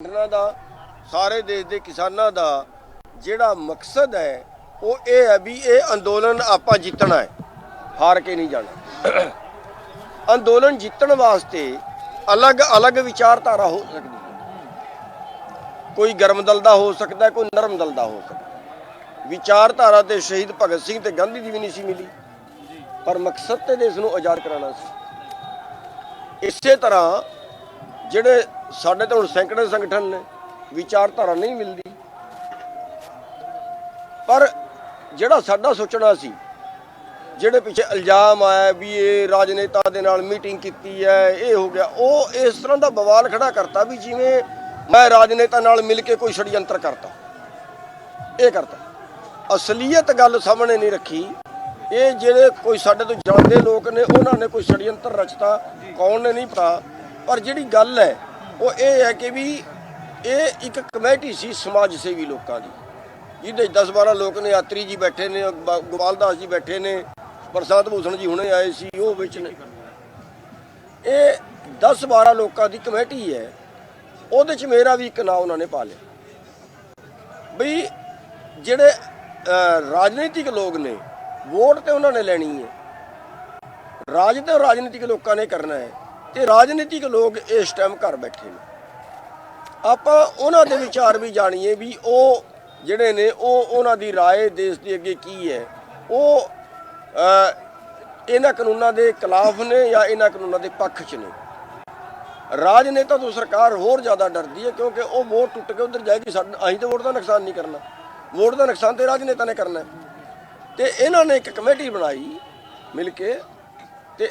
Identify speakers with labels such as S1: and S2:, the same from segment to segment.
S1: संगठनां दा सारे देश के किसानां दा जिहड़ा मकसद है वो ये है भी ये अंदोलन आपां जितना है, हार के नहीं जाना। अंदोलन जितने वास्ते अलग अलग विचारधारा हो सकती है, कोई गर्म दल का हो सकता है, कोई नरम दल का हो सकता है। विचारधारा तो शहीद भगत सिंह ते गांधी की भी नहीं सी मिली, पर मकसद तो देश को आज़ाद कराना सी। इसे तरह ਜਿਹੜੇ ਸਾਡੇ तो हुण सैकड़े संगठन ने विचारधारा नहीं मिलती, पर ਜਿਹੜਾ ਸਾਡਾ सोचना सी, ਜਿਹੜੇ ਪਿੱਛੇ इल्जाम आया भी ये राजनेता दे नाल मीटिंग की है, ये हो गया, वो इस तरह का बवाल खड़ा करता भी जिवें मैं राजनेता नाल मिल के कोई षड्यंत्र करता, ये करता। असलीयत गल सामने नहीं रखी। ये ਜਿਹੜੇ कोई ਸਾਡੇ तो जानते लोग ने उन्होंने कोई षड्यंत्र रचता, कौन ने नहीं पता, पर जिहड़ी गल है वो ये है कि भी ये एक कमेटी सी समाज सेवी लोगों की, जिहदे 10-12 लोग ने, यात्री जी बैठे ने, गोपाल दास जी बैठे ने, प्रसाद भूषण जी हुणे आए सी, वो विच ने। ये 10-12 लोगों की कमेटी है, उहदे च मेरा भी एक नाम उन्होंने पा लिया। बई जिहड़े राजनीतिक लोग ने वोट तो उन्होंने लैनी है, राज तो राजनीतिक लोगों ने करना है, तो राजनीतिक लोग इस टाइम घर बैठे हैं। आप उन्हों के विचार भी जानिए भी वो जिहड़े ने उन्हों की राय देश के अगे की है, वो इन्हां कानूनों के खिलाफ ने या इन्हां कानूनों के पक्ष च ने। राजनेता तो सरकार होर ज़्यादा डरती है, क्योंकि वो वोट टुट के उधर जाएगी, असीं तो वोट का नुकसान नहीं करना, वोट का नुकसान तो राजनेता ने करना है। तो इन्होंने एक कमेटी बनाई मिल के, तो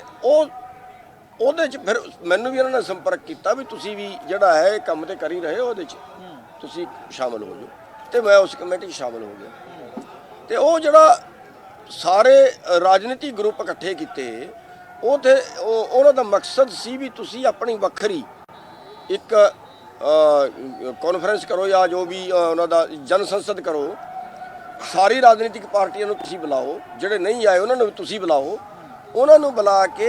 S1: ਉਹਦੇ 'ਚ ਫਿਰ ਮੈਨੂੰ ਵੀ ਇਹਨਾਂ ਨੇ ਸੰਪਰਕ ਕੀਤਾ ਵੀ ਤੁਸੀਂ ਵੀ ਜਿਹੜਾ ਹੈ ਇਹ ਕੰਮ ਤੇ ਕਰ ਹੀ ਰਹੇ ਹੋ, ਉਹਦੇ 'ਚ ਤੁਸੀਂ ਸ਼ਾਮਲ ਹੋ ਜਾਓ, ਤੇ ਮੈਂ ਉਸ ਕਮੇਟੀ 'ਚ ਸ਼ਾਮਲ ਹੋ ਗਿਆ। ਤੇ ਉਹ ਜਿਹੜਾ ਸਾਰੇ ਰਾਜਨੀਤਿਕ ਗਰੁੱਪ ਇਕੱਠੇ ਕੀਤੇ, ਉਹਦੇ ਉਹਨਾਂ ਦਾ ਮਕਸਦ ਸੀ ਵੀ ਤੁਸੀਂ ਆਪਣੀ ਵੱਖਰੀ ਇੱਕ ਕਾਨਫਰੰਸ ਕਰੋ ਜਾਂ ਜੋ ਵੀ ਉਹਨਾਂ ਦਾ ਜਨ ਸੰਸਦ ਕਰੋ, ਸਾਰੀ ਰਾਜਨੀਤਿਕ ਪਾਰਟੀਆਂ ਨੂੰ ਤੁਸੀਂ ਬੁਲਾਓ, ਜਿਹੜੇ ਨਹੀਂ ਆਏ ਉਹਨਾਂ ਨੂੰ ਵੀ ਤੁਸੀਂ ਬੁਲਾਓ, उन्होंने बुला के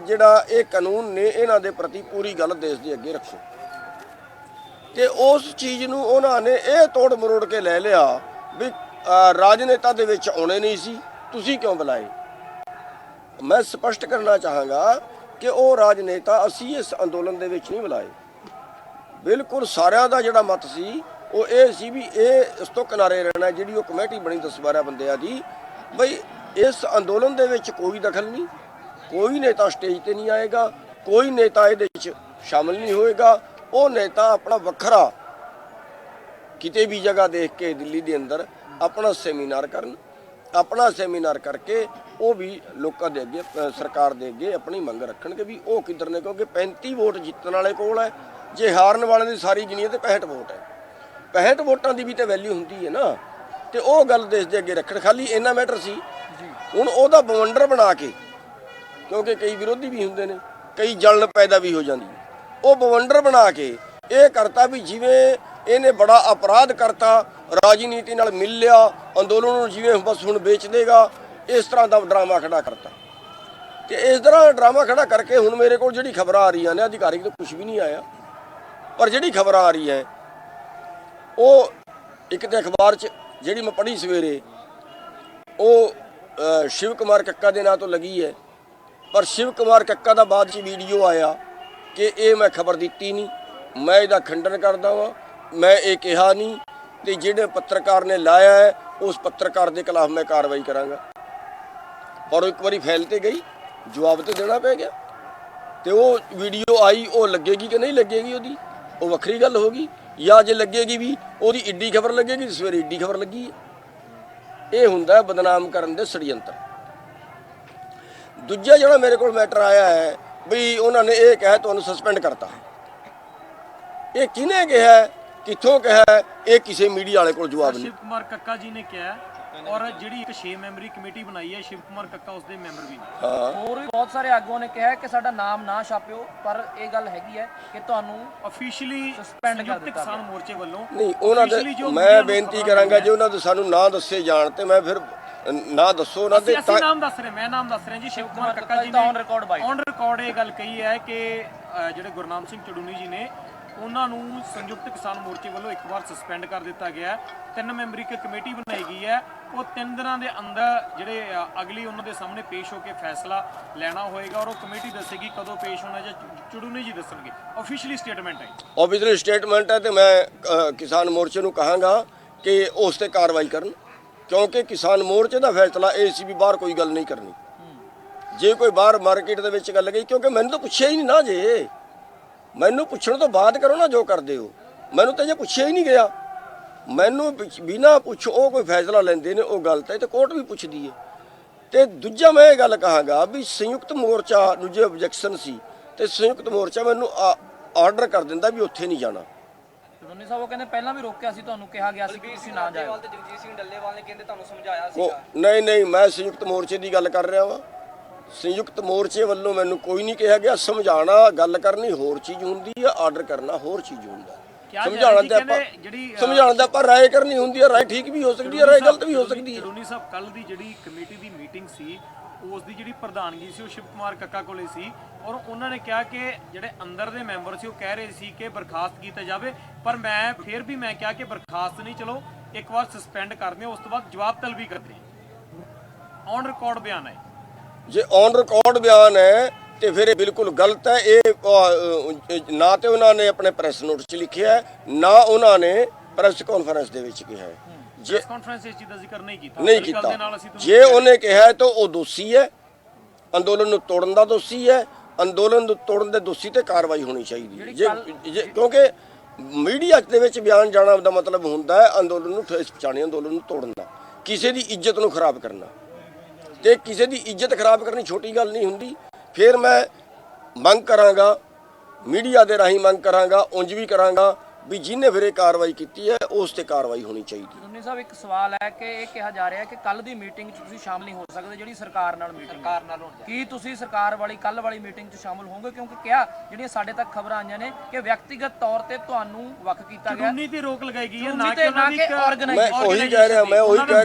S1: जिहड़ा ये कानून ने इन्हां दे प्रति पूरी गल देश के अगे रखो। तो उस चीज़ नूं उन्होंने ये तोड़ मरोड़ के ले लिया भी राजनेता दे विच आउणे नहीं सी, तुसीं क्यों बुलाए। मैं स्पष्ट करना चाहांगा कि वो राजनेता असी इस अंदोलन दे विच नहीं बुलाए, बिल्कुल सारिਆਂ ਦਾ ਜਿਹੜਾ मत सी वो ये सी भी ये इस तो किनारे रहना। जिहड़ी वो कमेटी बनी 10-12 बंदिਆਂ ਦੀ, बई इस अंदोलन दे विच कोई दखल नहीं, कोई नेता स्टेज ते नहीं आएगा, कोई नेता इहदे विच शामिल नहीं होएगा। वो नेता अपना वखरा किते भी जगह देख के दिल्ली के अंदर अपना सैमीनार करन, अपना सैमीनार करके वो भी लोगों के अगे सरकार के अगे अपनी मंग रखन कि भी वो किधर ने, क्योंकि 35 वोट जितने वाले कोल है, जे हारन वाले की सारी गिनीए तो 65 वोट है। 65 वोटां की भी तो वैल्यू होंदी है ना, तो वो गल देश के अगे रखन। खाली इन्ना मैटर सी ਹੁਣ ਉਹਦਾ ਬਵੰਡਰ ਬਣਾ ਕੇ, ਕਿਉਂਕਿ ਕਈ ਵਿਰੋਧੀ ਵੀ ਹੁੰਦੇ ਨੇ, ਕਈ ਜਲਨ ਪੈਦਾ ਵੀ ਹੋ ਜਾਂਦੀ ਹੈ, ਉਹ ਬਵੰਡਰ ਬਣਾ ਕੇ ਇਹ ਕਰਤਾ ਵੀ ਜਿਵੇਂ ਇਹਨੇ ਬੜਾ ਅਪਰਾਧ ਕਰਤਾ, ਰਾਜਨੀਤੀ ਨਾਲ ਮਿਲ ਲਿਆ, ਅੰਦੋਲਨ ਨੂੰ ਜਿਵੇਂ ਬਸ ਹੁਣ ਵੇਚ ਦੇਗਾ, ਇਸ ਤਰ੍ਹਾਂ ਦਾ ਡਰਾਮਾ ਖੜਾ ਕਰਤਾ। ਤੇ ਇਸ ਤਰ੍ਹਾਂ ਡਰਾਮਾ ਖੜਾ ਕਰਕੇ ਹੁਣ ਮੇਰੇ ਕੋਲ ਜਿਹੜੀ ਖਬਰਾਂ ਆ ਰਹੀਆਂ ਨੇ, ਅਧਿਕਾਰਿਕ ਤਾਂ ਕੁਝ ਵੀ ਨਹੀਂ ਆਇਆ, ਪਰ ਜਿਹੜੀ ਖਬਰਾਂ ਆ ਰਹੀ ਹੈ ਉਹ ਇੱਕ ਤੇ ਅਖਬਾਰ 'ਚ ਜਿਹੜੀ ਮੈਂ ਪੜ੍ਹੀ ਸਵੇਰੇ, ਉਹ शिव कुमार कक्का के नाम तो लगी है, पर शिव कुमार कक्का का बाद वीडियो आया कि ये मैं खबर दी नहीं, मैं इसका खंडन करता वा, मैं ये कहा नहीं, तो जिहड़े पत्रकार ने लाया है उस पत्रकार के खिलाफ मैं कार्रवाई कराँगा। और एक बार फैलते गई, जवाब तो देना पै गया। तो वो वीडियो आई, वो लगेगी कि नहीं लगेगी, वो वक्री गल होगी, या जे लगेगी भी वो इड्डी खबर लगेगी, सवेरे इड्डी खबर लगी है। ये हुंदा बदनाम करन दे षड्यंत्र। दूजा जो मेरे को मैटर आया है भी उन्होंने ये कहा तुहानूं सस्पेंड करता, ये किने कहा, कित्थों कहा, ये किसी मीडिया वाले को जवाब नहीं।
S2: शिव कुमार कक्का जी ने कहा, और जिहड़ी एक 6 मैंबरी कमेटी बनाई है, शिव कुमार कक्का उसके मैंबर भी ने।
S1: हाँ,
S3: और भी बहुत सारे आगुओं ने कहा कि साडा नाम ना छापियो, पर यह गल हैगी है कि तुहानूं
S2: ऑफिशियली
S3: सस्पेंड कर
S2: संयुक्त
S3: दिता
S2: किसान मोर्चे वालों
S1: नहीं उन्होंने मैं बेनती करांगा जे उन्होंने सानू ना दस्से जाण ते मैं फिर ना दसो ना दे
S2: ਅਸੀਂ ਨਾਮ ਦੱਸ ਰਹੇ, ਮੈਂ ਨਾਮ ਦੱਸ ਰਿਹਾ ਜੀ। शिव कुमार कक्का जी ने
S3: on record by
S2: on record ये गल कही है कि ਜਿਹੜੇ ਗੁਰਨਾਮ ਸਿੰਘ ਚੜੂਨੀ ਜੀ ਨੇ ਉਹਨਾਂ ਨੂੰ ਸੰਯੁਕਤ ਕਿਸਾਨ ਮੋਰਚੇ ਵੱਲੋਂ ਇੱਕ ਵਾਰ ਸਸਪੈਂਡ ਕਰ ਦਿੱਤਾ ਗਿਆ ਹੈ। 3 ਮੈਂਬਰੀ ਇੱਕ ਕਮੇਟੀ ਬਣਾਈ ਗਈ ਹੈ। ਉਹ 3 ਦਿਨਾਂ ਦੇ ਅੰਦਰ ਜਿਹੜੇ ਅਗਲੀ ਉਹਨਾਂ ਦੇ ਸਾਹਮਣੇ ਪੇਸ਼ ਹੋ ਕੇ ਫੈਸਲਾ ਲੈਣਾ ਹੋਏਗਾ ਔਰ ਉਹ ਕਮੇਟੀ ਦੱਸੇਗੀ ਕਦੋਂ ਪੇਸ਼ ਹੋਣਾ ਜਾਂ ਚੜੂਨੀ ਜੀ ਦੱਸਣਗੇ। ਆਫੀਸ਼ੀਅਲੀ ਸਟੇਟਮੈਂਟ ਹੈ।
S1: ਆਫੀਸ਼ੀਅਲ ਸਟੇਟਮੈਂਟ ਹੈ ਤੇ ਮੈਂ ਕਿਸਾਨ ਮੋਰਚੇ ਨੂੰ ਕਹਾਂਗਾ ਕਿ ਉਸ ਤੇ ਕਾਰਵਾਈ ਕਰਨ, ਕਿਉਂਕਿ ਕਿਸਾਨ ਮੋਰਚੇ ਦਾ ਫੈਸਲਾ ਇਹ ਸੀ ਵੀ ਬਾਹਰ ਕੋਈ ਗੱਲ ਨਹੀਂ ਕਰਨੀ। ਜੇ ਕੋਈ ਬਾਹਰ ਮਾਰਕੀਟ ਦੇ ਵਿੱਚ ਗੱਲ ਗਈ, ਕਿਉਂਕਿ ਮੈਨੂੰ ਤਾਂ ਪੁੱਛਿਆ ਹੀ ਨਹੀਂ ਨਾ, ਜੇ ਮੈਨੂੰ ਪੁੱਛਣ ਤੋਂ ਬਾਅਦ ਕਰੋ ਨਾ ਜੋ ਕਰਦੇ ਹੋ, ਮੈਨੂੰ ਤਾਂ ਜੇ ਪੁੱਛਿਆ ਹੀ ਨਹੀਂ ਗਿਆ, ਮੈਨੂੰ ਬਿਨਾ ਪੁੱਛ ਉਹ ਕੋਈ ਫੈਸਲਾ ਲੈਂਦੇ ਨੇ ਉਹ ਗਲਤ ਹੈ ਤੇ ਕੋਰਟ ਵੀ ਪੁੱਛਦੀ ਹੈ। ਤੇ ਦੂਜਾ ਮੈਂ ਇਹ ਗੱਲ ਕਹਾਂਗਾ ਵੀ ਸੰਯੁਕਤ ਮੋਰਚਾ ਨੂੰ ਜੇ ਆਬਜੈਕਸ਼ਨ ਸੀ ਤੇ ਸੰਯੁਕਤ ਮੋਰਚਾ ਮੈਨੂੰ ਆਰਡਰ ਕਰ ਦਿੰਦਾ ਵੀ ਉੱਥੇ ਨਹੀਂ ਜਾਣਾ।
S3: ਚੜੂਨੀ ਸਾਹਿਬ ਉਹ ਕਹਿੰਦੇ ਪਹਿਲਾਂ ਵੀ ਰੋਕਿਆ ਸੀ, ਤੁਹਾਨੂੰ ਕਿਹਾ ਗਿਆ ਸੀ ਕਿ ਤੁਸੀਂ ਨਾ ਜਾਓ।
S4: ਤੇ ਜਗਜੀਤ ਸਿੰਘ ਡੱਲੇਵਾਲ ਨੇ ਕਹਿੰਦੇ ਤੁਹਾਨੂੰ ਸਮਝਾਇਆ
S1: ਉਹ
S4: ਸੀਗਾ।
S1: ਨਹੀਂ, ਮੈਂ ਸੰਯੁਕਤ ਮੋਰਚੇ ਦੀ ਗੱਲ ਕਰ ਰਿਹਾ ਵਾਂ। ਸੰਯੁਕਤ ਮੋਰਚੇ ਵੱਲੋਂ ਮੈਨੂੰ ਕੋਈ ਨਹੀਂ ਕਿਹਾ ਗਿਆ। ਸਮਝਾਉਣਾ ਗੱਲ ਕਰਨੀ ਹੋਰ ਚੀਜ਼ ਹੁੰਦੀ ਹੈ, ਆਰਡਰ ਕਰਨਾ ਹੋਰ ਚੀਜ਼ ਹੁੰਦਾ ਹੈ। ਸਮਝਾਉਣ ਦਾ ਸਮਝਾਉਣ ਦਾ ਪਰ ਰਾਏ ਕਰਨੀ ਹੁੰਦੀ ਹੈ। ਰਾਏ ਠੀਕ ਵੀ ਹੋ ਸਕਦੀ ਹੈ, ਰਾਏ ਗਲਤ ਵੀ ਹੋ ਸਕਦੀ ਹੈ।
S2: ਚੜੂਨੀ ਸਾਹਿਬ ਕੱਲ ਦੀ ਜਿਹੜੀ ਕਮੇਟੀ ਦੀ ਮੀਟਿੰਗ ਸੀ ਉਸ ਦੀ ਜਿਹੜੀ ਪ੍ਰਧਾਨਗੀ ਸੀ ਉਹ ਸ਼ਿਵ ਕੁਮਾਰ ਕੱਕਾ ਕੋਲੇ ਸੀ ਔਰ ਉਹਨਾਂ ਨੇ ਕਿਹਾ ਕਿ ਜਿਹੜੇ ਅੰਦਰ ਦੇ ਮੈਂਬਰ ਸੀ ਉਹ ਕਹਿ ਰਹੇ ਸੀ ਕਿ ਬਰਖਾਸਤ ਕੀਤਾ ਜਾਵੇ, ਪਰ ਮੈਂ ਫਿਰ ਵੀ ਮੈਂ ਕਿਹਾ ਕਿ ਬਰਖਾਸਤ ਨਹੀਂ, ਚਲੋ ਇੱਕ ਵਾਰ ਸਸਪੈਂਡ ਕਰਦੇ ਹਾਂ, ਉਸ ਤੋਂ ਬਾਅਦ ਜਵਾਬ ਤਲਬੀ ਕਰਦੇ ਹਾਂ। ਔਨ ਰਿਕਾਰਡ ਬਿਆਨ ਹੈ।
S1: ਜੇ ਔਨ ਰਿਕਾਰਡ ਬਿਆਨ ਹੈ ਤੇ ਫਿਰ ਇਹ ਬਿਲਕੁਲ ਗਲਤ ਹੈ। ਇਹ ਨਾ ਤੇ ਉਹਨਾਂ ਨੇ ਆਪਣੇ ਪ੍ਰੈਸ ਨੋਟ 'ਚ ਲਿਖਿਆ ਹੈ, ਨਾ ਉਹਨਾਂ ਨੇ ਪ੍ਰੈਸ ਕਾਨਫਰੰਸ ਦੇ ਵਿੱਚ ਕਿਹਾ ਹੈ।
S2: ਪ੍ਰੈਸ ਕਾਨਫਰੰਸ ਇਸ ਚੀਜ਼ ਦਾ ਜ਼ਿਕਰ ਨਹੀਂ ਕੀਤਾ।
S1: ਜੇ ਉਹਨੇ ਕਿਹਾ ਹੈ ਤਾਂ ਉਹ ਦੋਸ਼ੀ ਹੈ, ਅੰਦੋਲਨ ਨੂੰ ਤੋੜਨ ਦਾ ਦੋਸ਼ੀ ਹੈ। ਅੰਦੋਲਨ ਨੂੰ ਤੋੜਨ ਦੇ ਦੋਸ਼ੀ ਤੇ ਕਾਰਵਾਈ ਹੋਣੀ ਚਾਹੀਦੀ ਹੈ। ਕਿਉਂਕਿ ਮੀਡੀਆ ਦੇ ਵਿੱਚ ਬਿਆਨ ਜਾਣਾ ਦਾ ਮਤਲਬ ਹੁੰਦਾ ਹੈ ਅੰਦੋਲਨ ਨੂੰ ਠੇਸ ਪਹੁੰਚਾਉਣੀ, ਅੰਦੋਲਨ ਨੂੰ ਤੋੜਨ ਦਾ, ਕਿਸੇ ਦੀ ਇੱਜ਼ਤ ਨੂੰ ਖਰਾਬ ਕਰਨਾ। ਤੇ ਕਿਸੇ ਦੀ ਇੱਜ਼ਤ ਖਰਾਬ ਕਰਨੀ ਛੋਟੀ ਗੱਲ ਨਹੀਂ ਹੁੰਦੀ। ਫਿਰ ਮੈਂ ਮੰਗ ਕਰਾਂਗਾ, ਮੀਡੀਆ ਦੇ ਰਾਹੀਂ ਮੰਗ ਕਰਾਂਗਾ, ਉਂਝ ਵੀ ਕਰਾਂਗਾ ਵੀ ਜਿਹਨੇ ਫਿਰ ਇਹ ਕਾਰਵਾਈ ਕੀਤੀ ਹੈ ਉਸ ਤੇ ਕਾਰਵਾਈ ਹੋਣੀ ਚਾਹੀਦੀ ਹੈ।
S3: ਚੜੂਨੀ ਸਾਹਿਬ ਇੱਕ ਸਵਾਲ ਹੈ ਕਿ ਇਹ ਕਿਹਾ ਜਾ ਰਿਹਾ ਹੈ ਕਿ ਕੱਲ ਦੀ ਮੀਟਿੰਗ 'ਚ ਤੁਸੀਂ ਸ਼ਾਮਲ ਨਹੀਂ ਹੋ ਸਕਦੇ, ਜਿਹੜੀ ਸਰਕਾਰ ਨਾਲ ਮੀਟਿੰਗ
S4: ਸਰਕਾਰ ਨਾਲ ਹੋਣ
S3: ਕੀ ਤੁਸੀਂ ਸਰਕਾਰ ਵਾਲੀ ਕੱਲ ਵਾਲੀ ਮੀਟਿੰਗ 'ਚ ਸ਼ਾਮਲ ਹੋਵੋਗੇ? ਕਿਉਂਕਿ ਕਿਹਾ ਜਿਹੜੀਆਂ ਸਾਡੇ ਤੱਕ ਖਬਰਾਂ ਆਈਆਂ ਨੇ ਕਿ ਵਿਅਕਤੀਗਤ ਤੌਰ ਤੇ ਤੁਹਾਨੂੰ ਵੱਖ ਕੀਤਾ ਗਿਆ,
S2: ਚੜੂਨੀ ਤੇ ਰੋਕ ਲਗਾਈ ਗਈ ਹੈ,
S3: ਚੜੂਨੀ
S2: ਨਾ
S3: ਤੇ
S2: ਕਿ ਉਹਨਾਂ ਦੀ
S3: ਨਾ ਕਿ
S1: ਮੈਂ
S3: ਆਰਗੇਨਾਈਜੇਸ਼ਨ।
S1: ਉਹੀ ਕਹਿ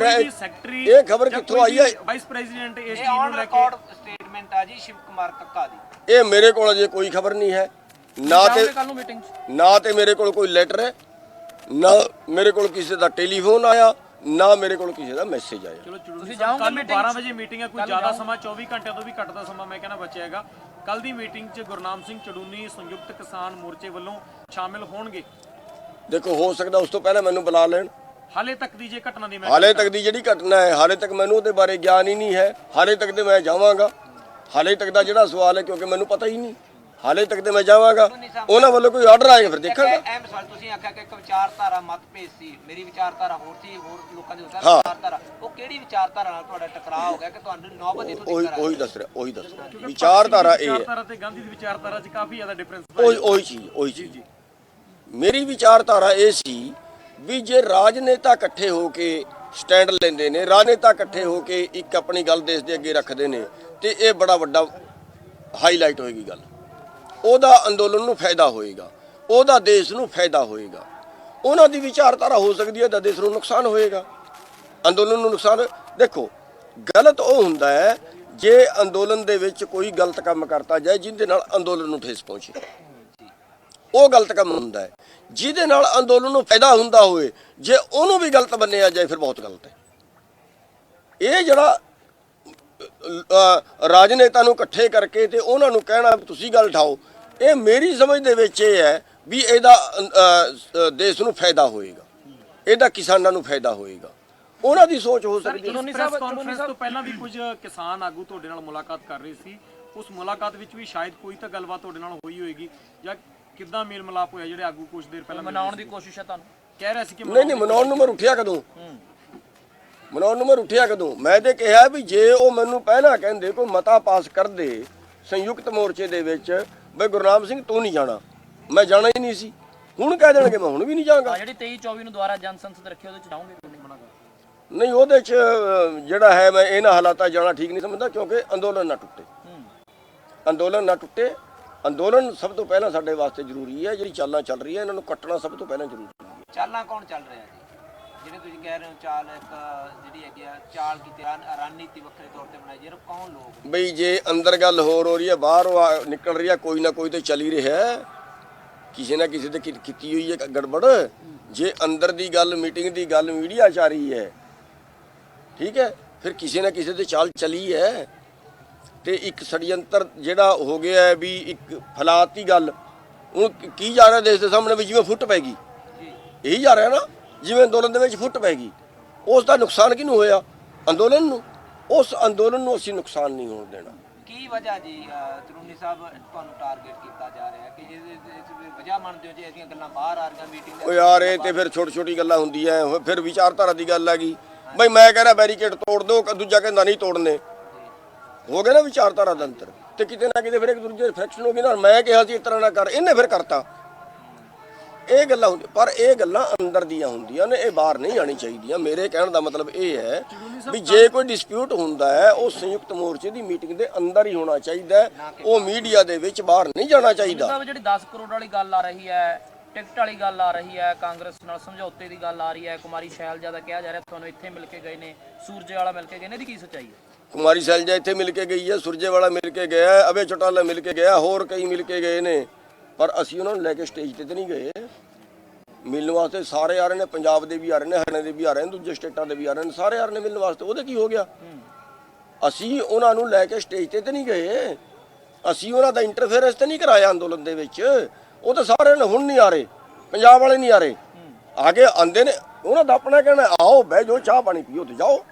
S1: ਰਿਹਾ
S2: ਸੈਕਟਰੀ
S1: ਇਹ ਖਬਰ ਕਿੱਥੋਂ ਆਈ ਹੈ?
S2: ਵਾਈਸ ਪ੍ਰੈਜ਼ੀਡੈਂਟ ਇਸ
S4: ਇਹ
S2: ਚੀਜ਼ ਨੂੰ
S4: ਔਨ
S2: ਲੈ ਕੇ
S4: ਰਿਕਾਰਡ ਸਟੇਟਮੈਂਟ ਆ ਜੀ ਸ਼ਿਵ ਕੁਮਾਰ ਕੱਕਾ ਦੀ।
S1: ਇਹ ਮੇਰੇ ਕੋਲ ਅਜੇ ਕੋਈ ਖਬਰ ਨਹੀਂ ਹੈ, ਨਾ
S3: ਕੱਲ ਨੂੰ ਮੀਟਿੰਗ 'ਚ
S1: ਨਾ ਤੇ ਮੇਰੇ ਕੋਲ ਕੋਈ ਲੈਟਰ ਹੈ, ਨਾ ਮੇਰੇ ਕੋਲ ਕਿਸੇ ਦਾ ਟੈਲੀਫੋਨ ਆਇਆ, ਨਾ ਮੇਰੇ ਕੋਲ ਕਿਸੇ ਦਾ ਮੈਸੇਜ ਆਇਆ।
S2: ਚਲੋ
S3: ਤੁਸੀਂ ਜਾਓਗੇ
S2: ਕੱਲ
S3: meeting
S2: 12
S3: ਚ?
S2: ਵਜੇ ਮੀਟਿੰਗ ਹੈ, ਕੋਈ ਜ਼ਿਆਦਾ ਸਮਾਂ 24 ਘੰਟਿਆਂ ਤੋਂ ਵੀ ਘੱਟ ਦਾ ਸਮਾਂ ਮੈਂ ਕਹਿੰਦਾ ਬਚਿਆ ਹੈਗਾ। ਕੱਲ ਦੀ ਮੀਟਿੰਗ 'ਚ ਗੁਰਨਾਮ ਸਿੰਘ ਚੜੂਨੀ ਸੰਯੁਕਤ ਕਿਸਾਨ ਮੋਰਚੇ ਵੱਲੋਂ ਸ਼ਾਮਿਲ ਹੋਣਗੇ।
S1: ਦੇਖੋ ਹੋ ਸਕਦਾ ਉਸ ਤੋਂ ਪਹਿਲਾਂ ਮੈਨੂੰ ਬੁਲਾ ਲੈਣ।
S2: ਹਾਲੇ ਤੱਕ ਦੀ ਜੇ ਘਟਨਾ ਦੀ ਮੈਂ
S1: ਹਾਲੇ ਤੱਕ ਦੀ ਜਿਹੜੀ ਘਟਨਾ ਹੈ, ਹਾਲੇ ਤੱਕ ਮੈਨੂੰ ਉਹਦੇ ਬਾਰੇ ਗਿਆਨ ਹੀ ਨਹੀਂ ਹੈ। ਹਾਲੇ ਤੱਕ ਤੇ ਮੈਂ ਜਾਵਾਂਗਾ, ਹਾਲੇ ਤੱਕ ਦਾ ਜਿਹੜਾ ਸਵਾਲ ਹੈ ਕਿਉਂਕਿ ਮੈਨੂੰ ਪਤਾ ਹੀ ਨਹੀਂ, ਹਾਲੇ ਤੱਕ ਤੇ ਮੈਂ ਜਾਵਾਂਗਾ। ਉਹਨਾਂ ਵੱਲੋਂ ਕੋਈ ਆਰਡਰ ਆਏਗਾ ਫਿਰ ਦੇਖਾਂਗਾ।
S4: ਅਹਿਮ ਸਵਾਲ ਤੁਸੀਂ ਆਖਿਆ ਕਿ ਇੱਕ ਵਿਚਾਰਧਾਰਾ ਮਤਭੇਦ ਸੀ, ਮੇਰੀ ਵਿਚਾਰਧਾਰਾ ਹੋਰ ਸੀ, ਹੋਰ ਲੋਕਾਂ ਦੀ ਵਿਚਾਰਧਾਰਾ, ਉਹ ਕਿਹੜੀ ਵਿਚਾਰਧਾਰਾ ਨਾਲ ਤੁਹਾਡਾ ਟਕਰਾਅ ਹੋ ਗਿਆ ਕਿ ਤੁਹਾਨੂੰ ਨੌਬਤ ਇੱਥੋਂ ਤੱਕ
S1: ਉਹੀ ਦੱਸ ਰਿਹਾ ਵਿਚਾਰਧਾਰਾ ਇਹ ਹੈ।
S2: ਵਿਚਾਰਧਾਰਾ ਤੇ ਗਾਂਧੀ ਦੀ ਵਿਚਾਰਧਾਰਾ 'ਚ ਕਾਫੀ ਜ਼ਿਆਦਾ ਡਿਫਰੈਂਸ
S1: ਉਹੀ ਚੀਜ਼ ਮੇਰੀ ਵਿਚਾਰਧਾਰਾ ਇਹ ਸੀ ਵੀ ਜੇ ਰਾਜਨੇਤਾ ਇਕੱਠੇ ਹੋ ਕੇ ਸਟੈਂਡ ਲੈਂਦੇ ਨੇ, ਰਾਜਨੇਤਾ ਇਕੱਠੇ ਹੋ ਕੇ ਇੱਕ ਆਪਣੀ ਗੱਲ ਦੇਸ਼ ਦੇ ਅੱਗੇ ਰੱਖਦੇ ਨੇ ਤੇ ਇਹ ਬੜਾ ਵੱਡਾ ਹਾਈਲਾਈਟ ਹੋਏਗੀ ਗੱਲ। ਉਹਦਾ ਅੰਦੋਲਨ ਨੂੰ ਫਾਇਦਾ ਹੋਏਗਾ, ਉਹਦਾ ਦੇਸ਼ ਨੂੰ ਫਾਇਦਾ ਹੋਏਗਾ। ਉਹਨਾਂ ਦੀ ਵਿਚਾਰਧਾਰਾ ਹੋ ਸਕਦੀ ਹੈ ਤਾਂ ਦੇਸ਼ ਨੂੰ ਨੁਕਸਾਨ ਹੋਏਗਾ, ਅੰਦੋਲਨ ਨੂੰ ਨੁਕਸਾਨ। ਦੇਖੋ ਗਲਤ ਉਹ ਹੁੰਦਾ ਹੈ ਜੇ ਅੰਦੋਲਨ ਦੇ ਵਿੱਚ ਕੋਈ ਗਲਤ ਕੰਮ ਕਰਤਾ ਜਾਏ ਜਿਹਦੇ ਨਾਲ ਅੰਦੋਲਨ ਨੂੰ ਠੇਸ ਪਹੁੰਚੇ, ਉਹ ਗਲਤ ਕੰਮ ਹੁੰਦਾ ਹੈ। ਜਿਹਦੇ ਨਾਲ ਅੰਦੋਲਨ ਨੂੰ ਫਾਇਦਾ ਹੁੰਦਾ ਹੋਵੇ ਜੇ ਉਹਨੂੰ ਵੀ ਗਲਤ ਮੰਨਿਆ ਜਾਏ ਫਿਰ ਬਹੁਤ ਗਲਤ ਹੈ। ਇਹ ਜਿਹੜਾ ਰਾਜਨੇਤਾ ਨੂੰ ਇਕੱਠੇ ਕਰਕੇ ਤੇ ਉਹਨਾਂ ਨੂੰ ਕਹਿਣਾ ਤੁਸੀਂ ਗੱਲ ਉਠਾਓ, ਇਹ ਮੇਰੀ ਸਮਝ ਦੇ ਵਿੱਚ ਇਹ ਹੈ ਵੀ ਇਹਦਾ ਦੇਸ਼ ਨੂੰ ਫਾਇਦਾ ਹੋਏਗਾ, ਇਹਦਾ ਕਿਸਾਨਾਂ ਨੂੰ ਫਾਇਦਾ ਹੋਏਗਾ। ਉਹਨਾਂ ਦੀ ਸੋਚ ਹੋ ਸਕਦੀ ਹੈ।
S2: ਪ੍ਰੈਸ ਕਾਨਫਰੰਸ ਤੋਂ ਪਹਿਲਾਂ ਵੀ ਕੁਝ ਕਿਸਾਨ ਆਗੂ ਤੁਹਾਡੇ ਨਾਲ ਮੁਲਾਕਾਤ ਕਰ ਰਹੇ ਸੀ, ਉਸ ਮੁਲਾਕਾਤ ਵਿੱਚ ਵੀ ਸ਼ਾਇਦ ਕੋਈ ਤਾਂ ਗੱਲਬਾਤ ਤੁਹਾਡੇ ਨਾਲ ਹੋਈ ਹੋਏਗੀ ਜਾਂ ਕਿੱਦਾਂ ਮੇਲ ਮਿਲਾਪ ਹੋਇਆ? ਜਿਹੜੇ ਆਗੂ ਕੁਝ ਦੇਰ ਪਹਿਲਾਂ
S3: ਮਨਾਉਣ ਦੀ ਕੋਸ਼ਿਸ਼ ਹੈ ਤੁਹਾਨੂੰ?
S2: ਕਹਿ ਰਿਹਾ ਸੀ ਕਿ
S1: ਨਹੀਂ ਮਨਾਉਣ ਨੂੰ ਮੈਂ ਉੱਠਿਆ ਕਦੋਂ? ਮਨਾਉਣ ਨੂੰ ਮੈਂ ਉੱਠਿਆ ਕਦੋਂ? ਮੈਂ ਤੇ ਕਿਹਾ ਵੀ ਜੇ ਉਹ ਮੈਨੂੰ ਪਹਿਲਾਂ ਕਹਿੰਦੇ ਕੋਈ ਮਤਾ ਪਾਸ ਕਰਦੇ ਸੰਯੁਕਤ ਮੋਰਚੇ ਦੇ ਵਿੱਚ ਬਈ ਗੁਰਨਾਮ ਸਿੰਘ ਤੂੰ ਨਹੀਂ ਜਾਣਾ, ਮੈਂ ਜਾਣਾ ਹੀ ਨਹੀਂ ਸੀ। ਹੁਣ ਕਹਿ ਦੇਣਗੇ ਮੈਂ ਹੁਣ ਵੀ ਨਹੀਂ ਜਾਵਾਂਗਾ।
S3: ਜਿਹੜੀ 23-24 ਨੂੰ ਦੁਬਾਰਾ ਜਨ ਸੰਸਦ ਰੱਖੀ ਉਹਦੇ 'ਚ ਜਾਓਗੇ?
S1: ਨਹੀਂ ਉਹਦੇ 'ਚ ਜਿਹੜਾ ਹੈ ਮੈਂ ਇਹਨਾਂ ਹਾਲਾਤਾਂ ਜਾਣਾ ਠੀਕ ਨਹੀਂ ਸਮਝਦਾ ਕਿਉਂਕਿ ਅੰਦੋਲਨ ਨਾ ਟੁੱਟੇ, ਅੰਦੋਲਨ ਨਾ ਟੁੱਟੇ। ਅੰਦੋਲਨ ਸਭ ਤੋਂ ਪਹਿਲਾਂ ਸਾਡੇ ਵਾਸਤੇ ਜ਼ਰੂਰੀ ਹੈ। ਜਿਹੜੀ ਚਾਲਾਂ ਚੱਲ ਰਹੀ ਹੈ ਇਹਨਾਂ ਨੂੰ ਕੱਟਣਾ ਸਭ ਤੋਂ ਪਹਿਲਾਂ ਜ਼ਰੂਰੀ ਹੈ।
S4: ਚਾਲਾਂ ਕੌਣ ਚੱਲ ਰਿਹਾ ਜੀ? ਜਿਹੜੇ ਤੁਸੀਂ ਕਹਿ ਰਹੇ ਹੋ ਚਾਲ ਇੱਕ ਜਿਹੜੀ ਹੈਗੀ ਆ ਚਾਲ ਕੀਤੀ ਰਣਨੀਤੀ ਵੱਖਰੇ ਤੌਰ ਤੇ ਬਣਾਈ, ਜਿਹੜੇ ਕੌਣ ਲੋਕ?
S1: ਬਈ ਜੇ ਅੰਦਰ ਗੱਲ ਹੋਰ ਹੋ ਰਹੀ ਹੈ, ਬਾਹਰ ਨਿਕਲ ਰਹੀ ਹੈ, ਕੋਈ ਨਾ ਕੋਈ ਤੇ ਚੱਲ ਹੀ ਰਿਹਾ ਹੈ। ਕਿਸੇ ਨਾ ਕਿਸੇ ਤੇ ਕੀਤੀ ਹੋਈ ਹੈ ਗੜਬੜ। ਜੇ ਅੰਦਰ ਦੀ ਗੱਲ, ਮੀਟਿੰਗ ਦੀ ਗੱਲ ਮੀਡੀਆ 'ਚ ਆ ਰਹੀ ਹੈ, ਠੀਕ ਹੈ, ਫਿਰ ਕਿਸੇ ਨਾ ਕਿਸੇ ਤੇ ਚਾਲ ਚਲੀ ਹੈ। ਤੇ ਇੱਕ ષਡਯੰਤਰ ਜਿਹੜਾ ਹੋ ਗਿਆ ਹੈ ਵੀ ਇੱਕ ਫਲਾਤੀ ਗੱਲ, ਹੁਣ ਕੀ ਜਾ ਰਿਹਾ ਦੇਸ਼ ਦੇ ਸਾਹਮਣੇ ਵੀ ਜਿਵੇਂ ਫੁੱਟ ਪੈ ਗਈ, ਇਹੀ ਜਾ ਰਿਹਾ ਨਾ, ਜਿਵੇਂ ਅੰਦੋਲਨ ਦੇ ਵਿੱਚ ਫੁੱਟ ਪੈ ਗਈ। ਉਸ ਦਾ ਨੁਕਸਾਨ ਕਿਹਨੂੰ ਹੋਇਆ? ਅੰਦੋਲਨ ਨੂੰ। ਉਸ ਅੰਦੋਲਨ ਨੂੰ ਅਸੀਂ ਨੁਕਸਾਨ ਨਹੀਂ ਹੋਣ ਦੇਣਾ।
S4: ਕੀ ਵਜ੍ਹਾ ਜੀ ਚਰੂਨੀ ਸਾਹਿਬ ਤੁਹਾਨੂੰ ਟਾਰਗੇਟ ਕੀਤਾ ਜਾ ਰਿਹਾ ਕਿ ਜਿਹਦੇ ਵਜ੍ਹਾ ਮੰਨਦੇ ਹੋ ਜੇ ਐਸੀਆਂ ਗੱਲਾਂ ਬਾਹਰ ਆ ਰਹੀਆਂ ਮੀਟਿੰਗ
S1: ਉਹ ਯਾਰ ਇਹ ਤੇ ਫਿਰ ਛੋਟੀ ਛੋਟੀ ਗੱਲਾਂ ਹੁੰਦੀਆਂ, ਫਿਰ ਵਿਚਾਰਧਾਰਾ ਦੀ ਗੱਲ ਆ ਗਈ। ਬਈ ਮੈਂ ਕਹਿੰਦਾ ਬੈਰੀਕੇਡ ਤੋੜ ਦਿਓ, ਦੂਜਾ ਕਹਿੰਦਾ ਨਹੀਂ ਤੋੜਨੇ, ਹੋ ਗਿਆ ਨਾ ਵਿਚਾਰਧਾਰਾ ਦਾ ਅੰਤਰ। ਤੇ ਕਿਤੇ ਨਾ ਕਿਤੇ ਫਿਰ ਇੱਕ ਦੂਜੇ ਫ੍ਰਿਕਸ਼ਨ ਹੋ ਗਈ ਨਾ। ਮੈਂ ਕਿਹਾ ਸੀ ਇਸ ਤਰ੍ਹਾਂ ਨਾ ਕਰ, ਇਹਨੇ ਫਿਰ ਕਰਤਾ। ਇਹ ਗੱਲਾਂ ਹੁੰਦੀਆਂ, ਪਰ ਇਹ ਗੱਲਾਂ ਅੰਦਰ ਦੀਆਂ ਹੁੰਦੀਆਂ ਨੇ, ਇਹ ਬਾਹਰ ਨਹੀਂ ਆਣੀ ਚਾਹੀਦੀਆਂ। ਮੇਰੇ ਕਹਿਣ ਦਾ ਮਤਲਬ ਇਹ ਹੈ ਵੀ ਜੇ ਕੋਈ ਡਿਸਪਿਊਟ ਹੁੰਦਾ ਹੈ ਉਹ ਸੰਯੁਕਤ ਮੋਰਚੇ ਦੀ ਮੀਟਿੰਗ ਦੇ ਅੰਦਰ ਹੀ ਹੋਣਾ ਚਾਹੀਦਾ ਹੈ, ਉਹ ਮੀਡੀਆ ਦੇ ਵਿੱਚ ਬਾਹਰ ਨਹੀਂ ਜਾਣਾ ਚਾਹੀਦਾ।
S3: ਸਾਹਿਬ ਜਿਹੜੀ 10 ਕਰੋੜ ਵਾਲੀ ਗੱਲ ਆ ਰਹੀ ਹੈ, ਟਿਕਟ ਵਾਲੀ ਗੱਲ ਆ ਰਹੀ ਹੈ, ਕਾਂਗਰਸ ਨਾਲ ਸਮਝੌਤੇ ਦੀ ਗੱਲ ਆ ਰਹੀ ਹੈ, ਕੁਮਾਰੀ ਸ਼ੈਲਜਾ ਦਾ ਕਿਹਾ ਜਾ ਰਿਹਾ ਤੁਹਾਨੂੰ ਇੱਥੇ ਮਿਲ ਕੇ ਗਏ ਨੇ, ਸੂਰਜੇ ਵਾਲਾ ਮਿਲ ਕੇ ਗਏ ਨੇ, ਇਹਦੀ ਕੀ ਸੱਚਾਈ ਹੈ?
S1: ਕੁਮਾਰੀ ਸ਼ੈਲਜਾ ਇੱਥੇ ਮਿਲ ਕੇ ਗਈ ਹੈ, ਸੁਰਜੇਵਾਲਾ ਮਿਲ ਕੇ ਗਿਆ ਹੈ, ਅਭੈ ਚੌਟਾਲਾ ਮਿਲ ਕੇ ਗਿਆ, ਹੋਰ ਕਈ ਮਿਲ ਕੇ ਗਏ ਨੇ, ਪਰ ਅਸੀਂ ਉਹਨਾਂ ਨੂੰ ਲੈ ਕੇ ਸਟੇਜ ਤੇ ਨਹੀਂ ਗਏ। ਮਿਲਣ ਵਾਸਤੇ ਸਾਰੇ ਆ ਰਹੇ ਨੇ, ਪੰਜਾਬ ਦੇ ਵੀ ਆ ਰਹੇ ਨੇ, ਹਰਿਆਣੇ ਦੇ ਵੀ ਆ ਰਹੇ ਨੇ, ਦੂਜੇ ਸਟੇਟਾਂ ਦੇ ਵੀ ਆ ਰਹੇ ਨੇ, ਸਾਰੇ ਆ ਰਹੇ ਨੇ ਮਿਲਣ ਵਾਸਤੇ। ਉਹਦੇ ਕੀ ਹੋ ਗਿਆ? ਅਸੀਂ ਉਹਨਾਂ ਨੂੰ ਲੈ ਕੇ ਸਟੇਜ ਤੇ ਨਹੀਂ ਗਏ, ਅਸੀਂ ਉਹਨਾਂ ਦਾ ਇੰਟਰਫੇਰੈਂਸ ਤੇ ਨਹੀਂ ਕਰਾਇਆ ਅੰਦੋਲਨ ਦੇ ਵਿੱਚ। ਉਹ ਤਾਂ ਸਾਰੇ ਨੇ, ਹੁਣ ਨਹੀਂ ਆ ਰਹੇ, ਪੰਜਾਬ ਵਾਲੇ ਨਹੀਂ ਆ ਰਹੇ, ਆਗੇ ਆਂਦੇ ਨੇ। ਉਹਨਾਂ ਦਾ ਆਪਣਾ ਕਹਿਣਾ ਆਓ ਬਹਿ ਜਾਓ, ਚਾਹ ਪਾਣੀ ਪੀਓ ਤੇ ਜਾਓ।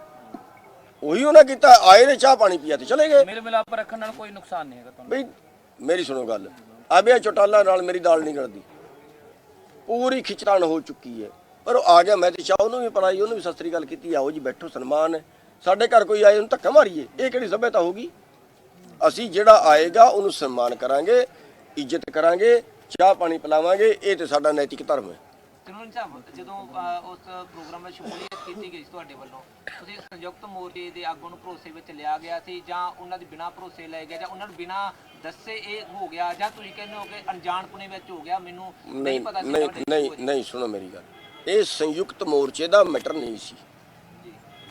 S1: ਉਹੀ ਉਹਨਾਂ ਕੀਤਾ, ਆਏ ਨੇ, ਚਾਹ ਪਾਣੀ ਪੀਆ ਤੇ ਚਲੇ ਗਏ।
S3: ਮੇਰੇ ਮਿਲਾਪ ਰੱਖਣ ਨਾਲ ਕੋਈ ਨੁਕਸਾਨ ਨਹੀਂ ਹੈਗਾ ਤੁਹਾਨੂੰ?
S1: ਬਈ ਮੇਰੀ ਸੁਣੋ ਗੱਲ, ਅਭੈ ਚੌਟਾਲਾ ਨਾਲ ਮੇਰੀ ਦਾਲ ਨਹੀਂ ਗਲਦੀ, ਪੂਰੀ ਖਿਚਤਾਣ ਹੋ ਚੁੱਕੀ ਹੈ। ਪਰ ਉਹ ਆ ਗਿਆ, ਮੈਂ ਤੇ ਚਾਹ ਉਹਨੂੰ ਵੀ ਪਲਾਈ, ਉਹਨੂੰ ਵੀ ਸਤਿ ਸ੍ਰੀ ਅਕਾਲ ਕੀਤੀ, ਆਓ ਜੀ ਬੈਠੋ, ਸਨਮਾਨ ਹੈ। ਸਾਡੇ ਘਰ ਕੋਈ ਆਏ ਉਹਨੂੰ ਧੱਕਾ ਮਾਰੀਏ, ਇਹ ਕਿਹੜੀ ਸਭਿਅਤਾ ਹੋਗੀ? ਅਸੀਂ ਜਿਹੜਾ ਆਏਗਾ ਉਹਨੂੰ ਸਨਮਾਨ ਕਰਾਂਗੇ, ਇੱਜ਼ਤ ਕਰਾਂਗੇ, ਚਾਹ ਪਾਣੀ ਪਿਲਾਵਾਂਗੇ, ਇਹ ਤੇ ਸਾਡਾ ਨੈਤਿਕ ਧਰਮ ਹੈ।
S4: ਚਰੂਨੀ ਸਾਹਿਬ ਜਦੋਂ ਉਸ ਪ੍ਰੋਗਰਾਮ ਵਿੱਚ ਸ਼ਮੂਲੀਅਤ ਕੀਤੀ ਗਈ ਸੀ ਤੁਹਾਡੇ ਵੱਲੋਂ, ਤੁਸੀਂ ਸੰਯੁਕਤ ਮੋਰਚੇ ਦੇ ਆਗੂ ਨੂੰ ਭਰੋਸੇ ਵਿੱਚ ਲਿਆ ਗਿਆ ਸੀ ਜਾਂ ਉਹਨਾਂ ਦੇ ਬਿਨਾਂ ਭਰੋਸੇ ਲਏ ਗਿਆ, ਜਾਂ ਉਹਨਾਂ ਨੂੰ ਬਿਨਾਂ ਦੱਸੇ ਇਹ ਹੋ ਗਿਆ, ਜਾਂ ਤੁਸੀਂ ਕਹਿੰਦੇ ਹੋ ਕਿ ਅਣਜਾਣਪੁਣੇ ਵਿੱਚ ਹੋ ਗਿਆ, ਮੈਨੂੰ ਨਹੀਂ ਪਤਾ ਸੀ?
S1: ਨਹੀਂ ਸੁਣੋ ਮੇਰੀ ਗੱਲ, ਇਹ ਸੰਯੁਕਤ ਮੋਰਚੇ ਦਾ ਮੈਟਰ ਨਹੀਂ ਸੀ।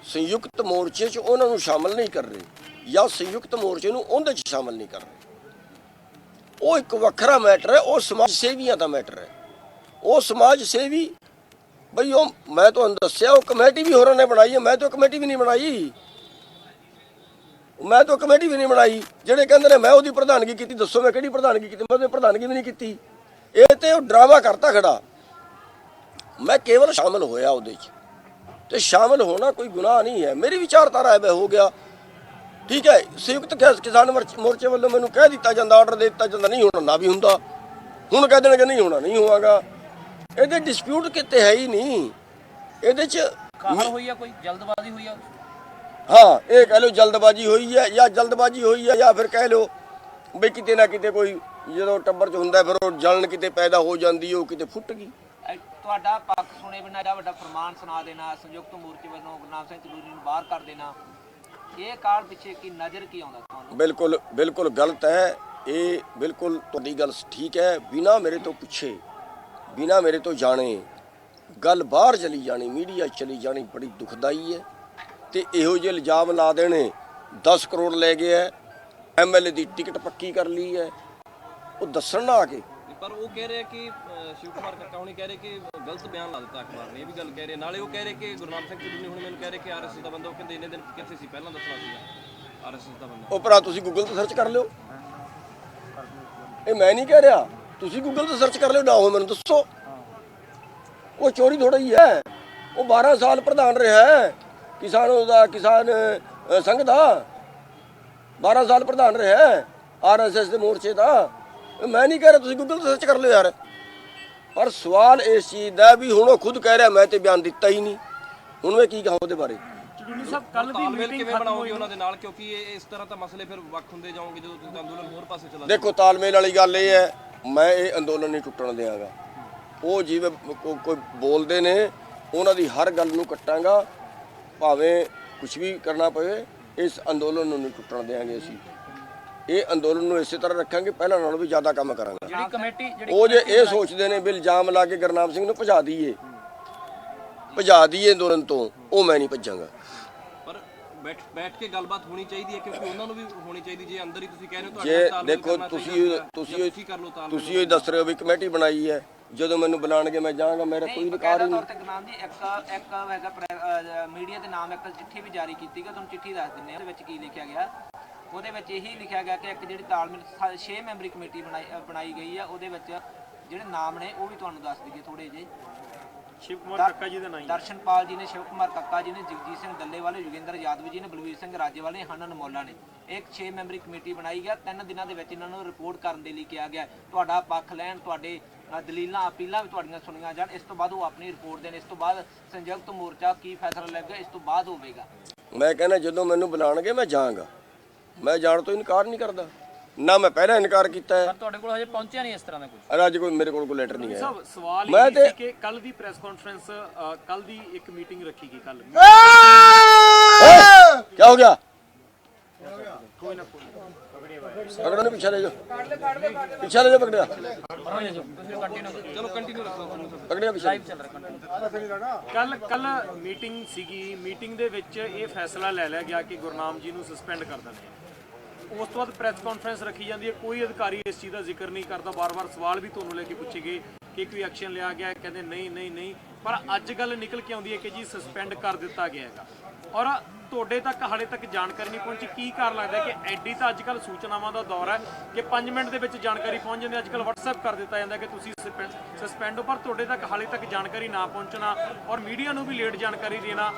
S1: ਸੰਯੁਕਤ ਮੋਰਚੇ 'ਚ ਉਹਨਾਂ ਨੂੰ ਸ਼ਾਮਲ ਨਹੀਂ ਕਰ ਰਹੇ, ਜਾਂ ਸੰਯੁਕਤ ਮੋਰਚੇ ਨੂੰ ਉਹਦੇ 'ਚ ਸ਼ਾਮਲ ਨਹੀਂ ਕਰ ਰਹੇ। ਉਹ ਇੱਕ ਵੱਖਰਾ ਮੈਟਰ ਹੈ, ਉਹ ਸਮਾਜ ਸੇਵੀਆਂ ਦਾ ਮੈਟਰ ਹੈ। ਉਹ ਸਮਾਜ ਸੇਵੀ ਬਈ, ਉਹ ਮੈਂ ਤੁਹਾਨੂੰ ਦੱਸਿਆ, ਉਹ ਕਮੇਟੀ ਵੀ ਹੋਰਾਂ ਨੇ ਬਣਾਈ ਹੈ, ਮੈਂ ਤਾਂ ਕਮੇਟੀ ਵੀ ਨਹੀਂ ਬਣਾਈ। ਜਿਹੜੇ ਕਹਿੰਦੇ ਨੇ ਮੈਂ ਉਹਦੀ ਪ੍ਰਧਾਨਗੀ ਕੀਤੀ, ਦੱਸੋ ਮੈਂ ਕਿਹੜੀ ਪ੍ਰਧਾਨਗੀ ਕੀਤੀ? ਮੈਂ ਉਹਦੀ ਪ੍ਰਧਾਨਗੀ ਵੀ ਨਹੀਂ ਕੀਤੀ। ਇਹ ਤੇ ਉਹ ਡਰਾਮਾ ਕਰਤਾ ਖੜਾ। ਮੈਂ ਕੇਵਲ ਸ਼ਾਮਲ ਹੋਇਆ ਉਹਦੇ 'ਚ, ਤੇ ਸ਼ਾਮਲ ਹੋਣਾ ਕੋਈ ਗੁਨਾਹ ਨਹੀਂ ਹੈ। ਮੇਰੀ ਵਿਚਾਰਧਾਰਾ ਐਵੇਂ ਹੋ ਗਿਆ, ਠੀਕ ਹੈ। ਸੰਯੁਕਤ ਕਿਸਾਨ ਮੋਰਚੇ ਵੱਲੋਂ ਮੈਨੂੰ ਕਹਿ ਦਿੱਤਾ ਜਾਂਦਾ, ਆਰਡਰ ਦੇ ਦਿੱਤਾ ਜਾਂਦਾ, ਨਹੀਂ ਹੋਣਾ ਨਾ ਵੀ ਹੁੰਦਾ, ਹੁਣ ਕਹਿ ਦੇਣਗੇ ਨਹੀਂ ਹੋਣਾ ਨਹੀਂ ਹੋਵਾਗਾ। ਇਹਦੇ ਡਿਸਪਿਊਟ ਕਿਤੇ ਹੈ ਹੀ ਨਹੀਂ। ਇਹਦੇ 'ਚ
S3: ਕਾਹਲ ਹੋਈ ਆ, ਕੋਈ ਜਲਦਬਾਜ਼ੀ ਹੋਈ ਆ?
S1: ਹਾਂ, ਇਹ ਕਹਿ ਲਓ ਜਲਦਬਾਜ਼ੀ ਹੋਈ ਹੈ, ਜਾਂ ਜਲਦਬਾਜ਼ੀ ਹੋਈ ਹੈ, ਜਾਂ ਫਿਰ ਕਹਿ ਲਓ ਬਈ ਕਿਤੇ ਨਾ ਕਿਤੇ ਕੋਈ ਜਦੋਂ ਟੱਬਰ 'ਚ ਹੁੰਦਾ ਫਿਰ ਉਹ ਜਲਨ ਕਿਤੇ ਪੈਦਾ ਹੋ ਜਾਂਦੀ, ਉਹ ਕਿਤੇ ਫੁੱਟ ਗਈ।
S4: ਤੁਹਾਡਾ ਪੱਖ ਸੁਣੇ ਬਿਨਾਂ ਜਾਂ ਵੱਡਾ ਫਰਮਾਨ ਸੁਣਾ ਦੇਣਾ ਸੰਯੁਕਤ ਮੋਰਚੇ ਵੱਲੋਂ ਗੁਰਨਾਮ ਸਿੰਘ ਚਲੂਰੀ ਨੂੰ ਬਾਹਰ ਕਰ ਦੇਣਾ, ਇਹ ਕਾਰਨ ਪਿੱਛੇ ਕੀ ਨਜ਼ਰ ਕੀ ਆਉਂਦਾ ਤੁਹਾਨੂੰ?
S1: ਬਿਲਕੁਲ ਗਲਤ ਹੈ ਇਹ। ਬਿਲਕੁਲ ਤੁਹਾਡੀ ਗੱਲ ਠੀਕ ਹੈ। ਬਿਨਾਂ ਮੇਰੇ ਤੋਂ ਪੁੱਛੇ, ਬਿਨਾਂ ਮੇਰੇ ਤੋਂ ਜਾਣੇ ਗੱਲ ਬਾਹਰ ਚਲੀ ਜਾਣੀ, ਮੀਡੀਆ ਚਲੀ ਜਾਣੀ, ਬੜੀ ਦੁਖਦਾਈ ਹੈ। ਤੇ ਇਹੋ ਜਿਹੇ ਇਲਜ਼ਾਮ ਲਾ ਦੇਣੇ, 10 ਕਰੋੜ ਲੈ ਗਿਆ, ਐਮਐਲਏ ਦੀ ਟਿਕਟ ਪੱਕੀ ਕਰ ਲਈ ਹੈ, ਉਹ ਦੱਸਣ ਨਾ ਆ ਕੇ।
S5: ਪਰ ਉਹ ਕਹਿ ਰਿਹਾ ਕਿ ਸ਼ਿਵ ਕੁਮਾਰ ਕੱਕਾ ਹੁਣੀ ਕਹਿ ਰਹੇ ਕਿ ਗਲਤ ਬਿਆਨ ਲਾ ਦਿੱਤਾ ਅਖਬਾਰ ਨੇ, ਇਹ ਵੀ ਗੱਲ ਕਹਿ ਰਹੇ। ਨਾਲੇ ਉਹ ਕਹਿ ਰਹੇ ਕਿ ਗੁਰਨਾਮ ਸਿੰਘ ਚਲੂਨੀ ਹੁਣ ਮੈਨੂੰ ਕਹਿ ਰਹੇ ਕਿ ਆਰਐਸਐਸ ਦਾ ਬੰਦਾ, ਉਹ ਕਹਿੰਦੇ ਇੰਨੇ ਦਿਨ ਕਿੱਥੇ ਸੀ, ਪਹਿਲਾਂ ਦੱਸਣਾ ਸੀਗਾ ਆਰਐਸਐਸ ਦਾ ਬੰਦਾ।
S1: ਉਹ ਭਰਾ ਤੁਸੀਂ ਗੂਗਲ ਤੇ ਸਰਚ ਕਰ ਲਿਓ, ਇਹ ਮੈਂ ਨਹੀਂ ਕਹਿ ਰਿਹਾ, ਤੁਸੀਂ ਗੂਗਲ ਤੇ ਸਰਚ ਕਰ ਲਿਓ, ਨਾ ਹੋ ਮੈਨੂੰ ਦੱਸੋ। ਉਹ ਚੋਰੀ ਥੋੜਾ ਹੀ ਹੈ, ਉਹ 12 ਸਾਲ ਪ੍ਰਧਾਨ ਰਿਹਾ ਹੈ ਕਿਸਾਨ ਸੰਘ ਦਾ, 12 ਸਾਲ ਪ੍ਰਧਾਨ ਰਿਹਾ ਹੈ ਆਰਐਸਐਸ ਦੇ ਮੋਰਚੇ ਦਾ। ਮੈਂ ਨਹੀਂ ਕਹਿ ਰਿਹਾ, ਤੁਸੀਂ ਗੂਗਲ ਤੇ ਸਰਚ ਕਰ ਲਿਓ ਯਾਰ। ਪਰ ਸਵਾਲ ਇਸ ਚੀਜ਼ ਦਾ ਵੀ ਹੁਣ ਉਹ ਖੁਦ ਕਹਿ ਰਿਹਾ ਮੈਂ ਤੇ ਬਿਆਨ ਦਿੱਤਾ ਹੀ ਨਹੀਂ, ਹੁਣ ਮੈਂ ਕੀ ਕਹਾਂ ਉਹਦੇ ਬਾਰੇ?
S2: ਚਲੂਨੀ ਸਾਹਿਬ ਕੱਲ ਦੀ
S5: ਤਾਲਮੇਲ
S2: ਮੀਟਿੰਗ
S5: ਕਿਵੇਂ ਬਣਾਓਗੇ ਉਹਨਾਂ ਦੇ ਨਾਲ, ਕਿਉਂਕਿ ਇਹ ਇਸ ਤਰ੍ਹਾਂ ਤਾਂ ਮਸਲੇ ਫਿਰ ਵੱਖ ਹੁੰਦੇ ਜਾਓਗੇ ਜਦੋਂ ਤੁਸੀਂ ਅੰਦੋਲਨ ਹੋਰ ਪਾਸੇ ਚਲਾ?
S1: ਦੇਖੋ, ਤਾਲਮੇਲ ਵਾਲੀ ਗੱਲ ਇਹ ਹੈ, ਮੈਂ ਇਹ ਅੰਦੋਲਨ ਨਹੀਂ ਟੁੱਟਣ ਦਿਆਂਗਾ। ਉਹ ਜਿਵੇਂ ਕੋਈ ਬੋਲਦੇ ਨੇ ਉਹਨਾਂ ਦੀ ਹਰ ਗੱਲ ਨੂੰ ਕੱਟਾਂਗਾ, ਭਾਵੇਂ ਕੁਝ ਵੀ ਕਰਨਾ ਪਵੇ। ਇਸ ਅੰਦੋਲਨ ਨੂੰ ਨਹੀਂ ਟੁੱਟਣ ਦਿਆਂਗੇ ਅਸੀਂ। ਇਹ ਅੰਦੋਲਨ ਨੂੰ ਇਸੇ ਤਰ੍ਹਾਂ ਰੱਖਾਂਗੇ, ਪਹਿਲਾਂ ਨਾਲੋਂ ਵੀ ਜ਼ਿਆਦਾ ਕੰਮ ਕਰਾਂਗੇ।
S3: ਜਿਹੜੀ ਕਮੇਟੀ
S1: ਉਹ ਜੇ ਇਹ ਸੋਚਦੇ ਨੇ ਵੀ ਇਲਜ਼ਾਮ ਲਾ ਕੇ ਗੁਰਨਾਮ ਸਿੰਘ ਨੂੰ ਭਜਾ ਦਈਏ ਅੰਦੋਲਨ ਤੋਂ, ਉਹ ਮੈਂ ਨਹੀਂ ਭੱਜਾਂਗਾ।
S5: ਪਰ ਬੈਠ ਕੇ ਗੱਲਬਾਤ ਹੋਣੀ ਚਾਹੀਦੀ ਹੈ, ਕਿਉਂਕਿ ਉਹਨਾਂ ਨੂੰ ਵੀ ਹੋਣੀ ਚਾਹੀਦੀ। ਜੇ ਅੰਦਰ ਹੀ ਤੁਸੀਂ ਕਹਿ ਰਹੇ ਹੋ
S1: ਜੇ ਦੇਖੋ ਤੁਸੀਂ ਇਹ ਦੱਸ ਰਹੇ ਹੋ ਵੀ ਕਮੇਟੀ ਬਣਾਈ ਹੈ, ਜਦੋਂ ਮੈਨੂੰ ਬੁਲਾਣਗੇ ਮੈਂ ਜਾਵਾਂਗਾ, ਮੇਰਾ ਕੋਈ ਅਧਿਕਾਰ ਹੀ ਨਹੀਂ।
S4: ਤੌਰ ਤੇ ਗੁਰਨਾਮ ਜੀ ਇੱਕ ਹੈਗਾ ਮੀਡੀਆ ਦੇ ਨਾਮ ਇੱਕ ਚਿੱਠੀ ਵੀ ਜਾਰੀ ਕੀਤੀ ਗਈ, ਤੁਹਾਨੂੰ ਚਿੱਠੀ ਦੱਸ ਦਿੰਦੇ ਆ ਉਹਦੇ ਵਿੱਚ ਕੀ ਲਿਖਿਆ ਗਿਆ। ਉਹਦੇ ਵਿੱਚ ਇਹੀ ਲਿਖਿਆ ਗਿਆ ਕਿ ਇੱਕ ਜਿਹੜੀ ਤਾਲਮੇਲ 6 ਮੈਂਬਰੀ ਕਮੇਟੀ ਬਣਾਈ ਗਈ ਆ, ਉਹਦੇ ਵਿੱਚ ਜਿਹੜੇ ਨਾਮ ਨੇ ਉਹ ਵੀ ਤੁਹਾਨੂੰ ਦੱਸ ਦਈਏ ਥੋੜੇ ਜਿਹੇ।
S2: ਸ਼ਿਵ ਕੁਮਾਰ ਕੱਕਾ ਜੀ ਦਾ ਨਾਮ,
S4: ਦਰਸ਼ਨਪਾਲ ਜੀ ਨੇ, ਸ਼ਿਵ ਕੁਮਾਰ ਕੱਕਾ ਜੀ ਨੇ, ਜਗਜੀਤ ਸਿੰਘ ਡੱਲੇਵਾਲ, ਯੋਗਿੰਦਰ ਯਾਦਵ ਜੀ ਨੇ, ਬਲਵੀਰ ਸਿੰਘ ਰਾਜੇਵਾਲ ਨੇ, ਹਨਨ ਮੋਲਾ ਨੇ। ਇੱਕ 6 ਮੈਂਬਰੀ ਕਮੇਟੀ ਬਣਾਈ ਗਿਆ। 3 ਦਿਨਾਂ ਦੇ ਵਿੱਚ ਇਹਨਾਂ ਨੂੰ ਰਿਪੋਰਟ ਕਰਨ ਦੇ ਲਈ ਕਿਹਾ ਗਿਆ। ਤੁਹਾਡਾ ਪੱਖ ਲੈਣ, ਤੁਹਾਡੇ ਦਲੀਲਾਂ ਅਪੀਲਾਂ ਵੀ ਤੁਹਾਡੀਆਂ ਸੁਣੀਆਂ ਜਾਣ। ਇਸ ਤੋਂ ਬਾਅਦ ਉਹ ਆਪਣੀ ਰਿਪੋਰਟ ਦੇਣ। ਇਸ ਤੋਂ ਬਾਅਦ ਸੰਯੁਕਤ ਮੋਰਚਾ ਕੀ ਫੈਸਲਾ ਲਏਗਾ ਇਸ ਤੋਂ ਬਾਅਦ ਹੋਵੇਗਾ।
S1: ਮੈਂ ਕਹਿੰਦਾ ਜਦੋਂ ਮੈਨੂੰ ਬੁਲਾਣਗੇ ਮੈਂ ਜਾਵਾਂਗਾ, ਮੈਂ ਜਾਣ ਤੋਂ ਇਨਕਾਰ ਨਹੀਂ ਕਰਦਾ, ਨਾ ਮੈਂ ਪਹਿਲਾਂ ਇਨਕਾਰ ਕੀਤਾ ਹੈ।
S3: ਪਰ ਤੁਹਾਡੇ ਕੋਲ ਹਜੇ ਪਹੁੰਚਿਆ ਨਹੀਂ ਇਸ ਤਰ੍ਹਾਂ ਦਾ ਕੁਝ?
S1: ਅੱਜ ਕੋਈ ਮੇਰੇ ਕੋਲ ਕੋਈ ਲੈਟਰ ਨਹੀਂ ਹੈ।
S2: ਸਭ ਸਵਾਲ
S1: ਮੈਂ
S2: ਇਹ
S1: ਤੇ-
S2: ਸੀ ਕਿ ਕੱਲ ਦੀ ਪ੍ਰੈਸ ਕਾਨਫਰੰਸ, ਕੱਲ ਦੀ ਇੱਕ ਮੀਟਿੰਗ ਰੱਖੀ ਗਈ ਕੱਲ।
S1: क्या हो गया? पकड़ो नहीं, पीछे ले जाओ, पीछे ले जाओ, पकड़िया
S5: ਚਲੋ ਕੰਟੀਨਿਊ ਰੱਖੋ।
S1: पकड़िया पीछे।
S2: ਕੱਲ ਮੀਟਿੰਗ ਸੀਗੀ। ਮੀਟਿੰਗ ਦੇ ਵਿੱਚ ਇਹ ਫੈਸਲਾ ਲੈ ਲਿਆ ਗਿਆ ਕਿ ਗੁਰਨਾਮ ਜੀ ਨੂੰ ਸਸਪੈਂਡ ਕਰ ਦਿੰਦੇ ਆ। ਉਸ ਤੋਂ ਬਾਅਦ ਪ੍ਰੈਸ ਕਾਨਫਰੰਸ ਰੱਖੀ ਜਾਂਦੀ ਹੈ, ਕੋਈ ਅਧਿਕਾਰੀ ਇਸ ਚੀਜ਼ ਦਾ ਜ਼ਿਕਰ ਨਹੀਂ ਕਰਦਾ। ਬਾਰ-ਬਾਰ ਸਵਾਲ ਵੀ ਤੁਹਾਨੂੰ ਲੈ ਕੇ ਪੁੱਛੇ ਗਏ ਕਿ ਕੋਈ ਐਕਸ਼ਨ ਲਿਆ ਗਿਆ, ਕਹਿੰਦੇ ਨਹੀਂ। ਪਰ ਅੱਜ ਗੱਲ ਨਿਕਲ ਕੇ ਆਉਂਦੀ ਹੈ ਕਿ ਜੀ ਸਸਪੈਂਡ ਕਰ ਦਿੱਤਾ ਗਿਆ ਹੈਗਾ, ਔਰ ਤੁਹਾਡੇ ਤੱਕ ਹਾਲੇ ਤੱਕ ਜਾਣਕਾਰੀ ਨਹੀਂ ਪਹੁੰਚੀ। ਕੀ ਕਾਰਨ ਲੱਗਦਾ ਕਿ ਐਡੀ ਤਾਂ ਅੱਜ ਕੱਲ ਸੂਚਨਾਵਾਂ ਦਾ ਦੌਰ ਹੈ ਕਿ 5 ਮਿੰਟ ਦੇ ਵਿੱਚ ਜਾਣਕਾਰੀ ਪਹੁੰਚ ਜਾਂਦੀ ਹੈ। ਅੱਜ ਕੱਲ WhatsApp ਕਰ ਦਿੱਤਾ ਜਾਂਦਾ ਕਿ ਤੁਸੀਂ ਸਸਪੈਂਡ ਹੋ, ਪਰ ਤੁਹਾਡੇ ਤੱਕ ਹਾਲੇ ਤੱਕ ਜਾਣਕਾਰੀ ਨਾ ਪਹੁੰਚਣਾ ਔਰ ਮੀਡੀਆ ਨੂੰ ਵੀ ਲੇਟ ਜਾਣਕਾਰੀ ਦੇਣਾ,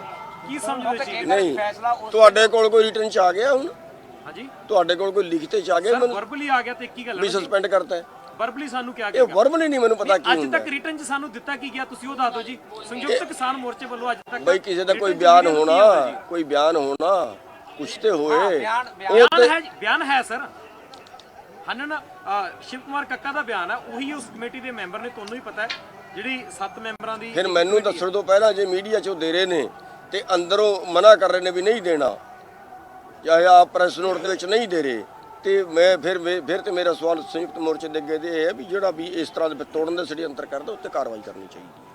S2: ਕੀ ਸਮਝਦੇ ਸੀ?
S1: ਨਹੀਂ, ਤੁਹਾਡੇ ਕੋਲ ਕੋਈ ਰਿਟਰਨ ਚ ਆ ਗਿਆ ਹੁਣ?
S2: ਹਾਂਜੀ,
S1: ਤੁਹਾਡੇ ਕੋਲ ਕੋਈ ਲਿਖਤੇ ਚ ਆ ਗਿਆ ਮੈਨੂੰ
S2: ਵਰਬਲੀ ਆ ਗਿਆ ਤੇ ਕੀ ਗੱਲ
S1: ਵੀ
S2: ਹੈ?
S1: ਸਸਪੈਂਡ ਕਰਤਾ ਹੈ?
S2: ਵਰਬਲੀ ਸਾਨੂੰ ਕਿਹਾ
S1: ਇਹ
S2: ਗਿਆ?
S1: ਵਰਬਲੀ ਨਹੀਂ ਮੈਨੂੰ ਪਤਾ ਕੀ
S2: ਅੱਜ
S1: ਹੁੰਦਾ
S2: ਤੱਕ ਰਿਟਰਨ ਚ ਸਾਨੂੰ ਦਿੱਤਾ ਕੀ ਗਿਆ, ਤੁਸੀਂ ਉਹ ਦੱਸ ਦਿਓ ਜੀ। ਸੰਯੁਕਤ ਕਿਸਾਨ ਮੋਰਚੇ ਵੱਲੋਂ ਅੱਜ ਤੱਕ
S1: ਬਈ ਕਿਸੇ ਦਾ ਕੋਈ ਬਿਆਨ ਹੋਣਾ, ਕੋਈ ਬਿਆਨ ਹੋਣਾ, ਕੁਛ ਤੇ ਹੋਏ।
S2: ਬਿਆਨ ਹੈ ਸਰ। ਹਨਨ ਸ਼ਿਵ ਕੁਮਾਰ ਕੱਕਾ ਦਾ ਬਿਆਨ ਹੈ, ਉਹੀ ਉਸ ਕਮੇਟੀ ਦੇ ਮੈਂਬਰ ਨੇ, ਤੁਹਾਨੂੰ ਹੀ ਪਤਾ ਹੈ, ਜਿਹੜੀ 7 ਮੈਂਬਰਾਂ ਦੀ।
S1: ਫਿਰ ਮੈਨੂੰ ਦੱਸਣ ਤੋਂ ਪਹਿਲਾਂ ਜੇ ਮੀਡੀਆ 'ਚੋਂ ਦੇ ਰਹੇ ਨੇ ਤੇ ਅੰਦਰੋਂ ਮਨਾ ਕਰ ਰਹੇ ਨੇ ਵੀ ਨਹੀਂ ਦੇਣਾ, ਚਾਹੇ ਆਪ ਪ੍ਰੈਸ ਨੋਟ ਦੇ ਵਿੱਚ ਨਹੀਂ ਦੇ ਰਹੇ, ਤੇ ਮੈਂ ਫਿਰ ਤੇ ਮੇਰਾ ਸਵਾਲ ਸੰਯੁਕਤ ਮੋਰਚੇ ਦੇ ਅੱਗੇ ਇਹ ਹੈ ਵੀ ਜਿਹੜਾ ਵੀ ਇਸ ਤਰ੍ਹਾਂ ਦੇ ਤੋੜਨ ਦੇ ષਡਯੰਤਰ ਕਰਦਾ ਉੱਤੇ ਕਾਰਵਾਈ ਕਰਨੀ ਚਾਹੀਦੀ ਹੈ।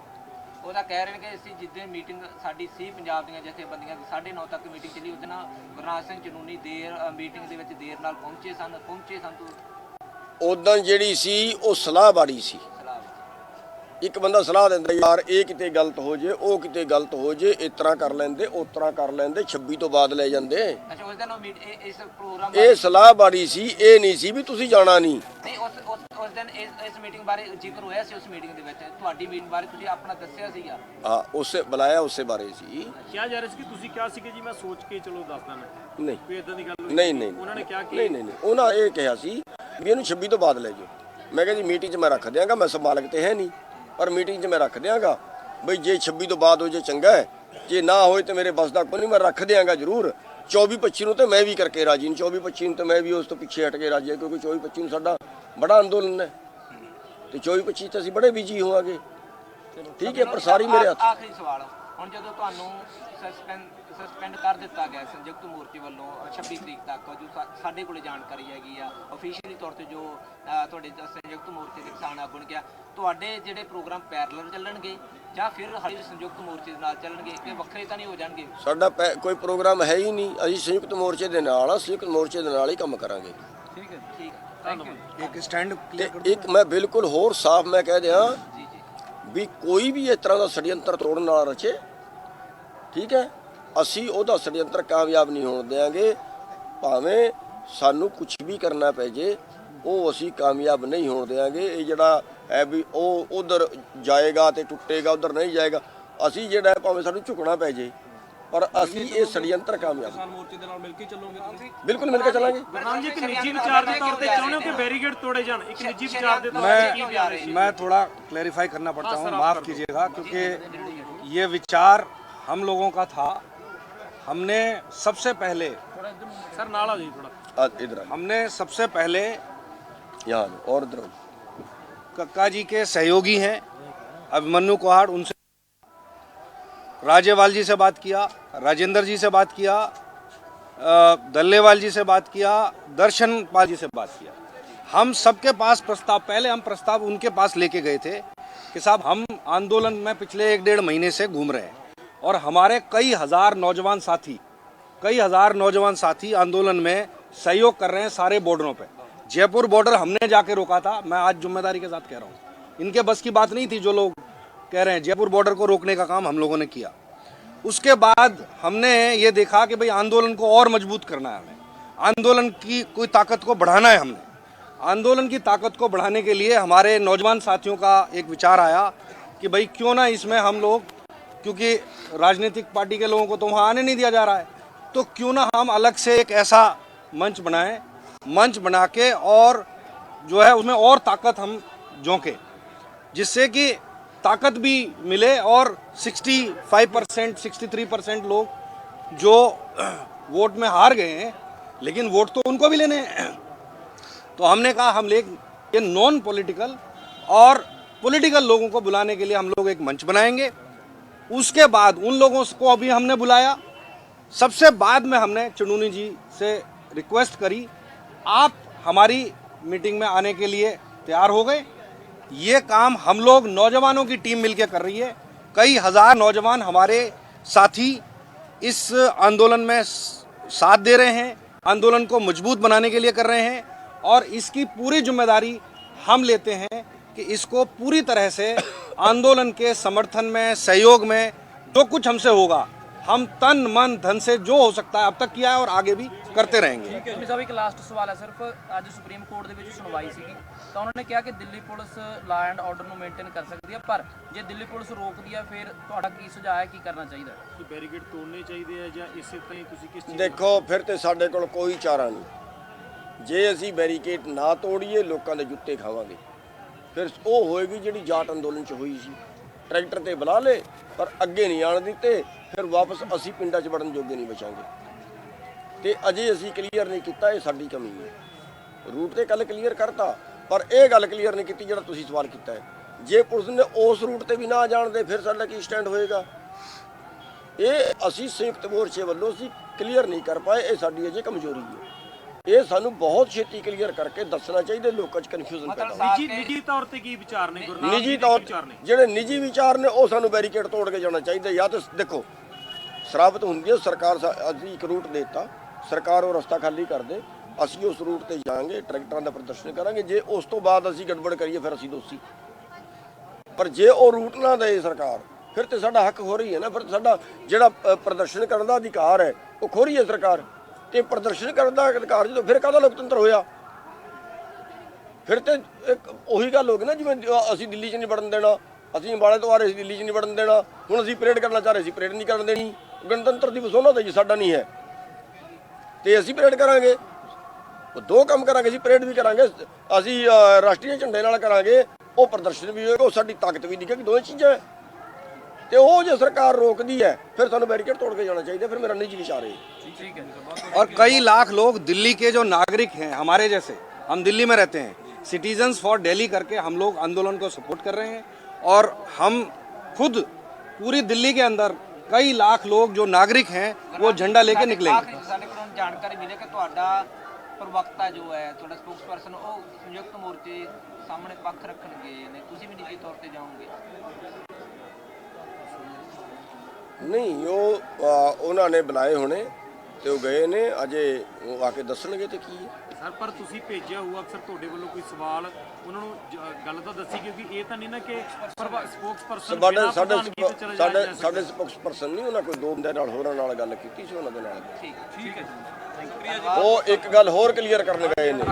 S4: ਉਹਦਾ ਕਹਿ ਰਹੇ ਨੇ ਕਿ ਅਸੀਂ ਜਿੱਦਾਂ ਮੀਟਿੰਗ ਸਾਡੀ ਸੀ ਪੰਜਾਬ ਦੀਆਂ ਜਥੇਬੰਦੀਆਂ ਦੀ 9:30 ਤੱਕ ਮੀਟਿੰਗ ਚੱਲੀ, ਉਹਦੇ ਨਾਲ ਗੁਰਨਾਮ ਸਿੰਘ ਚਨੂਨੀ ਮੀਟਿੰਗ ਦੇ ਵਿੱਚ ਦੇਰ ਨਾਲ ਪਹੁੰਚੇ ਸਨ ਤੋਂ
S1: ਉਦੋਂ ਜਿਹੜੀ ਸੀ ਉਹ ਸਲਾਹਬਾੜੀ ਸੀ।
S4: ਸਲਾਹ
S1: ਇੱਕ ਬੰਦਾ ਸਲਾਹ ਦਿੰਦਾ ਯਾਰ ਇਹ ਕਿਤੇ ਗਲਤ ਹੋ ਜੇ, ਉਹ ਕਿਤੇ ਗਲਤ ਹੋ ਜੇ, ਇਸ ਤਰ੍ਹਾਂ ਕਰ ਲੈਂਦੇ, ਉਸ ਤਰ੍ਹਾਂ ਕਰ ਲੈਂਦੇ, 26 ਤੋਂ ਬਾਅਦ ਲੈ ਜਾਂਦੇ।
S4: ਅੱਛਾ, ਉਸ ਦਿਨ ਇਸ ਪ੍ਰੋਗਰਾਮ
S1: ਇਹ ਸਲਾਹਬਾੜੀ ਸੀ, ਇਹ ਨਹੀਂ ਸੀ ਵੀ ਤੁਸੀਂ ਜਾਣਾ ਨਹੀਂ।
S4: ਨਹੀਂ, ਉਸ ਦਿਨ ਇਸ ਮੀਟਿੰਗ ਬਾਰੇ ਜ਼ਿਕਰ ਹੋਇਆ ਸੀ। ਉਸ ਮੀਟਿੰਗ ਦੇ ਵਿੱਚ ਤੁਹਾਡੀ ਮੀਟਿੰਗ ਬਾਰੇ ਤੁਸੀਂ ਆਪਣਾ ਦੱਸਿਆ ਸੀਗਾ।
S1: ਹਾਂ, ਉਸੇ ਬੁਲਾਇਆ ਉਸੇ ਬਾਰੇ ਸੀ।
S2: ਕਿਹਾ ਜਾ ਰਿਹਾ ਸੀ ਕਿ ਤੁਸੀਂ ਕਿਹਾ ਸੀ ਕਿ ਜੀ ਮੈਂ ਸੋਚ ਕੇ ਚਲੋ ਦੱਸ ਦਾਂ।
S1: ਨਹੀਂ
S2: ਕੋਈ ਇਦਾਂ ਦੀ ਗੱਲ ਹੋਈ?
S1: ਨਹੀਂ
S2: ਉਹਨਾਂ ਨੇ ਕਿਹਾ ਕਿ
S1: ਨਹੀਂ ਉਹਨਾਂ ਇਹ ਕਿਹਾ ਸੀ ਵੀ ਇਹਨੂੰ 26 ਤੋਂ ਬਾਅਦ ਲੈ ਜਾਓ। ਮੈਂ ਕਿਹਾ ਜੀ ਮੀਟਿੰਗ 'ਚ ਮੈਂ ਰੱਖ ਦਿਆਂਗਾ, ਮੈਂ ਸੰਭਾਲਕ ਤੇ ਹੈ ਨਹੀਂ, ਪਰ ਮੀਟਿੰਗ 'ਚ ਮੈਂ ਰੱਖ ਦਿਆਂਗਾ ਬਈ ਜੇ 26 ਤੋਂ ਬਾਅਦ ਹੋ ਜੇ ਚੰਗਾ ਹੈ, ਜੇ ਨਾ ਹੋਏ ਤੇ ਮੇਰੇ ਬਸ ਦਾ ਕੋਈ ਨਹੀਂ, ਮੈਂ ਰੱਖ ਦਿਆਂਗਾ ਜ਼ਰੂਰ। 24-25 ਨੂੰ ਤੇ ਮੈਂ ਵੀ ਕਰਕੇ ਰਾਜੀ ਨਹੀਂ, 24-25 ਨੂੰ ਤੇ ਮੈਂ ਵੀ ਉਸ ਤੋਂ ਪਿੱਛੇ ਹਟ ਕੇ ਰਾਜੀ ਹਾਂ, ਕਿਉਂਕਿ 24-25 ਨੂੰ ਸਾਡਾ ਬੜਾ ਅੰਦੋਲਨ ਹੈ ਤੇ 24-25 ਤੇ ਅਸੀਂ ਬੜੇ ਬਿਜੀ ਹੋਵਾਂਗੇ। ਠੀਕ ਹੈ, ਪਰ ਸਾਰੀ ਮੇਰੇ ਹੱਥ।
S4: ਆਖਰੀ ਸਵਾਲ, ਹੁਣ ਜਦੋਂ ਤੁਹਾਨੂੰ ਸਸਪੈਂਡ ਕਰ ਦਿੱਤਾ ਗਿਆ ਸੰਯੁਕਤ ਮੋਰਚੇ ਵੱਲੋਂ 26 ਤਰੀਕ ਤੱਕ, ਜੋ ਸਾਡੇ ਕੋਲੇ ਜਾਣਕਾਰੀ ਹੈਗੀ ਆ ਅਫੀਸ਼ੀਅਲੀ ਤੌਰ ਤੇ, ਜੋ ਤੁਹਾਡੇ ਸੰਯੁਕਤ ਮੋਰਚੇ ਦੇ ਕਿਸਾਨ ਆਗੂ ਨੇ ਕਿਹਾ, ਤੁਹਾਡੇ ਜਿਹੜੇ ਪ੍ਰੋਗਰਾਮ ਪੈਰਲਲ ਚੱਲਣਗੇ ਜਾਂ ਫਿਰ ਹਰ ਸੰਯੁਕਤ ਮੋਰਚੇ ਦੇ ਨਾਲ ਚੱਲਣਗੇ, ਕਿ ਵੱਖਰੇ ਤਾਂ ਨਹੀਂ ਹੋ ਜਾਣਗੇ?
S1: ਸਾਡਾ ਕੋਈ ਪ੍ਰੋਗਰਾਮ ਹੈ ਹੀ ਨਹੀਂ, ਅਸੀਂ ਸੰਯੁਕਤ ਮੋਰਚੇ ਦੇ ਨਾਲ ਆ, ਸੰਯੁਕਤ ਮੋਰਚੇ ਦੇ ਨਾਲ ਹੀ ਕੰਮ ਕਰਾਂਗੇ।
S4: ਠੀਕ ਹੈ, ਠੀਕ ਹੈ, ਥੈਂਕ ਯੂ।
S6: ਇੱਕ ਸਟੈਂਡ
S1: ਤੇ ਇੱਕ ਮੈਂ ਬਿਲਕੁਲ ਹੋਰ ਸਾਫ਼ ਮੈਂ ਕਹਿ ਦਿਆਂ
S4: ਜੀ
S1: ਵੀ ਕੋਈ ਵੀ ਇਸ ਤਰ੍ਹਾਂ ਦਾ ષਡਯੰਤਰ ਤੋੜਨ ਵਾਲਾ ਰਚੇ, ਠੀਕ ਹੈ, ਅਸੀਂ ਉਹਦਾ ષਡਯੰਤਰ ਕਾਮਯਾਬ ਨਹੀਂ ਹੋਣ ਦੇਵਾਂਗੇ। ਭਾਵੇਂ ਸਾਨੂੰ ਕੁਝ ਵੀ ਕਰਨਾ ਪੈ ਜੇ, ਉਹ ਅਸੀਂ ਕਾਮਯਾਬ ਨਹੀਂ ਹੋਣ ਦੇਵਾਂਗੇ। ਇਹ ਜਿਹੜਾ ਹੈ ਵੀ ਉਹ ਉਧਰ ਜਾਏਗਾ ਤੇ ਟੁੱਟੇਗਾ, ਉਧਰ ਨਹੀਂ ਜਾਏਗਾ। ਅਸੀਂ ਜਿਹੜਾ ਭਾਵੇਂ ਸਾਨੂੰ ਝੁਕਣਾ ਪੈ ਜੇ, ਪਰ ਅਸੀਂ ਇਹ ષਡਯੰਤਰ ਕਾਮਯਾਬ
S5: ਕਿਸਾਨ ਮੋਰਚੇ ਦੇ ਨਾਲ ਮਿਲ ਕੇ ਚੱਲੋਗੇ ਤੁਸੀਂ?
S1: ਬਿਲਕੁਲ ਮਿਲ ਕੇ ਚੱਲਾਂਗੇ।
S2: ਗੁਰਨਾਮ ਜੀ, ਇੱਕ ਨਿੱਜੀ ਵਿਚਾਰ ਦੇ ਤੌਰ ਤੇ ਚਾਹੁੰਦੇ ਹੋ ਕਿ ਬੈਰੀਕੇਡ ਤੋੜੇ ਜਾਣ? ਇੱਕ ਨਿੱਜੀ ਵਿਚਾਰ ਦੇ ਤੌਰ ਤੇ ਕੀ ਬਿਆਨ ਹੈ?
S6: मैं थोड़ा क्लैरिफाई करना पड़ता हूँ, माफ़ कीजिएगा, क्योंकि ये विचार हम लोगों का था। हमने सबसे पहले
S2: ਸਰ ਨਾਲ ਆ ਜੀ ਥੋੜਾ।
S1: इधर
S6: हमने सबसे पहले
S1: यहाँ और इधर
S6: कक्का जी के सहयोगी हैं अभिमन्यु कोहाड़, उनसे राजेवाल जी से बात किया, राजेंद्र जी से बात किया, दल्लेवाल जी से बात किया, दर्शनपाल जी से बात किया। हम सबके पास प्रस्ताव, पहले हम प्रस्ताव उनके पास लेके गए थे कि साहब हम आंदोलन में पिछले 1-1.5 महीने से घूम रहे हैं और हमारे कई हजार नौजवान साथी कई हजार नौजवान साथी आंदोलन में सहयोग कर रहे हैं सारे बॉर्डरों पे। जयपुर बॉर्डर हमने जाके रोका था, मैं आज जिम्मेदारी के साथ कह रहा हूँ। इनके बस की बात नहीं थी जो लोग कह रहे हैं। जयपुर बॉर्डर को रोकने का काम हम लोगों ने किया। उसके बाद हमने ये देखा कि भाई आंदोलन को और मजबूत करना है, हमें आंदोलन की कोई ताकत को बढ़ाना है। हमने आंदोलन की ताकत को बढ़ाने के लिए हमारे नौजवान साथियों का एक विचार आया कि भाई क्यों ना इसमें हम लोग, क्योंकि राजनीतिक पार्टी के लोगों को तो वहाँ आने नहीं दिया जा रहा है, तो क्यों ना हम अलग से एक ऐसा मंच बनाएं, मंच बना के और जो है उसमें और ताकत हम झोंके, जिससे कि ताकत भी मिले और 65%, 63% लोग जो वोट में हार गए हैं, लेकिन वोट तो उनको भी लेने हैं। तो हमने कहा हम ये नॉन पॉलिटिकल और पॉलिटिकल लोगों को बुलाने के लिए हम लोग एक मंच बनाएंगे। उसके बाद उन लोगों को अभी हमने बुलाया। सबसे बाद में हमने चुनूनी जी से रिक्वेस्ट करी, आप हमारी मीटिंग में आने के लिए तैयार हो गए। ये काम हम लोग नौजवानों की टीम मिलकर कर रही है। कई हजार नौजवान हमारे साथी इस आंदोलन में साथ दे रहे हैं, आंदोलन को मजबूत बनाने के लिए कर रहे हैं, और इसकी पूरी जिम्मेदारी हम लेते हैं कि इसको पूरी तरह से आंदोलन के समर्थन में, सहयोग में जो कुछ हमसे होगा, हम तन मन धन से जो हो सकता है अब तक किया है और आगे भी करते रहेंगे।
S3: ਜੀ ਸਾਹਿਬ ਇੱਕ ਲਾਸਟ ਸਵਾਲ ਹੈ ਸਿਰਫ, ਅੱਜ ਸੁਪਰੀਮ ਕੋਰਟ ਦੇ ਵਿੱਚ ਸੁਣਵਾਈ ਸੀਗੀ ਤਾਂ ਉਹਨਾਂ ਨੇ ਕਿਹਾ ਕਿ Delhi police law and order ਨੂੰ ਮੇਨਟੇਨ ਕਰ ਸਕਦੀ ਹੈ, ਪਰ ਜੇ ਦਿੱਲੀ ਪੁਲਿਸ ਰੋਕਦੀ ਹੈ ਫਿਰ ਤੁਹਾਡਾ ਕੀ ਸੁਝਾਅ ਹੈ, ਕੀ ਕਰਨਾ ਚਾਹੀਦਾ ਹੈ?
S2: ਬੈਰੀਕੇਡ ਤੋੜਨੇ ਚਾਹੀਦੇ ਆ ਜਾਂ ਇਸੇ ਤਰ੍ਹਾਂ ਹੀ ਤੁਸੀਂ ਕਿਸ ਚੀਜ਼
S1: ਦੇਖੋ ਫਿਰ ਤੇ ਸਾਡੇ ਕੋਲ ਕੋਈ ਚਾਰਾ ਨਹੀਂ। ਜੇ ਅਸੀਂ ਬੈਰੀਕੇਡ ਨਾ ਤੋੜੀਏ ਲੋਕਾਂ ਦੇ ਜੁੱਤੇ ਖਾਵਾਂਗੇ। ਫਿਰ ਉਹ ਹੋਏਗੀ ਜਿਹੜੀ ਜਾਟ ਅੰਦੋਲਨ 'ਚ ਹੋਈ ਸੀ, ਟਰੈਕਟਰ ਤੇ ਬੁਲਾ ਲੇ ਪਰ ਅੱਗੇ ਨਹੀਂ ਆਣ ਦਿੱਤੇ, ਫਿਰ ਵਾਪਸ ਅਸੀਂ ਪਿੰਡਾਂ 'ਚ ਵੜਨ ਜੋਗੇ ਨਹੀਂ ਬਚਾਂਗੇ। ਤੇ ਅਜੇ ਅਸੀਂ ਕਲੀਅਰ ਨਹੀਂ ਕੀਤਾ, ਇਹ ਸਾਡੀ ਕਮੀ ਹੈ। ਰੂਟ ਤੇ ਕੱਲ ਕਲੀਅਰ ਕਰਤਾ, ਪਰ ਇਹ ਗੱਲ ਕਲੀਅਰ ਨਹੀਂ ਕੀਤੀ ਜਿਹੜਾ ਤੁਸੀਂ ਸਵਾਲ ਕੀਤਾ ਹੈ। ਜੇ ਪੁਲਿਸ ਨੇ ਉਸ ਰੂਟ ਤੇ ਵੀ ਨਾ ਜਾਣਦੇ ਫਿਰ ਸਾਡਾ ਕੀ ਸਟੈਂਡ ਹੋਏਗਾ? ਇਹ ਅਸੀਂ ਸੰਯੁਕਤ ਮੋਰਚੇ ਵੱਲੋਂ ਅਸੀਂ ਕਲੀਅਰ ਨਹੀਂ ਕਰ ਪਾਏ, ਇਹ ਸਾਡੀ ਅਜੇ ਕਮਜ਼ੋਰੀ ਹੈ। ਇਹ ਸਾਨੂੰ ਬਹੁਤ ਛੇਤੀ ਕਲੀਅਰ ਕਰਕੇ ਦੱਸਣਾ ਚਾਹੀਦਾ, ਲੋਕਾਂ 'ਚ ਕਨਫਿਊਜ਼ਨ ਪੈਦਾ ਹੋ।
S2: ਨਿੱਜੀ ਤੌਰ ਤੇ ਕੀ ਵਿਚਾਰ ਨੇ ਗੁਰਨਾਮ
S1: ਨਿੱਜੀ ਤੌਰ ਜਿਹੜੇ ਨਿੱਜੀ ਵਿਚਾਰ ਨੇ ਉਹ ਸਾਨੂੰ ਬੈਰੀਕੇਡ ਤੋੜ ਕੇ ਜਾਣਾ ਚਾਹੀਦਾ। ਜਾਂ ਤਾਂ ਦੇਖੋ ਸ਼ਰਾਬਤ ਹੁੰਦੀ ਹੈ, ਸਰਕਾਰ ਅਸੀਂ ਇੱਕ ਰੂਟ ਦੇ ਦਿੱਤਾ, ਸਰਕਾਰ ਉਹ ਰਸਤਾ ਖਾਲੀ ਕਰ ਦੇ, ਅਸੀਂ ਉਸ ਰੂਟ ਤੇ ਜਾਵਾਂਗੇ, ਟਰੈਕਟਰਾਂ ਦਾ ਪ੍ਰਦਰਸ਼ਨ ਕਰਾਂਗੇ। ਜੇ ਉਸ ਤੋਂ ਬਾਅਦ ਅਸੀਂ ਗੜਬੜ ਕਰੀਏ ਫਿਰ ਅਸੀਂ ਦੋਸ਼ੀ। ਪਰ ਜੇ ਉਹ ਰੂਟ ਨਾ ਦੇ ਸਰਕਾਰ ਫਿਰ ਤੇ ਸਾਡਾ ਹੱਕ ਹੋ ਰਹੀ ਹੈ ਨਾ, ਫਿਰ ਸਾਡਾ ਜਿਹੜਾ ਪ੍ਰਦਰਸ਼ਨ ਕਰਨ ਦਾ ਅਧਿਕਾਰ ਹੈ ਉਹ ਖੋ ਰਹੀ ਹੈ ਸਰਕਾਰ। ਤੇ ਪ੍ਰਦਰਸ਼ਨ ਕਰਨ ਦਾ ਅਧਿਕਾਰ ਜਦੋਂ ਫਿਰ ਕਾਹਦਾ ਲੋਕਤੰਤਰ ਹੋਇਆ? ਫਿਰ ਤੇ ਇੱਕ ਉਹੀ ਗੱਲ ਹੋ ਗਈ ਨਾ, ਜਿਵੇਂ ਅਸੀਂ ਦਿੱਲੀ 'ਚ ਨਹੀਂ ਵੜਨ ਦੇਣਾ, ਅਸੀਂ ਅੰਬਾਲੇ ਤੋਂ ਆ ਰਹੇ ਸੀ ਦਿੱਲੀ 'ਚ ਨਹੀਂ ਵੜਨ ਦੇਣਾ, ਹੁਣ ਅਸੀਂ ਪਰੇਡ ਕਰਨਾ ਚਾਹ ਰਹੇ ਸੀ, ਪਰੇਡ ਨਹੀਂ ਕਰਨ ਦੇਣੀ। ਗਣਤੰਤਰ ਦਿਵਸ ਉਹਨਾਂ ਦਾ ਜੀ, ਸਾਡਾ ਨਹੀਂ ਹੈ, ਤੇ ਅਸੀਂ ਪਰੇਡ ਕਰਾਂਗੇ। ਦੋ ਕੰਮ ਕਰਾਂਗੇ, ਅਸੀਂ ਪਰੇਡ ਵੀ ਕਰਾਂਗੇ, ਅਸੀਂ ਰਾਸ਼ਟਰੀ ਝੰਡੇ ਨਾਲ ਕਰਾਂਗੇ, ਉਹ ਪ੍ਰਦਰਸ਼ਨ ਵੀ ਹੋਏਗਾ, ਉਹ ਸਾਡੀ ਤਾਕਤ ਵੀ ਦਿਖੇਗੀ। ਦੋਵੇਂ ਚੀਜ਼ਾਂ ਹੈ। ਤੇ ਉਹ ਜੇ ਸਰਕਾਰ रोकती है फिर ਸਾਨੂੰ बैरिकेड तोड़ के जाना चाहिए। फिर मेरा निजी विचार है।
S3: ਠੀਕ ਹੈ ਜੀ।
S6: और कई लाख लोग दिल्ली के जो नागरिक हैं हमारे जैसे, हम दिल्ली में रहते हैं, सिटीजन्स फॉर दिल्ली करके हम लोग आंदोलन को सपोर्ट कर रहे हैं। और हम खुद पूरी दिल्ली के अंदर कई लाख लोग जो नागरिक हैं वो झंडा लेके निकलेंगे।
S4: ਸਾਡੇ ਕੋਲ ਜਾਣਕਾਰੀ ਮਿਲੇ ਕਿ ਤੁਹਾਡਾ ਪ੍ਰਵਕਤਾ ਜੋ ਹੈ, ਤੁਹਾਡਾ ਸਪੋਕਸਪਰਸਨ, ਉਹ ਸੰਯੁਕਤ ਮੋਰਚੇ ਸਾਹਮਣੇ ਪੱਖ ਰੱਖਣਗੇ ਨੇ, ਤੁਸੀਂ ਵੀ ਨਿੱਜੀ ਤੌਰ ਤੇ ਜਾਓਗੇ?
S1: ਨਹੀਂ, ਉਹ ਉਹਨਾਂ ਨੇ ਬੁਲਾਏ ਹੋਣੇ ਤੇ ਉਹ ਗਏ ਨੇ, ਅਜੇ ਉਹ ਆ ਕੇ ਦੱਸਣਗੇ ਤੇ ਕੀ ਹੈ।
S2: ਸਰ ਪਰ ਤੁਸੀਂ ਭੇਜਿਆ ਹੋਊ ਅਕਸਰ ਤੁਹਾਡੇ ਵੱਲੋਂ ਕੋਈ ਸਵਾਲ ਉਹਨਾਂ ਨੂੰ ਗੱਲ ਤਾਂ ਦੱਸੀ, ਕਿਉਂਕਿ ਇਹ ਤਾਂ ਨਹੀਂ ਨਾ ਕਿ ਸਪੋਕਸਪਰਸਨ
S1: ਸਾਡੇ ਸਪੋਕਸਪਰਸਨ ਨਹੀਂ, ਉਹਨਾਂ ਕੋਈ ਦੋ ਬੰਦੇ ਨਾਲ ਹੋਰਾਂ ਨਾਲ ਗੱਲ ਕੀਤੀ ਸੀ, ਉਹਨਾਂ ਦੇ ਨਾਲ।
S2: ਠੀਕ ਹੈ ਜੀ।
S1: ਉਹ ਇੱਕ ਗੱਲ ਹੋਰ ਕਲੀਅਰ ਕਰਨ ਗਏ ਨੇ,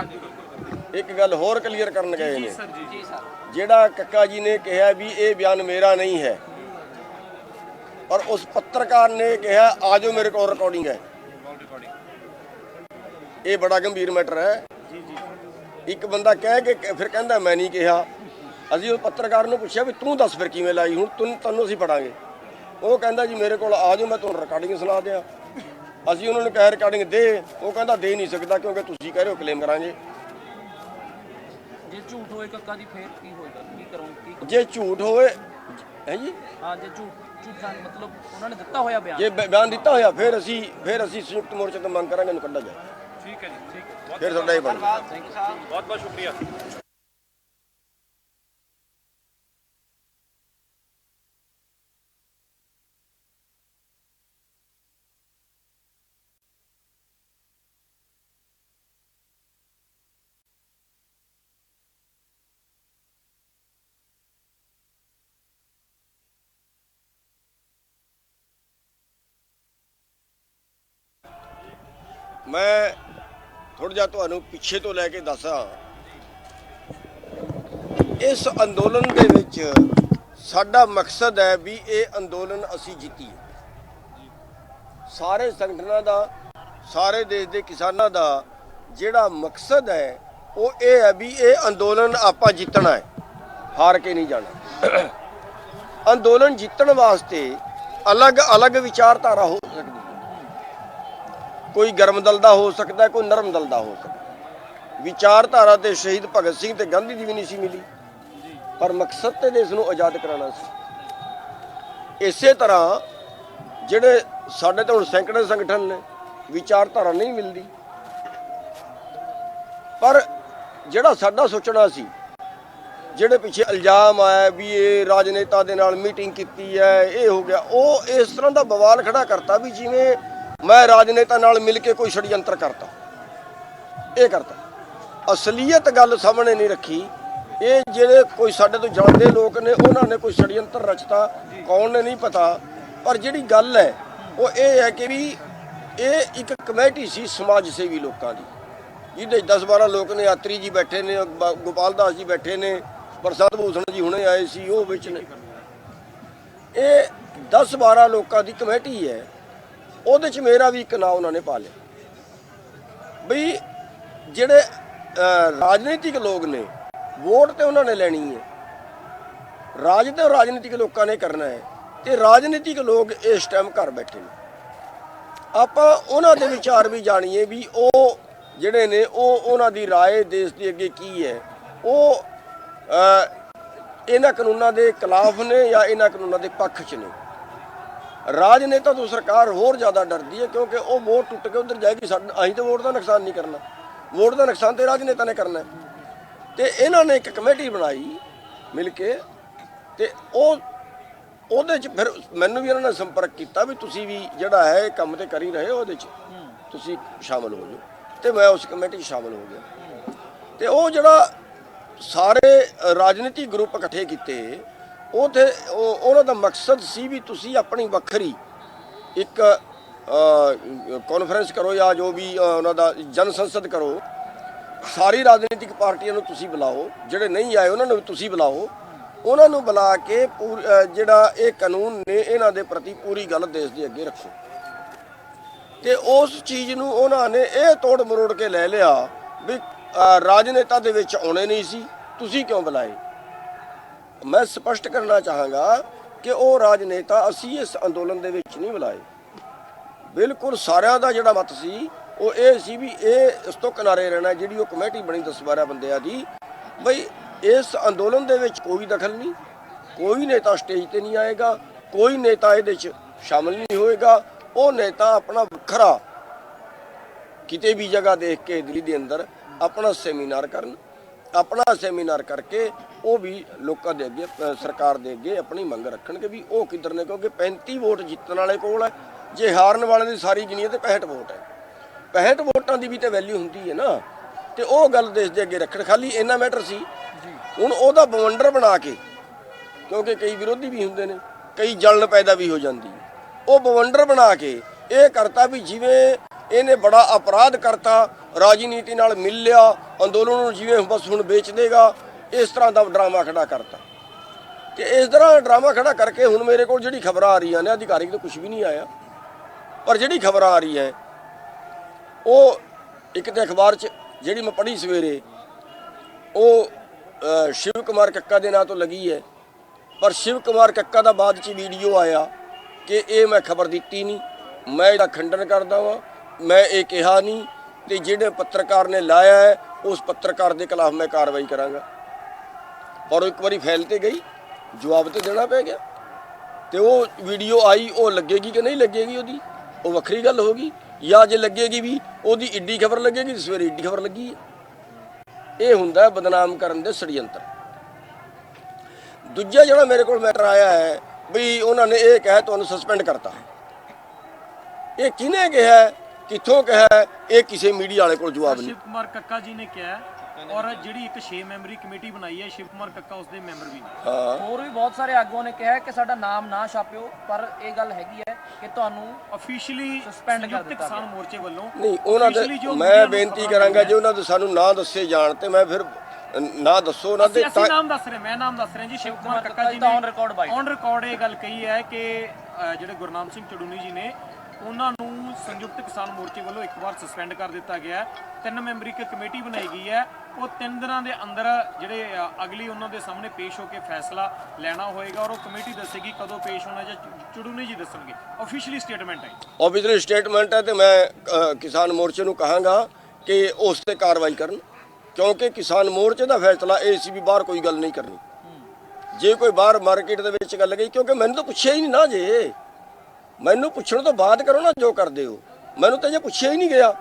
S1: ਇੱਕ ਗੱਲ ਹੋਰ ਕਲੀਅਰ ਕਰਨ ਗਏ ਨੇ।
S4: ਜੀ ਸਰ।
S1: ਜਿਹੜਾ ਕੱਕਾ ਜੀ ਨੇ ਕਿਹਾ ਵੀ ਇਹ ਬਿਆਨ ਮੇਰਾ ਨਹੀਂ ਹੈ, और उस पत्रकार ने कहा आ जाओ मेरे को रिकॉर्डिंग है, ये बड़ा गंभीर मैटर है। एक बंदा कह के फिर कहता मैं नहीं कहा। असी उस पत्रकार ने पूछा भी तू दस फिर किवें लाई, हूँ तैनूं असीं पढ़ांगे। वो कहता जी मेरे को आ जाओ मैं तुहानूं रिकॉर्डिंग सुना दियां। असीं उन्होंने कहा रिकॉर्डिंग दे, वो कहता दे नहीं सकता क्योंकि तुसीं कह रहे हो क्लेम करांगे।
S3: ਜੇ ਝੂਠ ਹੋਏ ਕੱਕਾ ਦੀ ਫੇਰ ਕੀ ਹੋਏਗਾ, ਕੀ ਕਰੋਗੇ?
S1: जे झूठ होए है जी,
S3: ਹਾਂ ਜੇ ਝੂਠਾ ਮਤਲਬ ਉਹਨਾਂ ਨੇ ਦਿੱਤਾ ਹੋਇਆ ਬਿਆਨ,
S1: ਜੇ ਬਿਆਨ ਦਿੱਤਾ ਹੋਇਆ ਫਿਰ ਅਸੀਂ ਸੰਯੁਕਤ ਮੋਰਚੇ ਤੋਂ ਮੰਗ ਕਰਾਂਗੇ ਇਹਨੂੰ ਕੱਢਿਆ ਜਾਏ।
S2: ਠੀਕ ਹੈ ਜੀ, ਠੀਕ ਹੈ।
S1: ਫਿਰ ਸਾਡਾ ਇਹ ਬਣਦਾ।
S4: ਥੈਂਕ ਯੂ ਸਾਹਿਬ।
S5: ਬਹੁਤ ਬਹੁਤ ਸ਼ੁਕਰੀਆ।
S1: ਮੈਂ ਥੋੜ੍ਹਾ ਜਿਹਾ ਤੁਹਾਨੂੰ ਪਿੱਛੇ ਤੋਂ ਲੈ ਕੇ ਦੱਸਾਂ। ਇਸ ਅੰਦੋਲਨ ਦੇ ਵਿੱਚ ਸਾਡਾ ਮਕਸਦ ਹੈ ਵੀ ਇਹ ਅੰਦੋਲਨ ਅਸੀਂ ਜਿੱਤੀਏ। ਸਾਰੇ ਸੰਗਠਨਾਂ ਦਾ, ਸਾਰੇ ਦੇਸ਼ ਦੇ ਕਿਸਾਨਾਂ ਦਾ ਜਿਹੜਾ ਮਕਸਦ ਹੈ ਉਹ ਇਹ ਹੈ ਵੀ ਇਹ ਅੰਦੋਲਨ ਆਪਾਂ ਜਿੱਤਣਾ ਹੈ, ਹਾਰ ਕੇ ਨਹੀਂ ਜਾਣਾ। ਅੰਦੋਲਨ ਜਿੱਤਣ ਵਾਸਤੇ ਅਲੱਗ-ਅਲੱਗ ਵਿਚਾਰਧਾਰਾ ਹੋ ਸਕਦੀ ਹੈ। ਕੋਈ ਗਰਮ ਦਲ ਦਾ ਹੋ ਸਕਦਾ, ਕੋਈ ਨਰਮ ਦਲ ਦਾ ਹੋ ਸਕਦਾ। ਵਿਚਾਰਧਾਰਾ ਤੇ ਸ਼ਹੀਦ ਭਗਤ ਸਿੰਘ ਤੇ ਗਾਂਧੀ ਦੀ ਵੀ ਨਹੀਂ ਸੀ ਮਿਲੀ, ਪਰ ਮਕਸਦ ਤੇ ਦੇਸ਼ ਨੂੰ ਆਜ਼ਾਦ ਕਰਾਉਣਾ ਸੀ। ਇਸੇ ਤਰ੍ਹਾਂ ਜਿਹੜੇ ਸਾਡੇ ਤਾਂ ਹੁਣ ਸੈਂਕੜੇ ਸੰਗਠਨ ਨੇ, ਵਿਚਾਰਧਾਰਾ ਨਹੀਂ ਮਿਲਦੀ, ਪਰ ਜਿਹੜਾ ਸਾਡਾ ਸੋਚਣਾ ਸੀ, ਜਿਹੜੇ ਪਿੱਛੇ ਇਲਜ਼ਾਮ ਆਇਆ ਵੀ ਇਹ ਰਾਜਨੇਤਾ ਦੇ ਨਾਲ ਮੀਟਿੰਗ ਕੀਤੀ ਹੈ, ਇਹ ਹੋ ਗਿਆ, ਉਹ ਇਸ ਤਰ੍ਹਾਂ ਦਾ ਬਵਾਲ ਖੜਾ ਕਰਤਾ ਵੀ ਜਿਵੇਂ ਮੈਂ ਰਾਜਨੇਤਾ ਨਾਲ ਮਿਲ ਕੇ ਕੋਈ ષੜਯੰਤਰ ਕਰਤਾ, ਇਹ ਕਰਤਾ। ਅਸਲੀਅਤ ਗੱਲ ਸਾਹਮਣੇ ਨਹੀਂ ਰੱਖੀ। ਇਹ ਜਿਹੜੇ ਕੋਈ ਸਾਡੇ ਤੋਂ ਜਾਣਦੇ ਲੋਕ ਨੇ ਉਹਨਾਂ ਨੇ ਕੋਈ ષੜਯੰਤਰ ਰਚਤਾ, ਕੌਣ ਨੇ ਨਹੀਂ ਪਤਾ, ਪਰ ਜਿਹੜੀ ਗੱਲ ਹੈ ਉਹ ਇਹ ਹੈ ਕਿ ਵੀ ਇਹ ਇੱਕ ਕਮੇਟੀ ਸੀ ਸਮਾਜ ਸੇਵੀ ਲੋਕਾਂ ਦੀ, ਜਿਹਦੇ 10-12 ਲੋਕ ਨੇ, ਯਾਤਰੀ ਜੀ ਬੈਠੇ ਨੇ, ਗੋਪਾਲ ਦਾਸ ਜੀ ਬੈਠੇ ਨੇ, ਪ੍ਰਸਾਦ ਭੂਸ਼ਣ ਜੀ ਹੁਣੇ ਆਏ ਸੀ, ਉਹ ਵਿੱਚ ਨੇ। ਇਹ 10-12 ਲੋਕਾਂ ਦੀ ਕਮੇਟੀ ਹੈ। ਉਹਦੇ 'ਚ ਮੇਰਾ ਵੀ ਇੱਕ ਨਾਂ ਉਹਨਾਂ ਨੇ ਪਾ ਲਿਆ ਬਈ ਜਿਹੜੇ ਰਾਜਨੀਤਿਕ ਲੋਕ ਨੇ, ਵੋਟ ਤੇ ਉਹਨਾਂ ਨੇ ਲੈਣੀ ਹੈ, ਰਾਜ ਤੇ ਰਾਜਨੀਤਿਕ ਲੋਕਾਂ ਨੇ ਕਰਨਾ ਹੈ, ਤੇ ਰਾਜਨੀਤਿਕ ਲੋਕ ਇਸ ਟਾਈਮ ਘਰ ਬੈਠੇ ਨੇ। ਆਪਾਂ ਉਹਨਾਂ ਦੇ ਵਿਚਾਰ ਵੀ ਜਾਣੀਏ ਵੀ ਉਹ ਜਿਹੜੇ ਨੇ ਉਹ ਉਹਨਾਂ ਦੀ ਰਾਏ ਦੇਸ਼ ਦੇ ਅੱਗੇ ਕੀ ਹੈ। ਉਹ ਇਹਨਾਂ ਕਾਨੂੰਨਾਂ ਦੇ ਖਿਲਾਫ ਨੇ ਜਾਂ ਇਹਨਾਂ ਕਾਨੂੰਨਾਂ ਦੇ ਪੱਖ 'ਚ ਨੇ। ਰਾਜਨੇਤਾ ਤੋਂ ਸਰਕਾਰ ਹੋਰ ਜ਼ਿਆਦਾ ਡਰਦੀ ਹੈ, ਕਿਉਂਕਿ ਉਹ ਵੋਟ ਟੁੱਟ ਕੇ ਉੱਧਰ ਜਾਏਗੀ। ਅਸੀਂ ਤਾਂ ਵੋਟ ਦਾ ਨੁਕਸਾਨ ਨਹੀਂ ਕਰਨਾ, ਵੋਟ ਦਾ ਨੁਕਸਾਨ ਤੇ ਰਾਜਨੇਤਾ ਨੇ ਕਰਨਾ। ਤੇ ਇਹਨਾਂ ਨੇ ਇੱਕ ਕਮੇਟੀ ਬਣਾਈ ਮਿਲ ਕੇ, ਤੇ ਉਹਦੇ 'ਚ ਫਿਰ ਮੈਨੂੰ ਵੀ ਇਹਨਾਂ ਨੇ ਸੰਪਰਕ ਕੀਤਾ ਵੀ ਤੁਸੀਂ ਵੀ ਜਿਹੜਾ ਹੈ ਇਹ ਕੰਮ ਤੇ ਕਰ ਹੀ ਰਹੇ ਹੋ, ਉਹਦੇ 'ਚ ਤੁਸੀਂ ਸ਼ਾਮਲ ਹੋ ਜਾਓ। ਤੇ ਮੈਂ ਉਸ ਕਮੇਟੀ 'ਚ ਸ਼ਾਮਲ ਹੋ ਗਿਆ। ਤੇ ਉਹ ਜਿਹੜਾ ਸਾਰੇ ਰਾਜਨੀਤਿਕ ਗਰੁੱਪ ਇਕੱਠੇ ਕੀਤੇ, ਉਹਨਾਂ ਦਾ ਮਕਸਦ ਸੀ ਵੀ ਤੁਸੀਂ ਆਪਣੀ ਵੱਖਰੀ ਇੱਕ ਕਾਨਫਰੰਸ ਕਰੋ ਜਾਂ ਜੋ ਵੀ ਉਹਨਾਂ ਦਾ ਜਨ ਸੰਸਦ ਕਰੋ। ਸਾਰੀ ਰਾਜਨੀਤਿਕ ਪਾਰਟੀਆਂ ਨੂੰ ਤੁਸੀਂ ਬੁਲਾਓ, ਜਿਹੜੇ ਨਹੀਂ ਆਏ ਉਹਨਾਂ ਨੂੰ ਵੀ ਤੁਸੀਂ ਬੁਲਾਓ। ਉਹਨਾਂ ਨੂੰ ਬੁਲਾ ਕੇ ਜਿਹੜਾ ਇਹ ਕਾਨੂੰਨ ਨੇ ਇਹਨਾਂ ਦੇ ਪ੍ਰਤੀ ਪੂਰੀ ਗੱਲ ਦੇਸ਼ ਦੇ ਅੱਗੇ ਰੱਖੋ। ਤੇ ਉਸ ਚੀਜ਼ ਨੂੰ ਉਹਨਾਂ ਨੇ ਇਹ ਤੋੜ ਮਰੋੜ ਕੇ ਲੈ ਲਿਆ ਵੀ ਰਾਜਨੇਤਾ ਦੇ ਵਿੱਚ ਆਉਣੇ ਨਹੀਂ ਸੀ, ਤੁਸੀਂ ਕਿਉਂ ਬੁਲਾਏ। ਮੈਂ ਸਪਸ਼ਟ ਕਰਨਾ ਚਾਹਾਂਗਾ ਕਿ ਉਹ ਰਾਜਨੇਤਾ ਅਸੀਂ ਇਸ ਅੰਦੋਲਨ ਦੇ ਵਿੱਚ ਨਹੀਂ ਬੁਲਾਏ। ਬਿਲਕੁਲ ਸਾਰਿਆਂ ਦਾ ਜਿਹੜਾ ਮਤ ਸੀ ਉਹ ਇਹ ਸੀ ਵੀ ਇਹ ਇਸ ਤੋਂ ਕਿਨਾਰੇ ਰਹਿਣਾ। ਜਿਹੜੀ ਉਹ ਕਮੇਟੀ ਬਣੀ 10-12 ਬੰਦਿਆਂ ਦੀ, ਬਈ ਇਸ ਅੰਦੋਲਨ ਦੇ ਵਿੱਚ ਕੋਈ ਦਖਲ ਨਹੀਂ, ਕੋਈ ਨੇਤਾ ਸਟੇਜ ਤੇ ਨਹੀਂ ਆਏਗਾ, ਕੋਈ ਨੇਤਾ ਇਹਦੇ 'ਚ ਸ਼ਾਮਲ ਨਹੀਂ ਹੋਏਗਾ। ਉਹ ਨੇਤਾ ਆਪਣਾ ਵੱਖਰਾ ਕਿਤੇ ਵੀ ਜਗ੍ਹਾ ਦੇਖ ਕੇ ਦਿੱਲੀ ਦੇ ਅੰਦਰ ਆਪਣਾ ਸੈਮੀਨਾਰ ਕਰਨ, ਆਪਣਾ ਸੈਮੀਨਾਰ ਕਰਕੇ ਉਹ ਵੀ ਲੋਕਾਂ ਦੇ ਅੱਗੇ, ਸਰਕਾਰ ਦੇ ਅੱਗੇ ਆਪਣੀ ਮੰਗ ਰੱਖਣਗੇ ਵੀ ਉਹ ਕਿੱਧਰ ਨੇ। ਕਿਉਂਕਿ 35 ਵੋਟ ਜਿੱਤਣ ਵਾਲੇ ਕੋਲ ਹੈ, ਜੇ ਹਾਰਨ ਵਾਲਿਆਂ ਦੀ ਸਾਰੀ ਗਿਣੀਏ ਤੇ 65 ਵੋਟ ਹੈ। 65 ਵੋਟਾਂ ਦੀ ਵੀ ਤੇ ਵੈਲਿਊ ਹੁੰਦੀ ਹੈ ਨਾ। ਤੇ ਉਹ ਗੱਲ ਦੇਸ਼ ਦੇ ਅੱਗੇ ਰੱਖਣ, ਖਾਲੀ ਇੰਨਾ ਮੈਟਰ ਸੀ। ਹੁਣ ਉਹਦਾ ਬਵੰਡਰ ਬਣਾ ਕੇ, ਕਿਉਂਕਿ ਕਈ ਵਿਰੋਧੀ ਵੀ ਹੁੰਦੇ ਨੇ, ਕਈ ਜਲਨ ਪੈਦਾ ਵੀ ਹੋ ਜਾਂਦੀ ਹੈ, ਉਹ ਬਵੰਡਰ ਬਣਾ ਕੇ ਇਹ ਕਰਤਾ ਵੀ ਜਿਵੇਂ ਇਹਨੇ ਬੜਾ ਅਪਰਾਧ ਕਰਤਾ, ਰਾਜਨੀਤੀ ਨਾਲ ਮਿਲ ਲਿਆ, ਅੰਦੋਲਨ ਨੂੰ ਜਿਵੇਂ ਬਸ ਹੁਣ ਵੇਚ ਦੇਗਾ, ਇਸ ਤਰ੍ਹਾਂ ਦਾ ਡਰਾਮਾ ਖੜਾ ਕਰਤਾ। ਤੇ ਇਸ ਤਰ੍ਹਾਂ ਡਰਾਮਾ ਖੜਾ ਕਰਕੇ ਹੁਣ ਮੇਰੇ ਕੋਲ ਜਿਹੜੀ ਖਬਰਾਂ ਆ ਰਹੀਆਂ ਨੇ, ਅਧਿਕਾਰਿਕ ਤਾਂ ਕੁਝ ਵੀ ਨਹੀਂ ਆਇਆ, ਪਰ ਜਿਹੜੀ ਖਬਰਾਂ ਆ ਰਹੀ ਹੈ ਉਹ ਇੱਕ ਤੇ ਅਖਬਾਰ 'ਚ ਜਿਹੜੀ ਮੈਂ ਪੜ੍ਹੀ ਸਵੇਰੇ, ਉਹ ਸ਼ਿਵ ਕੁਮਾਰ ਕੱਕਾ ਦੇ ਨਾਂ ਤੋਂ ਲੱਗੀ ਹੈ। ਪਰ ਸ਼ਿਵ ਕੁਮਾਰ ਕੱਕਾ ਦਾ ਬਾਅਦ 'ਚ ਵੀਡੀਓ ਆਇਆ ਕਿ ਇਹ ਮੈਂ ਖਬਰ ਦਿੱਤੀ ਨਹੀਂ, ਮੈਂ ਇਹਦਾ ਖੰਡਨ ਕਰਦਾ ਵਾਂ, ਮੈਂ ਇਹ ਕਿਹਾ ਨਹੀਂ, ਤੇ ਜਿਹੜੇ ਪੱਤਰਕਾਰ ਨੇ ਲਾਇਆ ਹੈ ਉਸ ਪੱਤਰਕਾਰ ਦੇ ਖਿਲਾਫ ਮੈਂ ਕਾਰਵਾਈ ਕਰਾਂਗਾ। ਪਰ ਇੱਕ ਵਾਰੀ ਫੈਲ ਤੇ ਗਈ, ਜਵਾਬ ਤੇ ਦੇਣਾ ਪੈ ਗਿਆ। ਤੇ ਉਹ ਵੀਡੀਓ ਆਈ, ਉਹ ਲੱਗੇਗੀ ਕਿ ਨਹੀਂ ਲੱਗੇਗੀ ਉਹਦੀ, ਉਹ ਵੱਖਰੀ ਗੱਲ ਹੋਗੀ। ਜਾਂ ਜੇ ਲੱਗੇਗੀ ਵੀ ਉਹਦੀ ਇੱਡੀ ਖਬਰ ਲੱਗੇਗੀ, ਸਵੇਰੇ ਇੱਡੀ ਖਬਰ ਲੱਗੀ ਹੈ। ਇਹ ਹੁੰਦਾ ਬਦਨਾਮ ਕਰਨ ਦੇ ષੜਯੰਤਰ। ਦੂਜਾ ਜਿਹੜਾ ਮੇਰੇ ਕੋਲ ਮੈਟਰ ਆਇਆ ਹੈ ਵੀ ਉਹਨਾਂ ਨੇ ਇਹ ਕਿਹਾ ਤੁਹਾਨੂੰ ਸਸਪੈਂਡ ਕਰਤਾ। ਇਹ ਕਿਹਨੇ ਕਿਹਾ, ਕਿੱਥੋਂ ਕਿਹਾ, ਇਹ ਕਿਸੇ ਮੀਡੀਆ ਵਾਲੇ ਕੋਲ ਜਵਾਬ ਨਹੀਂ।
S2: ਸ਼ਿਵ ਕੁਮਾਰ ਕੱਕਾ ਜੀ ਨੇ ਕਿਹਾ ਔਰ ਜਿਹੜੀ ਇੱਕ 6 ਮੈਂਬਰੀ ਕਮੇਟੀ ਬਣਾਈ ਹੈ ਸ਼ਿਵ ਕੁਮਾਰ ਕੱਕਾ ਉਸ ਦੇ ਮੈਂਬਰ ਵੀ ਨੇ।
S1: ਹਾਂ
S3: ਹੋਰ ਵੀ ਬਹੁਤ ਸਾਰੇ ਆਗੂਆਂ ਨੇ ਕਿਹਾ ਕਿ ਸਾਡਾ ਨਾਮ ਨਾ ਛਾਪਿਓ, ਪਰ ਇਹ ਗੱਲ ਹੈਗੀ ਹੈ ਕਿ ਤੁਹਾਨੂੰ
S2: ਅਫੀਸ਼ੀਅਲੀ
S3: Suspend ਕਰ
S2: ਸੰਯੁਕਤ
S3: ਦਿੱਤਾ
S2: ਕਿਸਾਨ ਮੋਰਚੇ ਵੱਲੋਂ
S1: ਨਹੀਂ ਉਹਨਾਂ ਦੇ
S2: officially ਜੋ
S1: ਮੈਂ
S2: media ਨੂੰ
S1: ਬੇਨਤੀ
S2: ਖਬਰਾਂ
S1: ਕਰਾਂਗਾ
S2: ਮਿਲੀਆਂ।
S1: ਜੇ ਉਹਨਾਂ ਦੇ ਸਾਨੂੰ ਨਾਂ ਦੱਸੇ ਜਾਣ ਤੇ ਮੈਂ ਫਿਰ ਨਾ ਦੱਸੋ ਉਹਨਾਂ ਦੇ
S2: ਅਸੀਂ ਨਾਮ ਦੱਸ ਰਹੇ, ਮੈਂ ਨਾਮ ਦੱਸ ਰਿਹਾ ਜੀ। ਸ਼ਿਵ ਕੁਮਾਰ ਕੱਕਾ ਜੀ
S3: ਤਾਂ
S2: ਨੇ
S3: on record ਬਾਈ।
S2: ਔਨ ਰਿਕਾਰਡ ਇਹ ਗੱਲ ਕਹੀ ਹੈ ਕਿ ਜਿਹੜੇ ਗੁਰਨਾਮ ਸਿੰਘ ਚੜੂਨੀ ਜੀ ਨੇ ਉਹਨਾਂ ਨੂੰ ਸੰਯੁਕਤ ਕਿਸਾਨ ਮੋਰਚੇ ਵੱਲੋਂ ਇੱਕ ਵਾਰ ਸਸਪੈਂਡ ਕਰ ਦਿੱਤਾ ਗਿਆ ਹੈ। 3 ਮੈਂਬਰੀ ਇੱਕ ਕਮੇਟੀ ਬਣਾਈ ਗਈ ਹੈ। ਉਹ 3 ਦਿਨਾਂ ਦੇ ਅੰਦਰ ਜਿਹੜੇ ਅਗਲੀ ਉਹਨਾਂ ਦੇ ਸਾਹਮਣੇ ਪੇਸ਼ ਹੋ ਕੇ ਫੈਸਲਾ ਲੈਣਾ ਹੋਏਗਾ ਔਰ ਉਹ ਕਮੇਟੀ ਦੱਸੇਗੀ ਕਦੋਂ ਪੇਸ਼ ਹੋਣਾ ਜਾਂ ਚੜੂਨੀ ਜੀ ਦੱਸਣਗੇ। ਆਫੀਸ਼ੀਅਲੀ ਸਟੇਟਮੈਂਟ ਹੈ।
S1: ਆਫੀਸ਼ੀਅਲ ਸਟੇਟਮੈਂਟ ਹੈ ਤੇ ਮੈਂ ਕਿਸਾਨ ਮੋਰਚੇ ਨੂੰ ਕਹਾਂਗਾ ਕਿ ਉਸ ਤੇ ਕਾਰਵਾਈ ਕਰਨ, ਕਿਉਂਕਿ ਕਿਸਾਨ ਮੋਰਚੇ ਦਾ ਫੈਸਲਾ ਇਹ ਸੀ ਵੀ ਬਾਹਰ ਕੋਈ ਗੱਲ ਨਹੀਂ ਕਰਨੀ। ਜੇ ਕੋਈ ਬਾਹਰ ਮਾਰਕੀਟ ਦੇ ਵਿੱਚ ਗੱਲ ਗਈ, ਕਿਉਂਕਿ ਮੈਨੂੰ ਤਾਂ ਪੁੱਛਿਆ ਹੀ ਨਹੀਂ ਨਾ, ਜੇ ਮੈਨੂੰ ਪੁੱਛਣ ਤੋਂ ਬਾਅਦ ਕਰੋ ਨਾ ਜੋ ਕਰਦੇ ਹੋ, ਮੈਨੂੰ ਤਾਂ ਜੇ ਪੁੱਛਿਆ ਹੀ ਨਹੀਂ ਗਿਆ।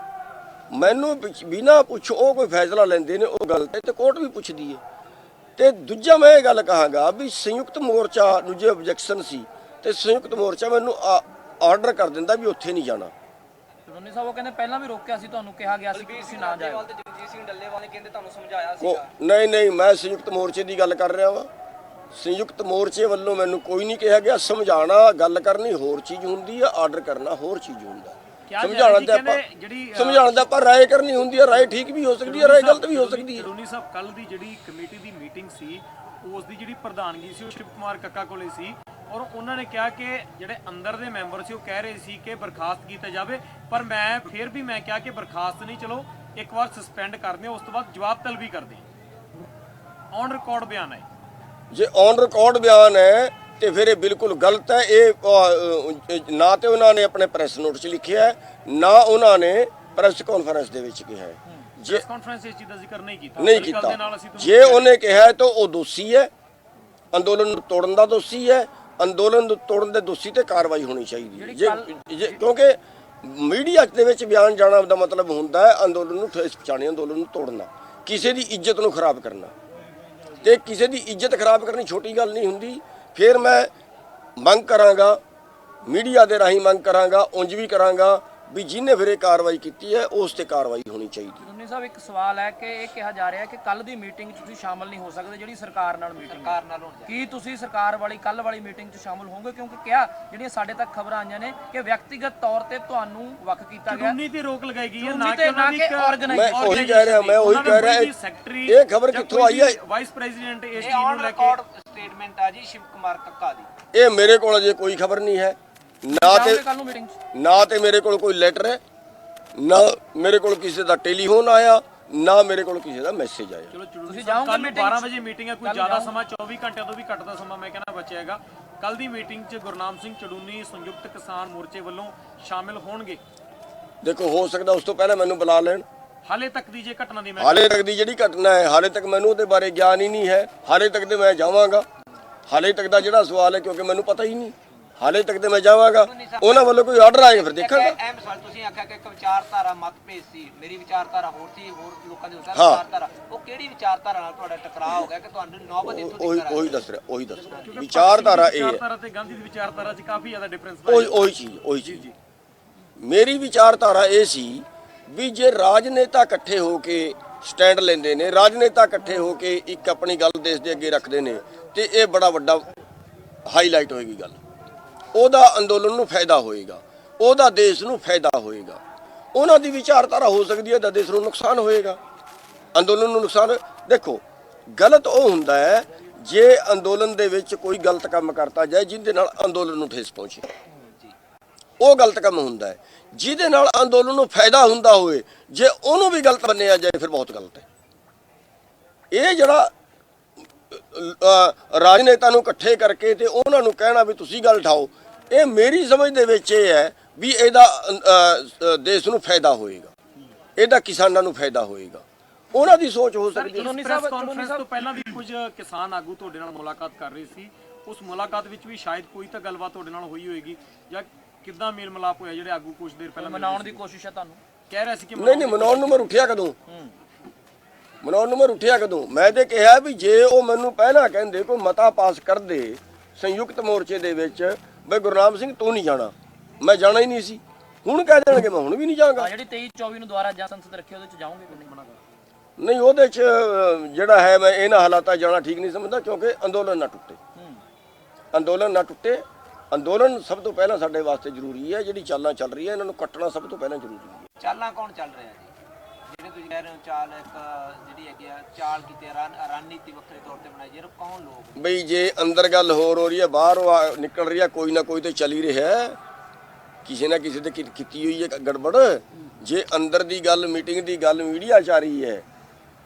S1: ਮੈਨੂੰ ਬਿਨਾਂ ਪੁੱਛ ਉਹ ਕੋਈ ਫੈਸਲਾ ਲੈਂਦੇ ਨੇ ਉਹ ਗਲਤ ਹੈ ਤੇ ਕੋਰਟ ਵੀ ਪੁੱਛਦੀ ਹੈ। ਤੇ ਦੂਜਾ ਮੈਂ ਇਹ ਗੱਲ ਕਹਾਂਗਾ ਵੀ ਸੰਯੁਕਤ ਮੋਰਚਾ ਨੂੰ ਜੇ ਆਬਜੈਕਸ਼ਨ ਸੀ ਤੇ ਸੰਯੁਕਤ ਮੋਰਚਾ ਮੈਨੂੰ ਆਰਡਰ ਕਰ ਦਿੰਦਾ ਵੀ ਉੱਥੇ ਨਹੀਂ ਜਾਣਾ।
S3: ਚੜੂਨੀ ਸਾਹਿਬ ਉਹ ਕਹਿੰਦੇ ਪਹਿਲਾਂ ਵੀ ਰੋਕਿਆ ਸੀ, ਤੁਹਾਨੂੰ ਕਿਹਾ ਗਿਆ ਸੀ ਕਿ ਤੁਸੀਂ ਨਾ ਜਾਓ।
S4: ਤੇ ਜਗਜੀਤ ਸਿੰਘ ਡੱਲੇਵਾਲ ਨੇ ਕਹਿੰਦੇ ਤੁਹਾਨੂੰ ਸਮਝਾਇਆ
S1: ਨਹੀਂ ਮੈਂ ਸੰਯੁਕਤ ਮੋਰਚੇ ਦੀ ਗੱਲ ਕਰ ਰਿਹਾ ਵਾਂ। ਸੰਯੁਕਤ ਮੋਰਚੇ ਵੱਲੋਂ ਮੈਨੂੰ ਕੋਈ ਨਹੀਂ ਕਿਹਾ ਗਿਆ। ਸਮਝਾਉਣਾ ਗੱਲ ਕਰਨੀ ਹੋਰ ਚੀਜ਼ ਹੁੰਦੀ ਆ, ਆਰਡਰ ਕਰਨਾ ਹੋਰ ਚੀਜ਼ ਹੁੰਦਾ। ਸਮਝਾਉਣ ਦਾ ਆਪਾਂ ਰਾਏ ਕਰਨੀ ਹੁੰਦੀ ਹੈ। ਰਾਏ ਠੀਕ ਵੀ ਹੋ ਸਕਦੀ ਹੈ, ਰਾਏ ਗਲਤ ਵੀ ਹੋ ਸਕਦੀ ਹੈ।
S2: ਚੜੂਨੀ ਸਾਹਿਬ ਕੱਲ ਦੀ ਜਿਹੜੀ ਕਮੇਟੀ ਦੀ ਮੀਟਿੰਗ ਸੀ ਉਸ ਦੀ ਜਿਹੜੀ ਪ੍ਰਧਾਨਗੀ ਸੀ ਉਹ ਸ਼ਿਵ ਕੁਮਾਰ ਕੱਕਾ ਕੋਲੇ ਸੀ ਔਰ ਉਹਨਾਂ ਨੇ ਕਿਹਾ ਕਿ ਜਿਹੜੇ ਅੰਦਰ ਦੇ ਮੈਂਬਰ ਸੀ ਉਹ ਕਹਿ ਰਹੇ ਸੀ ਕਿ ਬਰਖਾਸਤ ਕੀਤਾ ਜਾਵੇ, ਪਰ ਮੈਂ ਫਿਰ ਵੀ ਮੈਂ ਕਿਹਾ ਕਿ ਬਰਖਾਸਤ ਨਹੀਂ, ਚਲੋ ਇੱਕ ਵਾਰ ਸਸਪੈਂਡ ਕਰਦੇ ਉਸ ਤੋਂ ਬਾਅਦ ਜਵਾਬ ਤਲਬੀ ਕਰਦੇ। ਔਨ ਰਿਕਾਰਡ ਬਿਆਨ ਹੈ।
S1: ਜੇ ਔਨ ਰਿਕਾਰਡ ਬਿਆਨ ਹੈ ਤੇ ਫਿਰ ਇਹ ਬਿਲਕੁਲ ਗਲਤ ਹੈ। ਇਹ ਨਾ ਤੇ ਉਹਨਾਂ ਨੇ ਆਪਣੇ ਪ੍ਰੈਸ ਨੋਟ 'ਚ ਲਿਖਿਆ ਹੈ, ਨਾ ਉਹਨਾਂ ਨੇ ਪ੍ਰੈਸ ਕਾਨਫਰੰਸ ਦੇ ਵਿੱਚ ਕਿਹਾ ਹੈ।
S2: ਪ੍ਰੈਸ ਕਾਨਫਰੰਸ ਇਸ ਚੀਜ਼ ਦਾ ਜ਼ਿਕਰ ਨਹੀਂ ਕੀਤਾ।
S1: ਜੇ ਉਹਨੇ ਕਿਹਾ ਤਾਂ ਉਹ ਦੋਸ਼ੀ ਹੈ, ਅੰਦੋਲਨ ਨੂੰ ਤੋੜਨ ਦਾ ਦੋਸ਼ੀ ਹੈ। ਅੰਦੋਲਨ ਨੂੰ ਤੋੜਨ ਦੇ ਦੋਸ਼ੀ ਤੇ ਕਾਰਵਾਈ ਹੋਣੀ ਚਾਹੀਦੀ ਹੈ। ਕਿਉਂਕਿ ਮੀਡੀਆ ਦੇ ਵਿੱਚ ਬਿਆਨ ਜਾਣਾ ਦਾ ਮਤਲਬ ਹੁੰਦਾ ਹੈ ਅੰਦੋਲਨ ਨੂੰ ਠੇਸ ਪਹੁੰਚਾਉਣੀ, ਅੰਦੋਲਨ ਨੂੰ ਤੋੜਨਾ, ਕਿਸੇ ਦੀ ਇੱਜ਼ਤ ਨੂੰ ਖਰਾਬ ਕਰਨਾ। ਤੇ ਕਿਸੇ ਦੀ ਇੱਜ਼ਤ ਖਰਾਬ ਕਰਨੀ ਛੋਟੀ ਗੱਲ ਨਹੀਂ ਹੁੰਦੀ। ਫਿਰ ਮੈਂ ਮੰਗ ਕਰਾਂਗਾ, ਮੀਡੀਆ ਦੇ ਰਾਹੀਂ ਮੰਗ ਕਰਾਂਗਾ, ਉਂਝ ਵੀ ਕਰਾਂਗਾ ਵੀ ਜਿਹਨੇ ਫਿਰ ਇਹ ਕਾਰਵਾਈ ਕੀਤੀ ਹੈ ਉਸ ਤੇ ਕਾਰਵਾਈ ਹੋਣੀ ਚਾਹੀਦੀ।
S3: ਚੜੂਨੀ ਸਾਹਿਬ ਇੱਕ ਸਵਾਲ ਹੈ ਕਿ ਇਹ ਕਿਹਾ ਜਾ ਰਿਹਾ ਹੈ ਕਿ ਕੱਲ ਦੀ ਮੀਟਿੰਗ 'ਚ ਤੁਸੀਂ ਸ਼ਾਮਲ ਨਹੀਂ ਹੋ ਸਕਦੇ, ਜਿਹੜੀ ਸਰਕਾਰ ਨਾਲ ਮੀਟਿੰਗ ਕੀ ਤੁਸੀਂ ਸਰਕਾਰ ਵਾਲੀ ਕੱਲ ਵਾਲੀ ਮੀਟਿੰਗ 'ਚ ਸ਼ਾਮਲ ਹੋਵੋਗੇ? ਕਿਉਂਕਿ ਕਿਹਾ ਜਿਹੜੀਆਂ ਸਾਡੇ ਤੱਕ ਖਬਰਾਂ ਆਈਆਂ ਨੇ ਕਿ ਵਿਅਕਤੀਗਤ ਤੌਰ ਤੇ ਤੁਹਾਨੂੰ ਵੱਖ ਕੀਤਾ ਗਿਆ,
S2: ਚੜੂਨੀ ਤੇ ਰੋਕ ਲਗਾਈ ਗਈ ਹੈ,
S3: ਚੜੂਨੀ
S2: ਨਾ
S3: ਤੇ
S2: ਕਿ ਉਹਨਾਂ ਦੀ
S3: ਨਾ ਕਿ
S2: ਇੱਕ
S3: organization।
S1: ਮੈਂ ਉਹੀ ਕਹਿ ਰਿਹਾ
S2: ਸੈਕਟਰੀ
S1: ਇਹ ਖਬਰ ਕਿੱਥੋਂ ਆਈ ਹੈ?
S2: ਵਾਈਸ ਪ੍ਰੈਜ਼ੀਡੈਂਟ ਇਸ
S4: ਇਹ
S2: ਚੀਜ਼
S4: ਔਨ
S2: ਨੂੰ ਲੈ ਕੇ
S4: ਰਿਕਾਰਡ ਸਟੇਟਮੈਂਟ ਆ ਜੀ ਸ਼ਿਵ ਕੁਮਾਰ ਕੱਕਾ ਦੀ।
S1: ਇਹ ਮੇਰੇ ਕੋਲ ਅਜੇ ਕੋਈ ਖਬਰ ਨਹੀਂ ਹੈ,
S3: ਕੱਲ ਨੂੰ ਮੀਟਿੰਗ 'ਚ
S1: ਨਾ ਤੇ ਮੇਰੇ ਕੋਲ ਕੋਈ ਲੈਟਰ ਹੈ, ਨਾ ਮੇਰੇ ਕੋਲ ਕਿਸੇ ਦਾ ਟੈਲੀਫੋਨ ਆਇਆ, ਨਾ ਮੇਰੇ ਕੋਲ ਕਿਸੇ ਦਾ ਮੈਸੇਜ ਆਇਆ।
S2: ਚਲੋ
S3: ਤੁਸੀਂ ਜਾਓਗੇ
S2: ਕੱਲ
S3: meeting
S2: 12 ਵਜੇ ਮੀਟਿੰਗ ਹੈ, ਕੋਈ ਜ਼ਿਆਦਾ ਸਮਾਂ 24 ਘੰਟਿਆਂ ਤੋਂ ਵੀ ਘੱਟ ਦਾ ਸਮਾਂ ਮੈਂ ਕਹਿੰਦਾ ਬਚਿਆ ਹੈਗਾ। ਕੱਲ ਦੀ ਮੀਟਿੰਗ 'ਚ ਗੁਰਨਾਮ ਸਿੰਘ ਚੜੂਨੀ ਸੰਯੁਕਤ ਕਿਸਾਨ ਮੋਰਚੇ ਵੱਲੋਂ ਸ਼ਾਮਿਲ ਹੋਣਗੇ।
S1: ਦੇਖੋ ਹੋ ਸਕਦਾ ਉਸ ਤੋਂ ਪਹਿਲਾਂ ਮੈਨੂੰ ਬੁਲਾ ਲੈਣ।
S2: ਹਾਲੇ ਤੱਕ ਦੀ ਜੇ ਘਟਨਾ ਦੀ ਮੈਂ
S1: ਹਾਲੇ ਤੱਕ ਦੀ ਜਿਹੜੀ ਘਟਨਾ ਹੈ, ਹਾਲੇ ਤੱਕ ਮੈਨੂੰ ਉਹਦੇ ਬਾਰੇ ਗਿਆਨ ਹੀ ਨਹੀਂ ਹੈ। ਹਾਲੇ ਤੱਕ ਤੇ ਮੈਂ ਜਾਵਾਂਗਾ, ਹਾਲੇ ਤੱਕ ਦਾ ਜਿਹੜਾ ਸਵਾਲ ਹੈ ਕਿਉਂਕਿ ਮੈਨੂੰ ਪਤਾ ਹੀ ਨਹੀਂ, ਹਾਲੇ ਤੱਕ ਤੇ ਮੈਂ ਜਾਵਾਂਗਾ। ਉਹਨਾਂ ਵੱਲੋਂ ਕੋਈ ਆਰਡਰ ਆਏਗਾ ਫਿਰ ਦੇਖਾਂਗਾ।
S4: ਅਹਿਮ ਸਵਾਲ ਤੁਸੀਂ ਆਖਿਆ ਕਿ ਇੱਕ ਵਿਚਾਰਧਾਰਾ ਮਤਭੇਦ ਸੀ, ਮੇਰੀ ਵਿਚਾਰਧਾਰਾ ਹੋਰ ਸੀ, ਹੋਰ ਲੋਕਾਂ ਦੀ ਵਿਚਾਰਧਾਰਾ, ਉਹ ਕਿਹੜੀ ਵਿਚਾਰਧਾਰਾ ਨਾਲ ਤੁਹਾਡਾ ਟਕਰਾਅ ਹੋ ਗਿਆ ਕਿ ਤੁਹਾਨੂੰ ਨੌਬਤ ਇੱਥੋਂ ਤੱਕ ਆ?
S1: ਉਹੀ ਦੱਸ ਰਿਹਾ ਵਿਚਾਰਧਾਰਾ ਇਹ ਹੈ।
S2: ਵਿਚਾਰਧਾਰਾ ਤੇ ਗਾਂਧੀ ਦੀ ਵਿਚਾਰਧਾਰਾ 'ਚ ਕਾਫੀ ਜ਼ਿਆਦਾ ਡਿਫਰੈਂਸ
S1: ਉਹੀ ਚੀਜ਼ ਮੇਰੀ ਵਿਚਾਰਧਾਰਾ ਇਹ ਸੀ ਵੀ ਜੇ ਰਾਜਨੇਤਾ ਇਕੱਠੇ ਹੋ ਕੇ ਸਟੈਂਡ ਲੈਂਦੇ ਨੇ, ਰਾਜਨੇਤਾ ਇਕੱਠੇ ਹੋ ਕੇ ਇੱਕ ਆਪਣੀ ਗੱਲ ਦੇਸ਼ ਦੇ ਅੱਗੇ ਰੱਖਦੇ ਨੇ ਤੇ ਇਹ ਬੜਾ ਵੱਡਾ ਹਾਈਲਾਈਟ ਹੋਏਗੀ ਗੱਲ। ਉਹਦਾ ਅੰਦੋਲਨ ਨੂੰ ਫਾਇਦਾ ਹੋਏਗਾ, ਉਹਦਾ ਦੇਸ਼ ਨੂੰ ਫਾਇਦਾ ਹੋਏਗਾ। ਉਹਨਾਂ ਦੀ ਵਿਚਾਰਧਾਰਾ ਹੋ ਸਕਦੀ ਹੈ ਤਾਂ ਦੇਸ਼ ਨੂੰ ਨੁਕਸਾਨ ਹੋਏਗਾ, ਅੰਦੋਲਨ ਨੂੰ ਨੁਕਸਾਨ। ਦੇਖੋ ਗਲਤ ਉਹ ਹੁੰਦਾ ਹੈ ਜੇ ਅੰਦੋਲਨ ਦੇ ਵਿੱਚ ਕੋਈ ਗਲਤ ਕੰਮ ਕਰਤਾ ਜਾਏ ਜਿਹਦੇ ਨਾਲ ਅੰਦੋਲਨ ਨੂੰ ਠੇਸ ਪਹੁੰਚੇ, ਉਹ ਗਲਤ ਕੰਮ ਹੁੰਦਾ ਹੈ। ਜਿਹਦੇ ਨਾਲ ਅੰਦੋਲਨ ਨੂੰ ਫਾਇਦਾ ਹੁੰਦਾ ਹੋਵੇ ਜੇ ਉਹਨੂੰ ਵੀ ਗਲਤ ਮੰਨਿਆ ਜਾਏ ਫਿਰ ਬਹੁਤ ਗਲਤ ਹੈ। ਇਹ ਜਿਹੜਾ ਰਾਜਨੇਤਾ ਨੂੰ ਇਕੱਠੇ ਕਰਕੇ ਤੇ ਉਹਨਾਂ ਨੂੰ ਕਹਿਣਾ ਵੀ ਤੁਸੀਂ ਗੱਲ ਉਠਾਓ, ਇਹ ਮੇਰੀ ਸਮਝ ਦੇ ਵਿੱਚ ਇਹ ਹੈ ਵੀ ਇਹਦਾ ਦੇਸ਼ ਨੂੰ ਫਾਇਦਾ ਹੋਏਗਾ, ਇਹਦਾ ਕਿਸਾਨਾਂ ਨੂੰ ਫਾਇਦਾ ਹੋਏਗਾ। ਉਹਨਾਂ ਦੀ ਸੋਚ ਹੋ ਸਕਦੀ ਹੈ।
S2: ਪ੍ਰੈਸ ਕਾਨਫਰੰਸ ਤੋਂ ਪਹਿਲਾਂ ਵੀ ਕੁਝ ਕਿਸਾਨ ਆਗੂ ਤੁਹਾਡੇ ਨਾਲ ਮੁਲਾਕਾਤ ਕਰ ਰਹੇ ਸੀ, ਉਸ ਮੁਲਾਕਾਤ ਵਿੱਚ ਵੀ ਸ਼ਾਇਦ ਕੋਈ ਤਾਂ ਗੱਲਬਾਤ ਤੁਹਾਡੇ ਨਾਲ ਹੋਈ ਹੋਏਗੀ ਜਾਂ ਕਿੱਦਾਂ ਮੇਲ ਮਿਲਾਪ ਹੋਇਆ? ਜਿਹੜੇ ਆਗੂ ਕੁਝ ਦੇਰ ਪਹਿਲਾਂ
S3: ਮਨਾਉਣ ਦੀ ਕੋਸ਼ਿਸ਼ ਹੈ ਤੁਹਾਨੂੰ
S2: ਕਹਿ ਰਿਹਾ ਸੀ ਕਿ
S1: ਨਹੀਂ ਮਨਾਉਣ ਨੂੰ ਮੈਂ ਉੱਠਿਆ ਕਦੋਂ? ਮਨਾਉਣ ਨੂੰ ਮੈਂ ਉੱਠਿਆ ਕਦੋਂ? ਮੈਂ ਤੇ ਕਿਹਾ ਵੀ ਜੇ ਉਹ ਮੈਨੂੰ ਪਹਿਲਾਂ ਕਹਿੰਦੇ ਕੋਈ ਮਤਾ ਪਾਸ ਕਰਦੇ ਸੰਯੁਕਤ ਮੋਰਚੇ ਦੇ ਵਿੱਚ ਬਈ ਗੁਰਨਾਮ ਸਿੰਘ ਤੂੰ ਨਹੀਂ ਜਾਣਾ, ਮੈਂ ਜਾਣਾ ਹੀ ਨਹੀਂ ਸੀ। ਹੁਣ ਕਹਿ ਦੇਣਗੇ ਮੈਂ ਹੁਣ ਵੀ ਨਹੀਂ ਜਾਵਾਂਗਾ।
S3: ਜਿਹੜੀ 23-24 ਨੂੰ ਦੁਆਰਾ ਜਾਂ ਸੰਸਦ ਰੱਖੀ ਉਹਦੇ 'ਚ ਜਾਓਗੇ ਕਿ ਨਹੀਂ?
S1: ਨਹੀਂ ਉਹਦੇ 'ਚ ਜਿਹੜਾ ਹੈ ਮੈਂ ਇਹਨਾਂ ਹਾਲਾਤਾਂ 'ਚ ਜਾਣਾ ਠੀਕ ਨਹੀਂ ਸਮਝਦਾ, ਕਿਉਂਕਿ ਅੰਦੋਲਨ ਨਾ ਟੁੱਟੇ। ਅੰਦੋਲਨ ਨਾ ਟੁੱਟੇ। ਅੰਦੋਲਨ ਸਭ ਤੋਂ ਪਹਿਲਾਂ ਸਾਡੇ ਵਾਸਤੇ ਜ਼ਰੂਰੀ ਹੈ। ਜਿਹੜੀ ਚਾਲਾਂ ਚੱਲ ਰਹੀ ਹੈ ਇਹਨਾਂ ਨੂੰ ਕੱਟਣਾ ਸਭ ਤੋਂ ਪਹਿਲਾਂ ਜ਼ਰੂਰੀ ਹੈ।
S4: ਚਾਲਾਂ ਕੌਣ ਚੱਲ ਰਿਹਾ ਜੀ? ਜਿਹੜੇ ਤੁਸੀਂ ਕਹਿ ਰਹੇ ਹੋ ਚਾਲ ਇੱਕ ਜਿਹੜੀ ਹੈਗੀ ਆ ਚਾਲ ਕਿਤੇ ਰਣਨੀਤੀ ਵੱਖਰੇ ਤੌਰ ਤੇ ਬਣਾਈ, ਜਿਹੜੇ ਕੌਣ ਲੋਕ?
S1: ਬਈ ਜੇ ਅੰਦਰ ਗੱਲ ਹੋਰ ਹੋ ਰਹੀ ਹੈ, ਬਾਹਰ ਨਿਕਲ ਰਹੀ ਹੈ, ਕੋਈ ਨਾ ਕੋਈ ਤੇ ਚੱਲ ਹੀ ਰਿਹਾ ਹੈ। ਕਿਸੇ ਨਾ ਕਿਸੇ ਤੇ ਕੀਤੀ ਹੋਈ ਹੈ ਗੜਬੜ। ਜੇ ਅੰਦਰ ਦੀ ਗੱਲ, ਮੀਟਿੰਗ ਦੀ ਗੱਲ ਮੀਡੀਆ 'ਚ ਆ ਰਹੀ ਹੈ,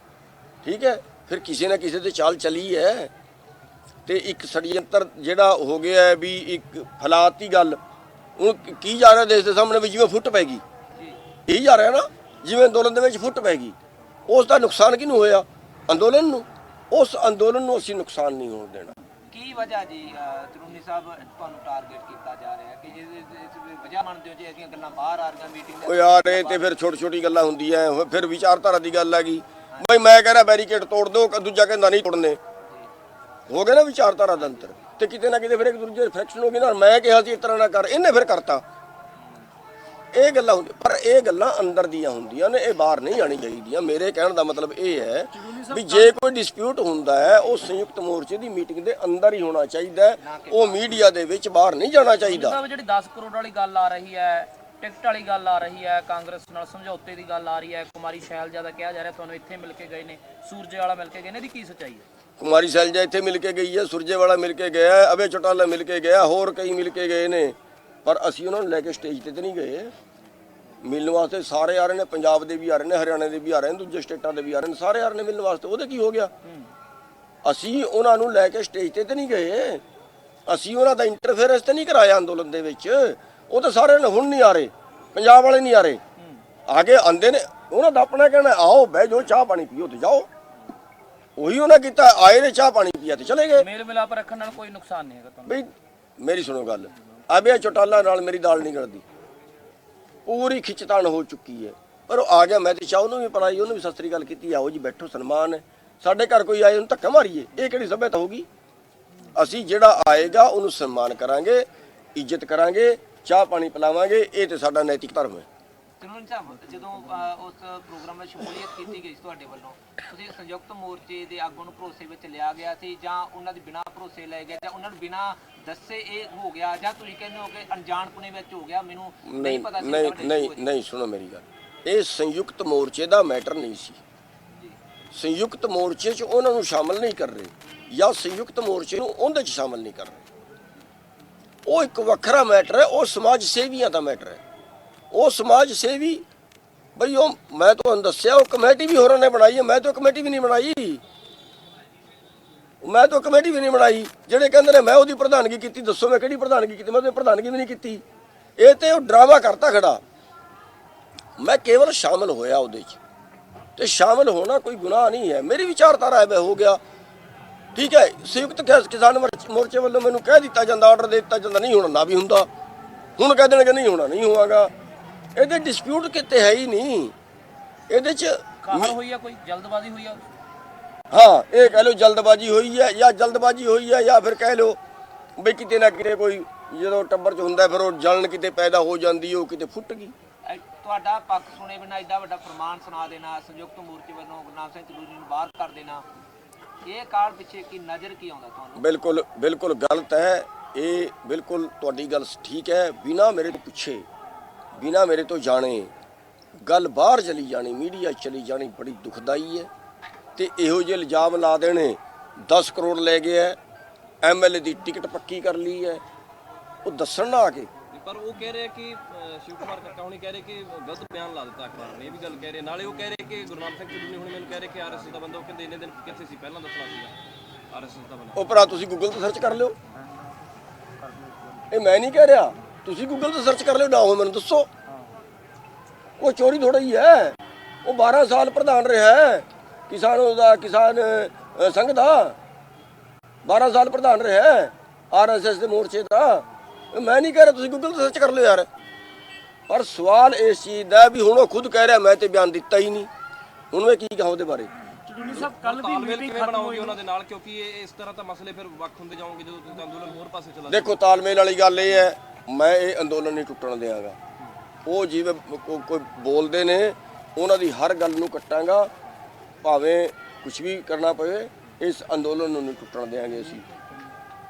S1: ਠੀਕ ਹੈ, ਫਿਰ ਕਿਸੇ ਨਾ ਕਿਸੇ ਤੇ ਚਾਲ ਚੱਲੀ ਹੈ। ਤੇ ਇੱਕ ષਡਯੰਤਰ ਜਿਹੜਾ ਹੋ ਗਿਆ ਹੈ ਵੀ ਇੱਕ ਫਲਾਤੀ ਗੱਲ, ਹੁਣ ਕੀ ਜਾ ਰਿਹਾ ਦੇਸ਼ ਦੇ ਸਾਹਮਣੇ ਵੀ ਜਿਵੇਂ ਫੁੱਟ ਪੈ ਗਈ, ਇਹੀ ਜਾ ਰਿਹਾ ਨਾ, ਜਿਵੇਂ ਅੰਦੋਲਨ ਦੇ ਵਿੱਚ ਫੁੱਟ ਪੈ ਗਈ। ਉਸ ਦਾ ਨੁਕਸਾਨ ਕਿਹਨੂੰ ਹੋਇਆ? ਅੰਦੋਲਨ ਨੂੰ। ਉਸ ਅੰਦੋਲਨ ਨੂੰ ਅਸੀਂ ਨੁਕਸਾਨ ਨਹੀਂ ਹੋਣ ਦੇਣਾ।
S4: ਕੀ ਵਜ੍ਹਾ ਜੀ ਚਰੂਨੀ ਸਾਹਿਬ ਤੁਹਾਨੂੰ ਟਾਰਗੇਟ ਕੀਤਾ ਜਾ ਰਿਹਾ ਕਿ ਜੇ ਵਜ੍ਹਾ ਮੰਨਦੇ ਹੋ ਜੇ ਇਹਦੀਆਂ ਗੱਲਾਂ ਬਾਹਰ ਆ ਰਹੀਆਂ ਮੀਟਿੰਗ
S1: ਉਹ ਯਾਰ ਇਹ ਤੇ ਫਿਰ ਛੋਟੀ ਛੋਟੀ ਗੱਲਾਂ ਹੁੰਦੀਆਂ, ਫਿਰ ਵਿਚਾਰਧਾਰਾ ਦੀ ਗੱਲ ਆ ਗਈ। ਬਈ ਮੈਂ ਕਹਿ ਰਿਹਾ ਬੈਰੀਕੇਡ ਤੋੜ ਦਿਓ, ਦੂਜਾ ਕਹਿੰਦਾ ਨਹੀਂ ਤੋੜਨੇ। ਹੋ ਗਿਆ ਨਾ ਵਿਚਾਰਧਾਰਾ ਦਾ ਅੰਤਰ, ਤੇ ਕਿਤੇ ਨਾ ਕਿਤੇ ਫਿਰ ਇੱਕ ਦੂਜੇ ਰਿਫਲੈਕਸ਼ਨ ਹੋ ਗਈ ਨਾ। ਮੈਂ ਕਿਹਾ ਸੀ ਇਸ ਤਰ੍ਹਾਂ ਨਾ ਕਰ, ਇਹਨੇ ਫਿਰ ਕਰਤਾ। ਇਹ ਗੱਲਾਂ ਹੁੰਦੀਆਂ, ਪਰ ਇਹ ਗੱਲਾਂ ਅੰਦਰ ਦੀਆਂ ਹੁੰਦੀਆਂ ਨੇ, ਇਹ ਬਾਹਰ ਨਹੀਂ ਆਣੀ ਚਾਹੀਦੀਆਂ। ਮੇਰੇ ਕਹਿਣ ਦਾ ਮਤਲਬ ਇਹ ਹੈ ਵੀ ਜੇ ਕੋਈ ਡਿਸਪਿਊਟ ਹੁੰਦਾ ਹੈ ਉਹ ਸੰਯੁਕਤ ਮੋਰਚੇ ਦੀ ਮੀਟਿੰਗ ਦੇ ਅੰਦਰ ਹੀ ਹੋਣਾ ਚਾਹੀਦਾ ਹੈ, ਉਹ ਮੀਡੀਆ ਦੇ ਵਿੱਚ ਬਾਹਰ ਨਹੀਂ ਜਾਣਾ ਚਾਹੀਦਾ।
S3: ਸਾਹਿਬ ਜਿਹੜੀ 10 ਕਰੋੜ ਵਾਲੀ ਗੱਲ ਆ ਰਹੀ ਹੈ, ਟਿਕਟ ਵਾਲੀ ਗੱਲ ਆ ਰਹੀ ਹੈ, ਕਾਂਗਰਸ ਨਾਲ ਸਮਝੌਤੇ ਦੀ ਗੱਲ ਆ ਰਹੀ ਹੈ, ਕੁਮਾਰੀ ਸ਼ੈਲਜਾ ਕਿਹਾ ਜਾ ਰਿਹਾ ਤੁਹਾਨੂੰ ਇੱਥੇ ਮਿਲ ਕੇ ਗਏ ਨੇ, ਸੂਰਜੇਵਾਲਾ ਮਿਲ ਕੇ ਗਏ ਨੇ, ਇਹਦੀ ਕੀ ਸੱਚਾਈ ਹੈ?
S1: ਕੁਮਾਰੀ ਸ਼ੈਲਜਾ ਇੱਥੇ ਮਿਲ ਕੇ ਗਈ ਹੈ, ਸੁਰਜੇਵਾਲਾ ਮਿਲ ਕੇ ਗਿਆ ਹੈ, ਅਭੈ ਚੌਟਾਲਾ ਮਿਲ ਕੇ ਗਿਆ, ਹੋਰ ਕਈ ਮਿਲ ਕੇ ਗਏ ਨੇ, ਪਰ ਅਸੀਂ ਉਹਨਾਂ ਨੂੰ ਲੈ ਕੇ ਸਟੇਜ ਤੇ ਨਹੀਂ ਗਏ। ਮਿਲਣ ਵਾਸਤੇ ਸਾਰੇ ਆ ਰਹੇ ਨੇ, ਪੰਜਾਬ ਦੇ ਵੀ ਆ ਰਹੇ ਨੇ, ਹਰਿਆਣੇ ਦੇ ਵੀ ਆ ਰਹੇ ਨੇ, ਦੂਜੇ ਸਟੇਟਾਂ ਦੇ ਵੀ ਆ ਰਹੇ ਨੇ, ਸਾਰੇ ਆ ਰਹੇ ਨੇ ਮਿਲਣ ਵਾਸਤੇ। ਉਹਦੇ ਕੀ ਹੋ ਗਿਆ? ਅਸੀਂ ਉਹਨਾਂ ਨੂੰ ਲੈ ਕੇ ਸਟੇਜ ਤੇ ਨਹੀਂ ਗਏ, ਅਸੀਂ ਉਹਨਾਂ ਦਾ ਇੰਟਰਫੇਰੈਂਸ ਤੇ ਨਹੀਂ ਕਰਾਇਆ ਅੰਦੋਲਨ ਦੇ ਵਿੱਚ। ਉਹ ਤਾਂ ਸਾਰੇ ਹੁਣ ਨਹੀਂ ਆ ਰਹੇ, ਪੰਜਾਬ ਵਾਲੇ ਨਹੀਂ ਆ ਰਹੇ, ਆਗੇ ਆਂਦੇ ਨੇ। ਉਹਨਾਂ ਦਾ ਆਪਣਾ ਕਹਿਣਾ ਆਓ ਬਹਿ ਜਾਓ, ਚਾਹ ਪਾਣੀ ਪੀਓ ਤੇ ਜਾਓ। ਉਹੀ ਉਹਨਾਂ ਕੀਤਾ, ਆਏ ਨੇ, ਚਾਹ ਪਾਣੀ ਪੀਆ ਤੇ ਚਲੇ ਗਏ।
S3: ਮੇਲ ਮਿਲਾਪ ਰੱਖਣ ਨਾਲ ਕੋਈ ਨੁਕਸਾਨ ਨਹੀਂ ਹੈਗਾ ਤੁਹਾਨੂੰ?
S1: ਬਈ ਮੇਰੀ ਸੁਣੋ ਗੱਲ, ਅਭੈ ਚੌਟਾਲਾ ਨਾਲ ਮੇਰੀ ਦਾਲ ਨਹੀਂ ਗਲਦੀ, ਪੂਰੀ ਖਿੱਚਤਾਣ ਹੋ ਚੁੱਕੀ ਹੈ। ਪਰ ਉਹ ਆ ਗਿਆ, ਮੈਂ ਤੇ ਚਾਹ ਉਹਨੂੰ ਵੀ ਪੜਾਈ, ਉਹਨੂੰ ਵੀ ਸਤਿ ਸ੍ਰੀ ਅਕਾਲ ਕੀਤੀ, ਆਓ ਜੀ ਬੈਠੋ, ਸਨਮਾਨ ਹੈ। ਸਾਡੇ ਘਰ ਕੋਈ ਆਏ ਉਹਨੂੰ ਧੱਕਾ ਮਾਰੀਏ, ਇਹ ਕਿਹੜੀ ਸਭਿਅਤਾ ਹੋਗੀ? ਅਸੀਂ ਜਿਹੜਾ ਆਏਗਾ ਉਹਨੂੰ ਸਨਮਾਨ ਕਰਾਂਗੇ, ਇੱਜ਼ਤ ਕਰਾਂਗੇ, ਚਾਹ ਪਾਣੀ ਪਿਲਾਵਾਂਗੇ, ਇਹ ਤੇ ਸਾਡਾ ਨੈਤਿਕ ਧਰਮ ਹੈ।
S4: ਚਰੂਨੀ ਸਾਹਿਬ ਜਦੋਂ ਉਸ ਪ੍ਰੋਗਰਾਮ ਵਿੱਚ ਸ਼ਮੂਲੀਅਤ ਕੀਤੀ ਗਈ ਸੀ ਤੁਹਾਡੇ ਵੱਲੋਂ, ਤੁਸੀਂ ਸੰਯੁਕਤ ਮੋਰਚੇ ਦੇ ਆਗੂ ਨੂੰ ਭਰੋਸੇ ਵਿੱਚ ਲਿਆ ਗਿਆ ਸੀ ਜਾਂ ਉਹਨਾਂ ਦੀ ਬਿਨਾਂ ਭਰੋਸੇ ਲਏ ਗਏ, ਜਾਂ ਉਹਨਾਂ ਨੂੰ ਬਿਨਾਂ ਦੱਸੇ ਇਹ ਹੋ ਗਿਆ, ਜਾਂ ਤੁਸੀਂ ਕਹਿੰਦੇ ਹੋ ਕਿ ਅਣਜਾਣਪੁਣੇ ਵਿੱਚ ਹੋ ਗਿਆ, ਮੈਨੂੰ ਨਹੀਂ ਪਤਾ ਸੀ?
S1: ਨਹੀਂ ਸੁਣੋ ਮੇਰੀ ਗੱਲ, ਇਹ ਸੰਯੁਕਤ ਮੋਰਚੇ ਦਾ ਮੈਟਰ ਨਹੀਂ ਸੀ। ਸੰਯੁਕਤ ਮੋਰਚੇ 'ਚ ਉਹਨਾਂ ਨੂੰ ਸ਼ਾਮਲ ਨਹੀਂ ਕਰ ਰਹੇ, ਜਾਂ ਸੰਯੁਕਤ ਮੋਰਚੇ ਨੂੰ ਉਹਦੇ 'ਚ ਸ਼ਾਮਲ ਨਹੀਂ ਕਰ ਰਹੇ। ਉਹ ਇੱਕ ਵੱਖਰਾ ਮੈਟਰ ਹੈ, ਉਹ ਸਮਾਜ ਸੇਵੀਆਂ ਦਾ ਮੈਟਰ ਹੈ। ਉਹ ਸਮਾਜ ਸੇਵੀ ਬਈ ਉਹ, ਮੈਂ ਤੁਹਾਨੂੰ ਦੱਸਿਆ, ਉਹ ਕਮੇਟੀ ਵੀ ਹੋਰਾਂ ਨੇ ਬਣਾਈ ਹੈ, ਮੈਂ ਤਾਂ ਕਮੇਟੀ ਵੀ ਨਹੀਂ ਬਣਾਈ। ਜਿਹੜੇ ਕਹਿੰਦੇ ਨੇ ਮੈਂ ਉਹਦੀ ਪ੍ਰਧਾਨਗੀ ਕੀਤੀ, ਦੱਸੋ ਮੈਂ ਕਿਹੜੀ ਪ੍ਰਧਾਨਗੀ ਕੀਤੀ? ਮੈਂ ਉਹਦੀ ਪ੍ਰਧਾਨਗੀ ਵੀ ਨਹੀਂ ਕੀਤੀ। ਇਹ ਤੇ ਉਹ ਡਰਾਮਾ ਕਰਤਾ ਖੜਾ। ਮੈਂ ਕੇਵਲ ਸ਼ਾਮਲ ਹੋਇਆ ਉਹਦੇ 'ਚ, ਤੇ ਸ਼ਾਮਲ ਹੋਣਾ ਕੋਈ ਗੁਨਾਹ ਨਹੀਂ ਹੈ। ਮੇਰੀ ਵਿਚਾਰਧਾਰਾ ਹੈ, ਹੋ ਗਿਆ ਠੀਕ ਹੈ। ਸੰਯੁਕਤ ਕਿਸਾਨ ਮੋਰਚੇ ਵੱਲੋਂ ਮੈਨੂੰ ਕਹਿ ਦਿੱਤਾ ਜਾਂਦਾ, ਆਰਡਰ ਦੇ ਦਿੱਤਾ ਜਾਂਦਾ, ਨਹੀਂ ਹੋਣਾ ਨਾ ਵੀ ਹੁੰਦਾ, ਹੁਣ ਕਹਿ ਦੇਣਗੇ ਨਹੀਂ ਹੋਣਾ ਨਹੀਂ ਹੋਵਾਗਾ। ਇਹਦੇ ਡਿਸਪਿਊਟ ਕਿਤੇ ਹੈ ਹੀ ਨਹੀਂ। ਇਹਦੇ 'ਚ
S3: ਕਾਹਲ ਹੋਈ ਆ, ਕੋਈ ਜਲਦਬਾਜ਼ੀ ਹੋਈ ਆ?
S1: ਹਾਂ, ਇਹ ਕਹਿ ਲਓ ਜਲਦਬਾਜ਼ੀ ਹੋਈ ਹੈ, ਜਾਂ ਜਲਦਬਾਜ਼ੀ ਹੋਈ ਹੈ, ਜਾਂ ਫਿਰ ਕਹਿ ਲਓ ਬਈ ਕਿਤੇ ਨਾ ਕਿਤੇ ਕੋਈ ਜਦੋਂ ਟੱਬਰ 'ਚ ਹੁੰਦਾ ਫਿਰ ਉਹ ਜਲਨ ਕਿਤੇ ਪੈਦਾ ਹੋ ਜਾਂਦੀ, ਉਹ ਕਿਤੇ ਫੁੱਟ ਗਈ।
S4: ਤੁਹਾਡਾ ਪੱਖ ਸੁਣੇ ਬਿਨਾਂ ਐਡਾ ਵੱਡਾ ਫਰਮਾਨ ਸੁਣਾ ਦੇਣਾ, ਸੰਯੁਕਤ ਮੋਰਚੇ ਵੱਲੋਂ ਗੁਰਨਾਮ ਸਿੰਘ ਚਲੂਰੀ ਨੂੰ ਬਾਹਰ ਕਰ ਦੇਣਾ, ਇਹ ਕਾਰਨ ਪਿੱਛੇ ਕੀ ਨਜ਼ਰ ਕੀ ਆਉਂਦਾ ਤੁਹਾਨੂੰ?
S1: ਬਿਲਕੁਲ ਗਲਤ ਹੈ ਇਹ, ਬਿਲਕੁਲ ਤੁਹਾਡੀ ਗੱਲ ਠੀਕ ਹੈ। ਬਿਨਾਂ ਮੇਰੇ ਤੋਂ ਪੁੱਛੇ, ਬਿਨਾਂ ਮੇਰੇ ਤੋਂ ਜਾਣੇ ਗੱਲ ਬਾਹਰ ਚਲੀ ਜਾਣੀ, ਮੀਡੀਆ ਚਲੀ ਜਾਣੀ, ਬੜੀ ਦੁਖਦਾਈ ਹੈ। ਤੇ ਇਹੋ ਜਿਹੇ ਇਲਜ਼ਾਮ ਲਾ ਦੇਣੇ, 10 ਕਰੋੜ ਲੈ ਗਿਆ, ਐਮਐਲਏ ਦੀ ਟਿਕਟ ਪੱਕੀ ਕਰ ਲਈ ਹੈ, ਉਹ ਦੱਸਣ ਨਾ ਆ ਕੇ।
S5: ਪਰ ਉਹ ਕਹਿ ਰਹੇ ਕਿ ਸ਼ਿਵ ਕੁਮਾਰ ਕੱਕਾ ਹੁਣੀ ਕਹਿ ਰਹੇ ਕਿ ਗਲਤ ਬਿਆਨ ਲਾ ਦਿੱਤਾ ਅਖਬਾਰ ਨੇ, ਇਹ ਵੀ ਗੱਲ ਕਹਿ ਰਹੇ। ਨਾਲੇ ਉਹ ਕਹਿ ਰਹੇ ਕਿ ਗੁਰਨਾਮ ਸਿੰਘ ਚਲੂਨੀ ਹੁਣੀ ਮੈਨੂੰ ਕਹਿ ਰਹੇ ਕਿ ਆਰਐਸਐਸ ਦਾ ਬੰਦਾ, ਉਹ ਕਹਿੰਦੇ ਇੰਨੇ ਦਿਨ ਕਿੱਥੇ ਸੀ, ਪਹਿਲਾਂ ਦੱਸਣਾ ਸੀਗਾ ਆਰਐਸਐਸ ਦਾ ਬੰਦਾ।
S1: ਉਹ ਭਰਾ ਤੁਸੀਂ ਗੂਗਲ ਤੋਂ ਸਰਚ ਕਰ ਲਿਓ, ਇਹ ਮੈਂ ਨਹੀਂ ਕਹਿ ਰਿਹਾ, ਤੁਸੀਂ ਗੂਗਲ ਤੋਂ ਸਰਚ ਕਰ ਲਿਓ, ਨਾ ਹੋ ਮੈਨੂੰ ਦੱਸੋ। ਉਹ ਚੋਰੀ ਥੋੜਾ ਹੀ ਹੈ, ਉਹ 12 ਸਾਲ ਪ੍ਰਧਾਨ ਰਿਹਾ ਹੈ ਕਿਸਾਨ ਸੰਘ ਦਾ, 12 ਸਾਲ ਪ੍ਰਧਾਨ ਰਿਹਾ ਆਰਐਸਐਸ ਦੇ ਮੋਰਚੇ ਦਾ। ਮੈਂ ਨਹੀਂ ਕਹਿ ਰਿਹਾ, ਤੁਸੀਂ ਗੂਗਲ ਤੋਂ ਸਰਚ ਕਰ ਲਿਓ ਯਾਰ। ਪਰ ਸਵਾਲ ਇਸ ਚੀਜ਼ ਦਾ ਵੀ ਹੁਣ ਉਹ ਖੁਦ ਕਹਿ ਰਿਹਾ ਮੈਂ ਤੇ ਬਿਆਨ ਦਿੱਤਾ ਹੀ ਨਹੀਂ, ਹੁਣ ਮੈਂ ਕੀ ਕਹਾਂ ਉਹਦੇ ਬਾਰੇ?
S2: ਚਟੂਨੀ ਸਾਹਿਬ ਕੱਲ ਦੀ
S5: ਤਾਲਮੇਲ
S2: ਮੀਟਿੰਗ
S5: ਕਿਵੇਂ
S2: ਖਤਮ
S5: ਬਣਾਓਗੇ
S2: ਹੋਈ
S5: ਉਹਨਾਂ ਦੇ ਨਾਲ, ਕਿਉਂਕਿ ਇਹ ਇਸ ਤਰ੍ਹਾਂ ਤਾਂ ਮਸਲੇ ਫਿਰ ਵੱਖ ਹੁੰਦੇ ਜਾਓਗੇ ਜਦੋਂ ਤੁਸੀਂ ਅੰਦੋਲਨ ਹੋਰ ਪਾਸੇ ਚਲਾ
S1: ਦੇਖੋ ਤਾਲਮੇਲ ਵਾਲੀ ਗੱਲ ਇਹ ਹੈ, ਮੈਂ ਇਹ ਅੰਦੋਲਨ ਨਹੀਂ ਟੁੱਟਣ ਦਿਆਂਗਾ। ਉਹ ਜਿਵੇਂ ਕੋਈ ਬੋਲਦੇ ਨੇ ਉਹਨਾਂ ਦੀ ਹਰ ਗੱਲ ਨੂੰ ਕੱਟਾਂਗਾ, ਭਾਵੇਂ ਕੁਝ ਵੀ ਕਰਨਾ ਪਵੇ, ਇਸ ਅੰਦੋਲਨ ਨੂੰ ਨਹੀਂ ਟੁੱਟਣ ਦੇਵਾਂਗੇ ਅਸੀਂ।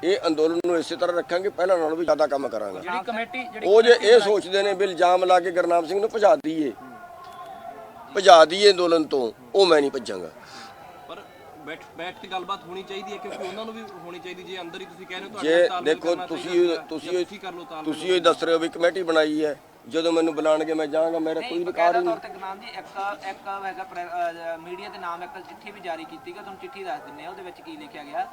S1: ਇਹ ਅੰਦੋਲਨ ਨੂੰ ਇਸੇ ਤਰ੍ਹਾਂ ਰੱਖਾਂਗੇ, ਪਹਿਲਾਂ ਨਾਲੋਂ ਵੀ ਜ਼ਿਆਦਾ ਕੰਮ ਕਰਾਂਗੇ।
S3: ਜਿਹੜੀ ਕਮੇਟੀ
S1: ਉਹ ਜੇ ਇਹ ਸੋਚਦੇ ਨੇ ਵੀ ਇਲਜ਼ਾਮ ਲਾ ਕੇ ਗੁਰਨਾਮ ਸਿੰਘ ਨੂੰ ਭਜਾ ਦਈਏ ਅੰਦੋਲਨ ਤੋਂ, ਉਹ ਮੈਂ ਨਹੀਂ ਭੱਜਾਂਗਾ।
S5: ਪਰ ਬੈਠ ਕੇ ਗੱਲਬਾਤ ਹੋਣੀ ਚਾਹੀਦੀ ਹੈ, ਕਿਉਂਕਿ ਉਹਨਾਂ ਨੂੰ ਵੀ ਹੋਣੀ ਚਾਹੀਦੀ। ਜੇ ਅੰਦਰ ਹੀ ਤੁਸੀਂ ਕਹਿ ਰਹੇ ਹੋ
S1: ਜੇ ਦੇਖੋ ਤੁਸੀਂ ਇਹ ਦੱਸ ਰਹੇ ਹੋ ਵੀ ਕਮੇਟੀ ਬਣਾਈ ਹੈ, ਜਦੋਂ ਮੈਨੂੰ ਬੁਲਾਣਗੇ ਮੈਂ ਜਾਵਾਂਗਾ, ਮੇਰਾ ਕੋਈ ਇਨਕਾਰ ਹੀ
S4: ਤੌਰ
S1: ਨਹੀਂ।
S4: ਤੇ ਗੁਰਨਾਮ ਜੀ ਇੱਕ ਹੈਗਾ ਮੀਡੀਆ ਦੇ ਨਾਮ ਇੱਕ ਚਿੱਠੀ ਵੀ ਜਾਰੀ ਕੀਤੀ ਗਈ, ਤੁਹਾਨੂੰ ਚਿੱਠੀ ਦੱਸ ਦਿੰਦੇ ਆ ਉਹਦੇ ਵਿੱਚ ਕੀ ਲਿਖਿਆ ਗਿਆ।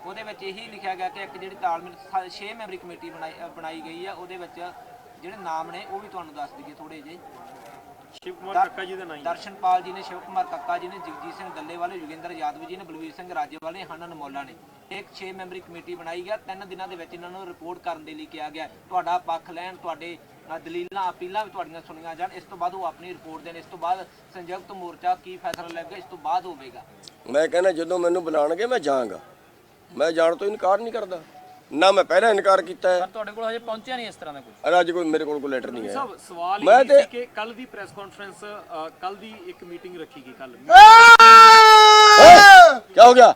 S4: ਉਹਦੇ ਵਿੱਚ ਇਹੀ ਲਿਖਿਆ ਗਿਆ ਕਿ ਇੱਕ ਜਿਹੜੀ ਤਾਲਮੇਲ 6 ਮੈਂਬਰੀ ਕਮੇਟੀ ਬਣਾਈ ਗਈ ਆ, ਉਹਦੇ ਵਿੱਚ ਜਿਹੜੇ ਨਾਮ ਨੇ ਉਹ ਵੀ ਤੁਹਾਨੂੰ ਦੱਸ ਦਈਏ ਥੋੜੇ ਜਿਹੇ।
S2: ਸ਼ਿਵ ਕੁਮਾਰ ਕੱਕਾ ਜੀ ਦਾ ਨਾਮ,
S4: ਦਰਸ਼ਨਪਾਲ ਜੀ ਨੇ, ਸ਼ਿਵ ਕੁਮਾਰ ਕੱਕਾ ਜੀ ਨੇ, ਜਗਜੀਤ ਸਿੰਘ ਡੱਲੇਵਾਲ, ਯੋਗਿੰਦਰ ਯਾਦਵ ਜੀ ਨੇ, ਬਲਵੀਰ ਸਿੰਘ ਰਾਜੇਵਾਲ ਨੇ, ਹਨਨ ਮੌਲਾ ਨੇ। ਇੱਕ 6 ਮੈਂਬਰੀ ਕਮੇਟੀ ਬਣਾਈ ਗਿਆ। 3 ਦਿਨਾਂ ਦੇ ਵਿੱਚ ਇਹਨਾਂ ਨੂੰ ਰਿਪੋਰਟ ਕਰਨ ਦੇ ਲਈ ਕਿਹਾ ਗਿਆ। ਤੁਹਾਡਾ ਪੱਖ ਲੈਣ, ਤੁਹਾਡੇ ਦਲੀਲਾਂ ਅਪੀਲਾਂ ਵੀ ਤੁਹਾਡੀਆਂ ਸੁਣੀਆਂ ਜਾਣ। ਇਸ ਤੋਂ ਬਾਅਦ ਉਹ ਆਪਣੀ ਰਿਪੋਰਟ ਦੇਣ। ਇਸ ਤੋਂ ਬਾਅਦ ਸੰਯੁਕਤ ਮੋਰਚਾ ਕੀ ਫੈਸਲਾ ਲਏਗਾ, ਇਸ ਤੋਂ ਬਾਅਦ ਹੋਵੇਗਾ।
S1: ਮੈਂ ਕਹਿੰਦਾ ਜਦੋਂ ਮੈਨੂੰ ਬੁਲਾਣਗੇ ਮੈਂ ਜਾਵਾਂਗਾ, ਮੈਂ ਜਾਣ ਤੋਂ ਇਨਕਾਰ ਨਹੀਂ ਕਰਦਾ, ਨਾ ਮੈਂ ਪਹਿਲਾਂ ਇਨਕਾਰ ਕੀਤਾ ਹੈ।
S3: ਪਰ ਤੁਹਾਡੇ ਕੋਲ ਹਜੇ ਪਹੁੰਚਿਆ ਨਹੀਂ ਇਸ ਤਰ੍ਹਾਂ ਦਾ ਕੁਝ।
S1: ਅੱਜ ਕੋਈ ਮੇਰੇ ਕੋਲ ਕੋਈ ਲੈਟਰ ਨਹੀਂ ਹੈ।
S2: ਸਾਹਿਬ ਸਵਾਲ
S1: ਮੈਂ
S2: ਇਹ
S1: ਤੇ-
S2: ਸੀ ਕਿ ਕੱਲ ਦੀ ਪ੍ਰੈਸ ਕਾਨਫਰੰਸ, ਕੱਲ ਦੀ ਇੱਕ ਮੀਟਿੰਗ ਰੱਖੀ ਗਈ ਕੱਲ।
S1: क्या हो गया?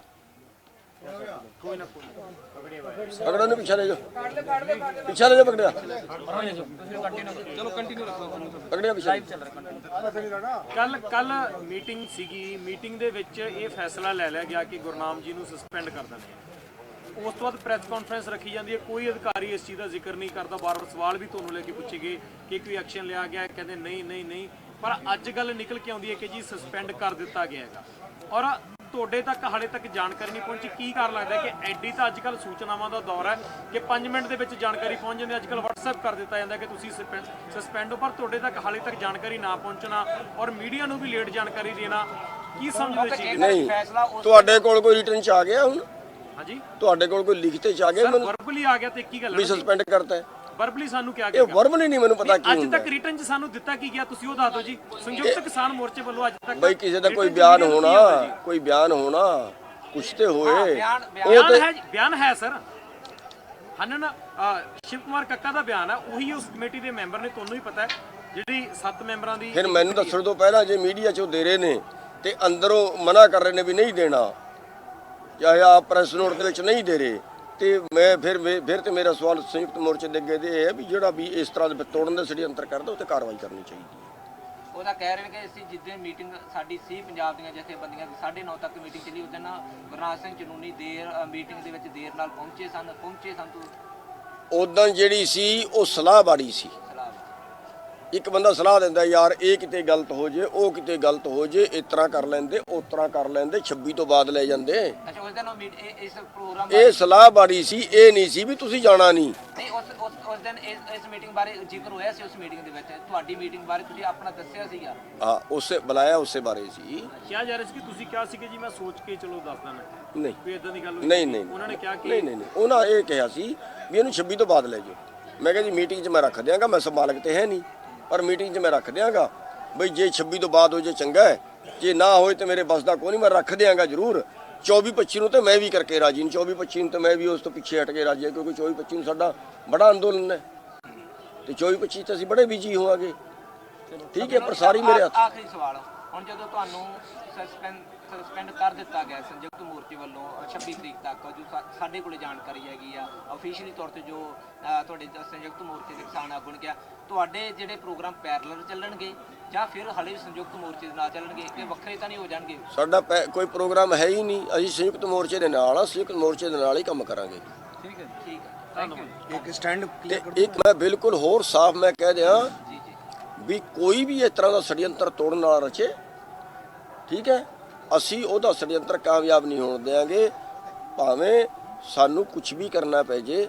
S1: पकड़ो नहीं, पीछे ले जाओ, पीछे ले जाओ, पकड़िया
S5: ਚਲੋ ਕੰਟੀਨਿਊ ਰੱਖੋ।
S1: पकड़िया पीछे।
S2: ਕੱਲ ਮੀਟਿੰਗ ਸੀਗੀ। ਮੀਟਿੰਗ ਦੇ ਵਿੱਚ ਇਹ ਫੈਸਲਾ ਲੈ ਲਿਆ ਗਿਆ ਕਿ ਗੁਰਨਾਮ ਜੀ ਨੂੰ ਸਸਪੈਂਡ ਕਰ ਦਿੰਦੇ ਆ। ਉਸ ਤੋਂ ਬਾਅਦ ਪ੍ਰੈਸ ਕਾਨਫਰੰਸ ਰੱਖੀ ਜਾਂਦੀ ਹੈ, ਕੋਈ ਅਧਿਕਾਰੀ ਇਸ ਚੀਜ਼ ਦਾ ਜ਼ਿਕਰ ਨਹੀਂ ਕਰਦਾ। ਬਾਰ-ਬਾਰ ਸਵਾਲ ਵੀ ਤੁਹਾਨੂੰ ਲੈ ਕੇ ਪੁੱਛੇ ਗਏ ਕਿ ਕੋਈ ਐਕਸ਼ਨ ਲਿਆ ਗਿਆ, ਕਹਿੰਦੇ ਨਹੀਂ। ਪਰ ਅੱਜ ਗੱਲ ਨਿਕਲ ਕੇ ਆਉਂਦੀ ਹੈ ਕਿ ਜੀ ਸਸਪੈਂਡ ਕਰ ਦਿੱਤਾ ਗਿਆ ਹੈਗਾ, ਔਰ ਤੁਹਾਡੇ ਤੱਕ ਹਾਲੇ ਤੱਕ ਜਾਣਕਾਰੀ ਨਹੀਂ ਪਹੁੰਚੀ। ਕੀ ਕਾਰਨ ਲੱਗਦਾ ਕਿ ਐਡੀ ਤਾਂ ਅੱਜ ਕੱਲ ਸੂਚਨਾਵਾਂ ਦਾ ਦੌਰ ਹੈ ਕਿ 5 ਮਿੰਟ ਦੇ ਵਿੱਚ ਜਾਣਕਾਰੀ ਪਹੁੰਚ ਜਾਂਦੀ। ਅੱਜ ਕੱਲ WhatsApp ਕਰ ਦਿੱਤਾ ਜਾਂਦਾ ਕਿ ਤੁਸੀਂ ਸਸਪੈਂਡ ਹੋ, ਪਰ ਤੁਹਾਡੇ ਤੱਕ ਹਾਲੇ ਤੱਕ ਜਾਣਕਾਰੀ ਨਾ ਪਹੁੰਚਣਾ ਔਰ ਮੀਡੀਆ ਨੂੰ ਵੀ ਲੇਟ ਜਾਣਕਾਰੀ ਦੇਣਾ, ਕੀ ਸਮਝਦੇ ਸੀ?
S1: ਨਹੀਂ, ਤੁਹਾਡੇ ਕੋਲ ਕੋਈ ਰਿਟਰਨ ਚ ਆ ਗਿਆ ਹੁਣ?
S2: ਹਾਂਜੀ,
S1: ਤੁਹਾਡੇ ਕੋਲ ਕੋਈ ਲਿਖਤੇ ਚ ਆ ਗਿਆ ਮੈਨੂੰ
S2: ਵਰਬਲੀ ਆ ਗਿਆ ਤੇ ਕੀ ਗੱਲ
S1: ਵੀ
S2: ਹੈ?
S1: ਸਸਪੈਂਡ ਕਰਤਾ ਹੈ?
S2: ਵਰਬਲੀ ਸਾਨੂੰ ਕਿਹਾ
S1: ਇਹ
S2: ਗਿਆ?
S1: ਵਰਬਲੀ ਨਹੀਂ ਮੈਨੂੰ ਪਤਾ ਕੀ
S2: ਅੱਜ
S1: ਹੁੰਦਾ।
S2: ਤੱਕ ਰਿਟਰਨ ਚ ਸਾਨੂੰ ਦਿੱਤਾ ਕੀ ਗਿਆ, ਤੁਸੀਂ ਉਹ ਦੱਸ ਦਿਓ ਜੀ। ਸੰਯੁਕਤ ਕਿਸਾਨ ਮੋਰਚੇ ਵੱਲੋਂ ਅੱਜ ਤੱਕ
S1: ਬਈ ਕਿਸੇ ਦਾ ਕੋਈ ਬਿਆਨ ਹੋਣਾ, ਕੁਛ ਤੇ ਹੋਏ।
S2: ਬਿਆਨ ਹੈ ਸਰ। ਹਨਨ ਸ਼ਿਵ ਕੁਮਾਰ ਕੱਕਾ ਦਾ ਬਿਆਨ ਹੈ, ਉਹੀ ਉਸ ਕਮੇਟੀ ਦੇ ਮੈਂਬਰ ਨੇ, ਤੁਹਾਨੂੰ ਹੀ ਪਤਾ ਹੈ, ਜਿਹੜੀ 7 ਮੈਂਬਰਾਂ ਦੀ।
S1: ਫਿਰ ਮੈਨੂੰ ਦੱਸਣ ਤੋਂ ਪਹਿਲਾਂ ਜੇ ਮੀਡੀਆ 'ਚੋਂ ਦੇ ਰਹੇ ਨੇ ਤੇ ਅੰਦਰੋਂ ਮਨਾ ਕਰ ਰਹੇ ਨੇ ਵੀ ਨਹੀਂ ਦੇਣਾ, ਚਾਹੇ ਆ ਪ੍ਰੈਸ ਨੋਟ ਦੇ ਵਿੱਚ ਨਹੀਂ ਦੇ ਰਹੇ, ਤੇ ਮੈਂ ਫਿਰ ਤੇ ਮੇਰਾ ਸਵਾਲ ਸੰਯੁਕਤ ਮੋਰਚੇ ਦੇ ਅੱਗੇ ਇਹ ਹੈ ਵੀ ਜਿਹੜਾ ਵੀ ਇਸ ਤਰ੍ਹਾਂ ਦੇ ਤੋੜਨ ਦੇ ષਡਯੰਤਰ ਕਰਦਾ ਉਹ ਤੇ ਕਾਰਵਾਈ ਕਰਨੀ ਚਾਹੀਦੀ ਹੈ।
S4: ਉਹਦਾ ਕਹਿ ਰਹੇ ਨੇ ਕਿ ਅਸੀਂ ਜਿੱਦਾਂ ਮੀਟਿੰਗ ਸਾਡੀ ਸੀ ਪੰਜਾਬ ਦੀਆਂ ਜਥੇਬੰਦੀਆਂ ਦੀ 9:30 ਤੱਕ ਮੀਟਿੰਗ ਚੱਲੀ, ਉਸ ਦਿਨ ਗੁਰਨਾਮ ਸਿੰਘ ਚਨੂਨੀ ਮੀਟਿੰਗ ਦੇ ਵਿੱਚ ਦੇਰ ਨਾਲ ਪਹੁੰਚੇ ਸਨ ਤੋਂ
S1: ਉਦੋਂ ਜਿਹੜੀ ਸੀ ਉਹ ਸਲਾਹਬਾੜੀ ਸੀ।
S4: ਸਲਾਹ
S1: ਇੱਕ ਬੰਦਾ ਸਲਾਹ ਦਿੰਦਾ ਯਾਰ ਇਹ ਕਿਤੇ ਗਲਤ ਹੋ ਜੇ, ਉਹ ਕਿਤੇ ਗਲਤ ਹੋ ਜੇ, ਇਸ ਤਰ੍ਹਾਂ ਕਰ ਲੈਂਦੇ, ਉਸ ਤਰ੍ਹਾਂ ਕਰ ਲੈਂਦੇ, 26 ਤੋਂ ਬਾਅਦ ਲੈ ਜਾਂਦੇ।
S4: ਅੱਛਾ, ਉਸ ਦਿਨ ਇਸ ਪ੍ਰੋਗਰਾਮ
S1: ਇਹ ਸਲਾਹਬਾੜੀ ਸੀ, ਇਹ ਨਹੀਂ ਸੀ ਵੀ ਤੁਸੀਂ ਜਾਣਾ ਨਹੀਂ।
S4: ਨਹੀਂ, ਉਸ ਦਿਨ ਇਸ ਮੀਟਿੰਗ ਬਾਰੇ ਜ਼ਿਕਰ ਹੋਇਆ ਸੀ। ਉਸ ਮੀਟਿੰਗ ਦੇ ਵਿੱਚ ਤੁਹਾਡੀ ਮੀਟਿੰਗ ਬਾਰੇ ਤੁਸੀਂ ਆਪਣਾ ਦੱਸਿਆ ਸੀਗਾ।
S1: ਹਾਂ, ਉਸੇ ਬੁਲਾਇਆ ਉਸੇ ਬਾਰੇ ਸੀ।
S2: ਕਿਹਾ ਜਾ ਰਿਹਾ ਸੀ ਕਿ ਤੁਸੀਂ ਕਿਹਾ ਸੀ ਕਿ ਜੀ ਮੈਂ ਸੋਚ ਕੇ ਚਲੋ ਦੱਸ ਦਾਂ,
S1: ਨਹੀਂ
S2: ਕੋਈ ਇਦਾਂ ਦੀ ਗੱਲ ਹੋਈ?
S1: ਨਹੀਂ
S2: ਉਹਨਾਂ ਨੇ ਕਿਹਾ ਕਿ
S1: ਨਹੀਂ ਉਹਨਾਂ ਇਹ ਕਿਹਾ ਸੀ ਵੀ ਇਹਨੂੰ 26 ਤੋਂ ਬਾਅਦ ਲੈ ਜਾਓ। ਮੈਂ ਕਿਹਾ ਜੀ ਮੀਟਿੰਗ 'ਚ ਮੈਂ ਰੱਖ ਦਿਆਂਗਾ, ਮੈਂ ਸੰਭਾਲਕ ਤੇ ਹੈ ਨਹੀਂ, ਪਰ ਮੀਟਿੰਗ 'ਚ ਮੈਂ ਰੱਖ ਦਿਆਂਗਾ ਬਈ ਜੇ 26 ਤੋਂ ਬਾਅਦ ਹੋ ਜੇ ਚੰਗਾ ਹੈ, ਜੇ ਨਾ ਹੋਏ ਤੇ ਮੇਰੇ ਬਸ ਦਾ ਕੋਈ ਨਹੀਂ, ਮੈਂ ਰੱਖ ਦਿਆਂਗਾ ਜ਼ਰੂਰ। 24-25 ਨੂੰ ਤੇ ਮੈਂ ਵੀ ਕਰਕੇ ਰਾਜੀ ਨਹੀਂ, 24-25 ਨੂੰ ਤੇ ਮੈਂ ਵੀ ਉਸ ਤੋਂ ਪਿੱਛੇ ਹਟ ਕੇ ਰਾਜੀ ਹਾਂ, ਕਿਉਂਕਿ 24-25 ਨੂੰ ਸਾਡਾ ਬੜਾ ਅੰਦੋਲਨ ਹੈ ਤੇ 24-25 ਤੇ ਅਸੀਂ ਬੜੇ ਬਿਜੀ ਹੋਵਾਂਗੇ। ਠੀਕ ਹੈ, ਪਰ ਸਾਰੀ ਮੇਰੇ ਹੱਥ।
S4: ਆਖਰੀ ਸਵਾਲ, ਹੁਣ ਜਦੋਂ ਤੁਹਾਨੂੰ ਸਸਪੈਂਡ ਕਰ ਦਿੱਤਾ ਗਿਆ ਸੰਯੁਕਤ ਮੋਰਚੇ ਵੱਲੋਂ 26 ਤਰੀਕ ਤੱਕ, ਜੋ ਸਾਡੇ ਕੋਲੇ ਜਾਣਕਾਰੀ ਹੈਗੀ ਆ ਅਫੀਸ਼ੀਅਲੀ ਤੌਰ ਤੇ, ਜੋ ਤੁਹਾਡੇ ਸੰਯੁਕਤ ਮੋਰਚੇ ਦੇ ਕਿਸਾਨ ਆਗੂ ਨੇ ਕਿਹਾ, ਤੁਹਾਡੇ ਜਿਹੜੇ ਪ੍ਰੋਗਰਾਮ ਪੈਰਲਲ ਚੱਲਣਗੇ ਜਾਂ ਫਿਰ ਹਲੇ ਵੀ ਸੰਯੁਕਤ ਮੋਰਚੇ ਦੇ ਨਾਲ ਚੱਲਣਗੇ, ਕਿ ਵੱਖਰੇ ਤਾਂ ਨਹੀਂ ਹੋ ਜਾਣਗੇ?
S1: ਸਾਡਾ ਕੋਈ ਪ੍ਰੋਗਰਾਮ ਹੈ ਹੀ ਨਹੀਂ, ਅਸੀਂ ਸੰਯੁਕਤ ਮੋਰਚੇ ਦੇ ਨਾਲ ਆ, ਸੰਯੁਕਤ ਮੋਰਚੇ ਦੇ ਨਾਲ ਹੀ ਕੰਮ ਕਰਾਂਗੇ।
S4: ਠੀਕ ਹੈ, ਥੈਂਕ ਯੂ।
S6: एक स्टैंड
S1: ਤੇ ਇੱਕ ਮੈਂ ਬਿਲਕੁਲ ਹੋਰ ਸਾਫ਼ ਮੈਂ ਕਹਿ ਦਿਆਂ
S4: ਜੀ
S1: ਵੀ ਕੋਈ ਵੀ ਇਸ ਤਰ੍ਹਾਂ ਦਾ ષਡਯੰਤਰ ਤੋੜਨ ਵਾਲਾ ਰਚੇ, ਠੀਕ ਹੈ, ਅਸੀਂ ਉਹਦਾ ષਡਯੰਤਰ ਕਾਮਯਾਬ ਨਹੀਂ ਹੋਣ ਦੇਵਾਂਗੇ। ਭਾਵੇਂ ਸਾਨੂੰ ਕੁਝ ਵੀ ਕਰਨਾ ਪੈ ਜੇ,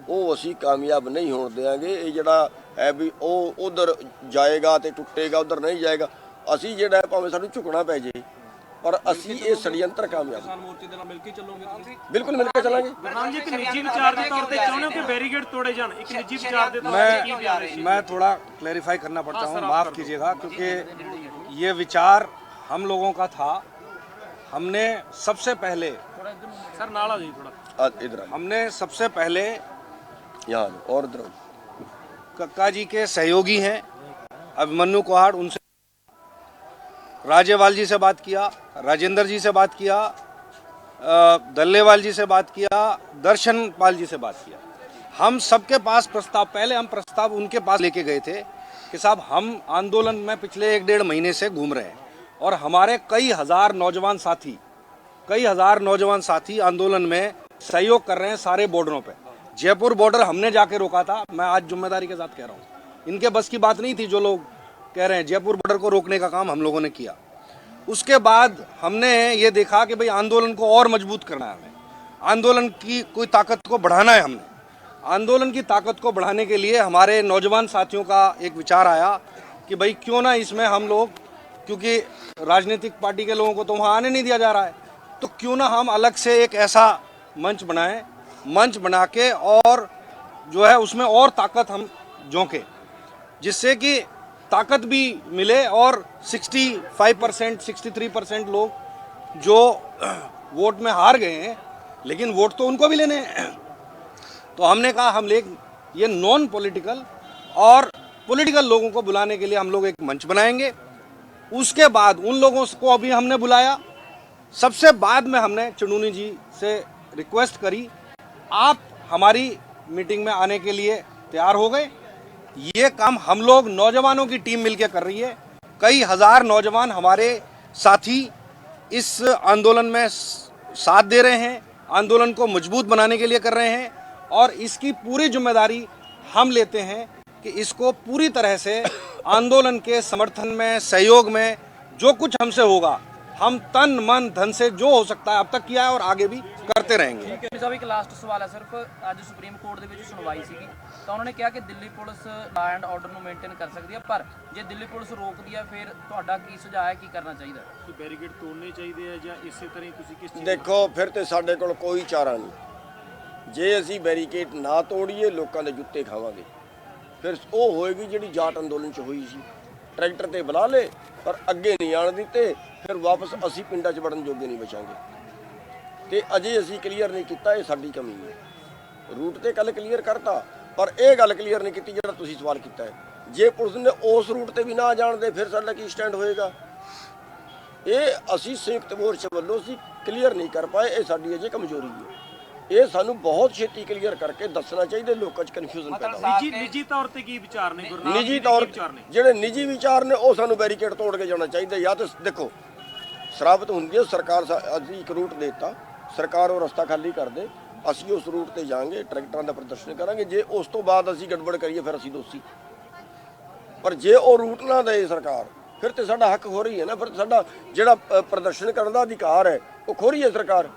S1: ਉਹ ਅਸੀਂ ਕਾਮਯਾਬ ਨਹੀਂ ਹੋਣ ਦੇਵਾਂਗੇ। ਇਹ ਜਿਹੜਾ ਹੈ ਵੀ ਉਹ ਉਧਰ ਜਾਏਗਾ ਤੇ ਟੁੱਟੇਗਾ, ਉਧਰ ਨਹੀਂ ਜਾਏਗਾ। ਅਸੀਂ ਜਿਹੜਾ ਹੈ ਭਾਵੇਂ ਸਾਨੂੰ ਝੁਕਣਾ ਪੈ ਜੇ, ਪਰ ਅਸੀਂ ਇਹ ષਡਯੰਤਰ ਕਾਮਯਾਬ
S5: ਕਿਸਾਨ ਮੋਰਚੇ ਦੇ ਨਾਲ ਮਿਲ ਕੇ ਚੱਲੋਗੇ ਤੁਸੀਂ?
S1: ਬਿਲकुल ਮਿਲ ਕੇ ਚੱਲਾਂਗੇ।
S2: ਗੁਰਨਾਮ ਜੀ, ਇੱਕ ਨਿੱਜੀ ਵਿਚਾਰ ਦੇ ਤੌਰ ਤੇ ਚਾਹੁੰਦੇ ਹੋ ਕਿ ਬੈਰੀਗੇਡ ਤੋੜੇ ਜਾਣ? ਇੱਕ ਨਿੱਜੀ ਵਿਚਾਰ ਦੇ ਤੌਰ ਤੇ ਕੀ ਬਿਆਨ ਹੈ?
S6: मैं थोड़ा क्लैरिफाई करना पड़ता हूँ, माफ़ कीजिएगा, क्योंकि ये विचार हम लोगों का था। हमने सबसे पहले
S2: ਸਰ ਨਾਲ ਆ ਜੀ ਥੋੜਾ।
S1: इधर आ,
S6: हमने सबसे पहले
S1: यहाँ आ जाओ, और इधर आओ।
S6: कक्का जी के सहयोगी हैं अभिमन्यु कुहाड़, उनसे राज्यपाल जी से बात किया, राजेंद्र जी से बात किया, दल्लेवाल जी से बात किया, दर्शन पाल जी से बात किया। हम सबके पास प्रस्ताव, पहले हम प्रस्ताव उनके पास लेके गए थे कि साहब हम आंदोलन में पिछले 1-1.5 महीने से घूम रहे हैं और हमारे कई हजार नौजवान साथी आंदोलन में सहयोग कर रहे हैं सारे बॉर्डरों पे। जयपुर बॉर्डर हमने जाके रोका था, मैं आज जिम्मेदारी के साथ कह रहा हूँ, इनके बस की बात नहीं थी जो लोग कह रहे हैं। जयपुर बॉर्डर को रोकने का काम हम लोगों ने किया। उसके बाद हमने ये देखा कि भाई आंदोलन को और मजबूत करना है, हमें आंदोलन की कोई ताकत को बढ़ाना है। हमने आंदोलन की ताकत को बढ़ाने के लिए हमारे नौजवान साथियों का एक विचार आया कि भाई क्यों ना इसमें हम लोग, क्योंकि राजनीतिक पार्टी के लोगों को तो वहाँ आने नहीं दिया जा रहा है, तो क्यों ना हम अलग से एक ऐसा मंच बनाएं, मंच बना के और जो है उसमें और ताकत हम झोंके, जिससे कि ताकत भी मिले और 65%, 63% लोग जो वोट में हार गए हैं, लेकिन वोट तो उनको भी लेने हैं। तो हमने कहा हम ये नॉन पॉलिटिकल और पॉलिटिकल लोगों को बुलाने के लिए हम लोग एक मंच बनाएंगे। उसके बाद उन लोगों को अभी हमने बुलाया, सबसे बाद में हमने चुनूनी जी से रिक्वेस्ट करी, आप हमारी मीटिंग में आने के लिए तैयार हो गए। ये काम हम लोग नौजवानों की टीम मिलकर कर रही है। कई हजार नौजवान हमारे साथी इस आंदोलन में साथ दे रहे हैं, आंदोलन को मजबूत बनाने के लिए कर रहे हैं और इसकी पूरी जिम्मेदारी हम लेते हैं कि इसको पूरी तरह से आंदोलन के समर्थन में, सहयोग में जो कुछ हमसे होगा, हम तन मन धन से जो हो सकता है अब तक किया है और आगे भी करते रहेंगे।
S3: ਸਭ ਇੱਕ ਲਾਸਟ ਸਵਾਲ ਹੈ ਸਿਰਫ, ਅੱਜ ਸੁਪਰੀਮ ਕੋਰਟ ਦੇ ਵਿੱਚ ਸੁਣਵਾਈ ਸੀਗੀ ਤਾਂ ਉਹਨਾਂ ਨੇ ਕਿਹਾ ਕਿ Delhi police law and order ਨੂੰ ਮੇਨਟੇਨ ਕਰ ਸਕਦੀ ਹੈ, ਪਰ ਜੇ ਦਿੱਲੀ ਪੁਲਿਸ ਰੋਕਦੀ ਹੈ ਫਿਰ ਤੁਹਾਡਾ ਕੀ ਸੁਝਾਅ ਹੈ, ਕੀ ਕਰਨਾ ਚਾਹੀਦਾ?
S2: ਕੋਈ ਬੈਰੀਕੇਡ ਤੋੜਨੇ ਚਾਹੀਦੇ ਆ ਜਾਂ ਇਸੇ ਤਰ੍ਹਾਂ ਹੀ ਤੁਸੀਂ ਕਿਸ ਚੀਜ਼
S1: ਦੇਖੋ ਫਿਰ ਤੇ ਸਾਡੇ ਕੋਲ ਕੋਈ ਚਾਰਾ ਨਹੀਂ। ਜੇ ਅਸੀਂ ਬੈਰੀਕੇਡ ਨਾ ਤੋੜੀਏ ਲੋਕਾਂ ਦੇ ਜੁੱਤੇ ਖਾਵਾਂਗੇ। ਫਿਰ ਉਹ ਹੋਏਗੀ ਜਿਹੜੀ ਜਾਟ ਅੰਦੋਲਨ 'ਚ ਹੋਈ ਸੀ, ਟਰੈਕਟਰ ਤੇ ਬੁਲਾ ਲੇ ਪਰ ਅੱਗੇ ਨਹੀਂ ਆਣ ਦਿੱਤੇ, ਫਿਰ ਵਾਪਸ ਅਸੀਂ ਪਿੰਡਾਂ 'ਚ ਵੜਨ ਜੋਗੇ ਨਹੀਂ ਬਚਾਂਗੇ। ਤੇ ਅਜੇ ਅਸੀਂ ਕਲੀਅਰ ਨਹੀਂ ਕੀਤਾ, ਇਹ ਸਾਡੀ ਕਮੀ ਹੈ। ਰੂਟ ਤੇ ਕੱਲ ਕਲੀਅਰ ਕਰਤਾ ਪਰ ਇਹ ਗੱਲ ਕਲੀਅਰ ਨਹੀਂ ਕੀਤੀ ਜਿਹੜਾ ਤੁਸੀਂ ਸਵਾਲ ਕੀਤਾ ਹੈ। ਜੇ ਪੁਲਿਸ ਨੇ ਉਸ ਰੂਟ ਤੇ ਵੀ ਨਾ ਜਾਣਦੇ ਫਿਰ ਸਾਡਾ ਕੀ ਸਟੈਂਡ ਹੋਏਗਾ? ਇਹ ਅਸੀਂ ਸੰਯੁਕਤ ਮੋਰਚੇ ਵੱਲੋਂ ਅਸੀਂ ਕਲੀਅਰ ਨਹੀਂ ਕਰ ਪਾਏ, ਇਹ ਸਾਡੀ ਅਜੇ ਕਮਜ਼ੋਰੀ ਹੈ। ਇਹ ਸਾਨੂੰ ਬਹੁਤ ਛੇਤੀ ਕਲੀਅਰ ਕਰਕੇ ਦੱਸਣਾ ਚਾਹੀਦਾ, ਲੋਕਾਂ 'ਚ ਕਨਫਿਊਜ਼ਨ ਪੈਦਾ ਹੋ।
S2: ਨਿੱਜੀ ਤੌਰ ਤੇ ਕੀ ਵਿਚਾਰ ਨੇ ਗੁਰਨਾਮ ਜੀ?
S1: ਨਿੱਜੀ ਤੌਰ ਜਿਹੜੇ ਨਿੱਜੀ ਵਿਚਾਰ ਨੇ ਉਹ ਸਾਨੂੰ ਬੈਰੀਕੇਡ ਤੋੜ ਕੇ ਜਾਣਾ ਚਾਹੀਦਾ। ਜਾਂ ਤਾਂ ਦੇਖੋ ਸ਼ਰਾਬਤ ਹੁੰਦੀ ਹੈ, ਸਰਕਾਰ ਅਸੀਂ ਇੱਕ ਰੂਟ ਦੇ ਦਿੱਤਾ, ਸਰਕਾਰ ਉਹ ਰਸਤਾ ਖਾਲੀ ਕਰ ਦੇ, ਅਸੀਂ ਉਸ ਰੂਟ ਤੇ ਜਾਵਾਂਗੇ, ਟਰੈਕਟਰਾਂ ਦਾ ਪ੍ਰਦਰਸ਼ਨ ਕਰਾਂਗੇ। ਜੇ ਉਸ ਤੋਂ ਬਾਅਦ ਅਸੀਂ ਗੜਬੜ ਕਰੀਏ ਫਿਰ ਅਸੀਂ ਦੋਸ਼ੀ। ਪਰ ਜੇ ਉਹ ਰੂਟ ਨਾ ਦੇ ਸਰਕਾਰ ਫਿਰ ਤੇ ਸਾਡਾ ਹੱਕ ਹੋ ਰਹੀ ਹੈ ਨਾ, ਫਿਰ ਸਾਡਾ ਜਿਹੜਾ ਪ੍ਰਦਰਸ਼ਨ ਕਰਨ ਦਾ ਅਧਿਕਾਰ ਹੈ ਉਹ ਖੋ ਰਹੀ ਹੈ ਸਰਕਾਰ।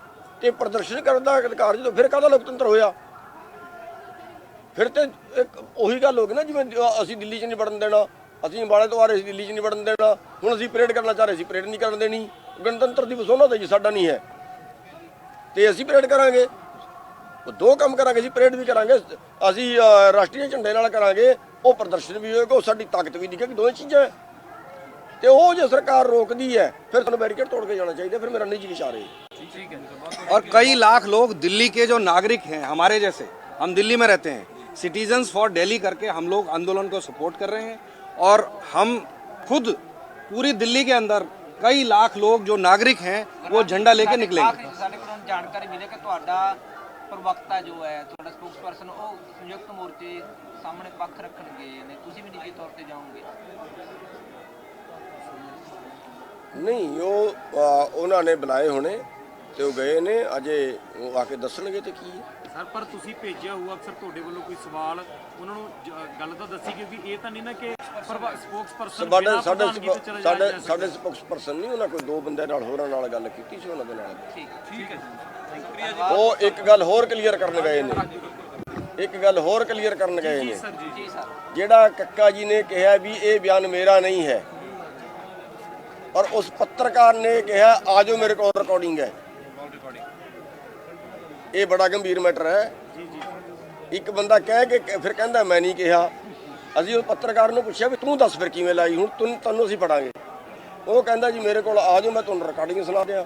S1: ਤੇ ਪ੍ਰਦਰਸ਼ਨ ਕਰਨ ਦਾ ਅਧਿਕਾਰ ਜਦੋਂ ਫਿਰ ਕਾਹਦਾ ਲੋਕਤੰਤਰ ਹੋਇਆ? ਫਿਰ ਤੇ ਇੱਕ ਉਹੀ ਗੱਲ ਹੋ ਗਈ ਨਾ, ਜਿਵੇਂ ਅਸੀਂ ਦਿੱਲੀ 'ਚ ਨਹੀਂ ਵੜਨ ਦੇਣਾ, ਅਸੀਂ ਅੰਬਾਲੇ ਤੋਂ ਆ ਰਹੇ ਸੀ ਦਿੱਲੀ 'ਚ ਨਹੀਂ ਵੜਨ ਦੇਣਾ, ਹੁਣ ਅਸੀਂ ਪਰੇਡ ਕਰਨਾ ਚਾਹ ਰਹੇ ਸੀ, ਪਰੇਡ ਨਹੀਂ ਕਰਨ ਦੇਣੀ। ਗਣਤੰਤਰ ਦਿਵਸ ਉਹਨਾਂ ਦਾ ਜੀ, ਸਾਡਾ ਨਹੀਂ ਹੈ ਤੇ ਅਸੀਂ ਪਰੇਡ ਕਰਾਂਗੇ। ਦੋ ਕੰਮ ਕਰਾਂਗੇ, ਅਸੀਂ ਪਰੇਡ ਵੀ ਕਰਾਂਗੇ, ਅਸੀਂ ਰਾਸ਼ਟਰੀ ਝੰਡੇ ਨਾਲ ਕਰਾਂਗੇ, ਉਹ ਪ੍ਰਦਰਸ਼ਨ ਵੀ ਹੋਏਗਾ, ਉਹ ਸਾਡੀ ਤਾਕਤ ਵੀ ਦਿਖੇਗੀ। ਦੋਵੇਂ ਚੀਜ਼ਾਂ ਹੈ। ਤੇ ਉਹ ਜੇ ਸਰਕਾਰ रोकती है फिर ਸਾਨੂੰ बैरिकेड तोड़ के जाना चाहिए। फिर मेरा निजी विचार है।
S3: ठीक है।
S6: और कई लाख लोग दिल्ली के जो नागरिक हैं हमारे जैसे, हम दिल्ली में रहते हैं, सिटीजन्स फॉर दिल्ली करके हम लोग आंदोलन को सपोर्ट कर रहे हैं और हम खुद पूरी दिल्ली के अंदर कई लाख लोग जो नागरिक हैं वो झंडा लेके निकलेंगे।
S4: ਸਾਡੇ ਕੋਲ ਜਾਣਕਾਰੀ ਮਿਲੇ ਕਿ ਤੁਹਾਡਾ ਪ੍ਰਵਕਤਾ ਜੋ ਹੈ, ਤੁਹਾਡਾ ਸਪੋਕਸਪਰਸਨ, ਉਹ ਸੰਯੁਕਤ ਮੋਰਚੇ ਸਾਹਮਣੇ ਪੱਖ ਰੱਖਣਗੇ ਨੇ, ਤੁਸੀਂ ਵੀ ਨਿੱਜੀ ਤੌਰ ਤੇ ਜਾਓਗੇ?
S1: नहीं वो उन्होंने बुलाए होने ਤੇ ਉਹ ਗਏ ਨੇ, ਅਜੇ ਉਹ ਆ ਕੇ ਦੱਸਣਗੇ ਤੇ ਕੀ ਹੈ।
S2: ਸਰ ਪਰ ਤੁਸੀਂ ਭੇਜਿਆ ਹੋਊ ਅਕਸਰ ਤੁਹਾਡੇ ਵੱਲੋਂ ਕੋਈ ਸਵਾਲ ਉਹਨਾਂ ਨੂੰ ਗੱਲ ਤਾਂ ਦੱਸੀ, ਕਿਉਂਕਿ ਇਹ ਤਾਂ ਨਹੀਂ ਨਾ ਕਿ ਸਪੋਕਸਪਰਸਨ
S1: ਸਾਡੇ ਸਪੋਕਸਪਰਸਨ ਨਹੀਂ, ਉਹਨਾਂ ਕੋਈ ਦੋ ਬੰਦੇ ਨਾਲ ਹੋਰਾਂ ਨਾਲ ਗੱਲ ਕੀਤੀ ਸੀ, ਉਹਨਾਂ ਦੇ ਨਾਲ।
S3: ठीक है जी।
S1: ਉਹ ਇੱਕ ਗੱਲ ਹੋਰ ਕਲੀਅਰ ਕਰਨ ਗਏ ਨੇ, ਇੱਕ ਗੱਲ ਹੋਰ ਕਲੀਅਰ ਕਰਨ ਗਏ ਨੇ।
S4: ਜੀ ਸਰ।
S1: ਜਿਹੜਾ ਕੱਕਾ ਜੀ ਨੇ ਕਿਹਾ ਵੀ ਇਹ ਬਿਆਨ ਮੇਰਾ ਨਹੀਂ ਹੈ और उस पत्रकार ने कहा आ जाओ मेरे को रिकॉर्डिंग है, ये बड़ा गंभीर मैटर है। एक बंदा कह के फिर कहता मैं नहीं कहा। असी उस पत्रकार ने पूछा भी तू दस फिर किवें लाई, हुण तैनूं असीं पढ़ांगे। वो कहता जी मेरे को आ जाओ मैं तुहानूं रिकॉर्डिंग सुना दिया।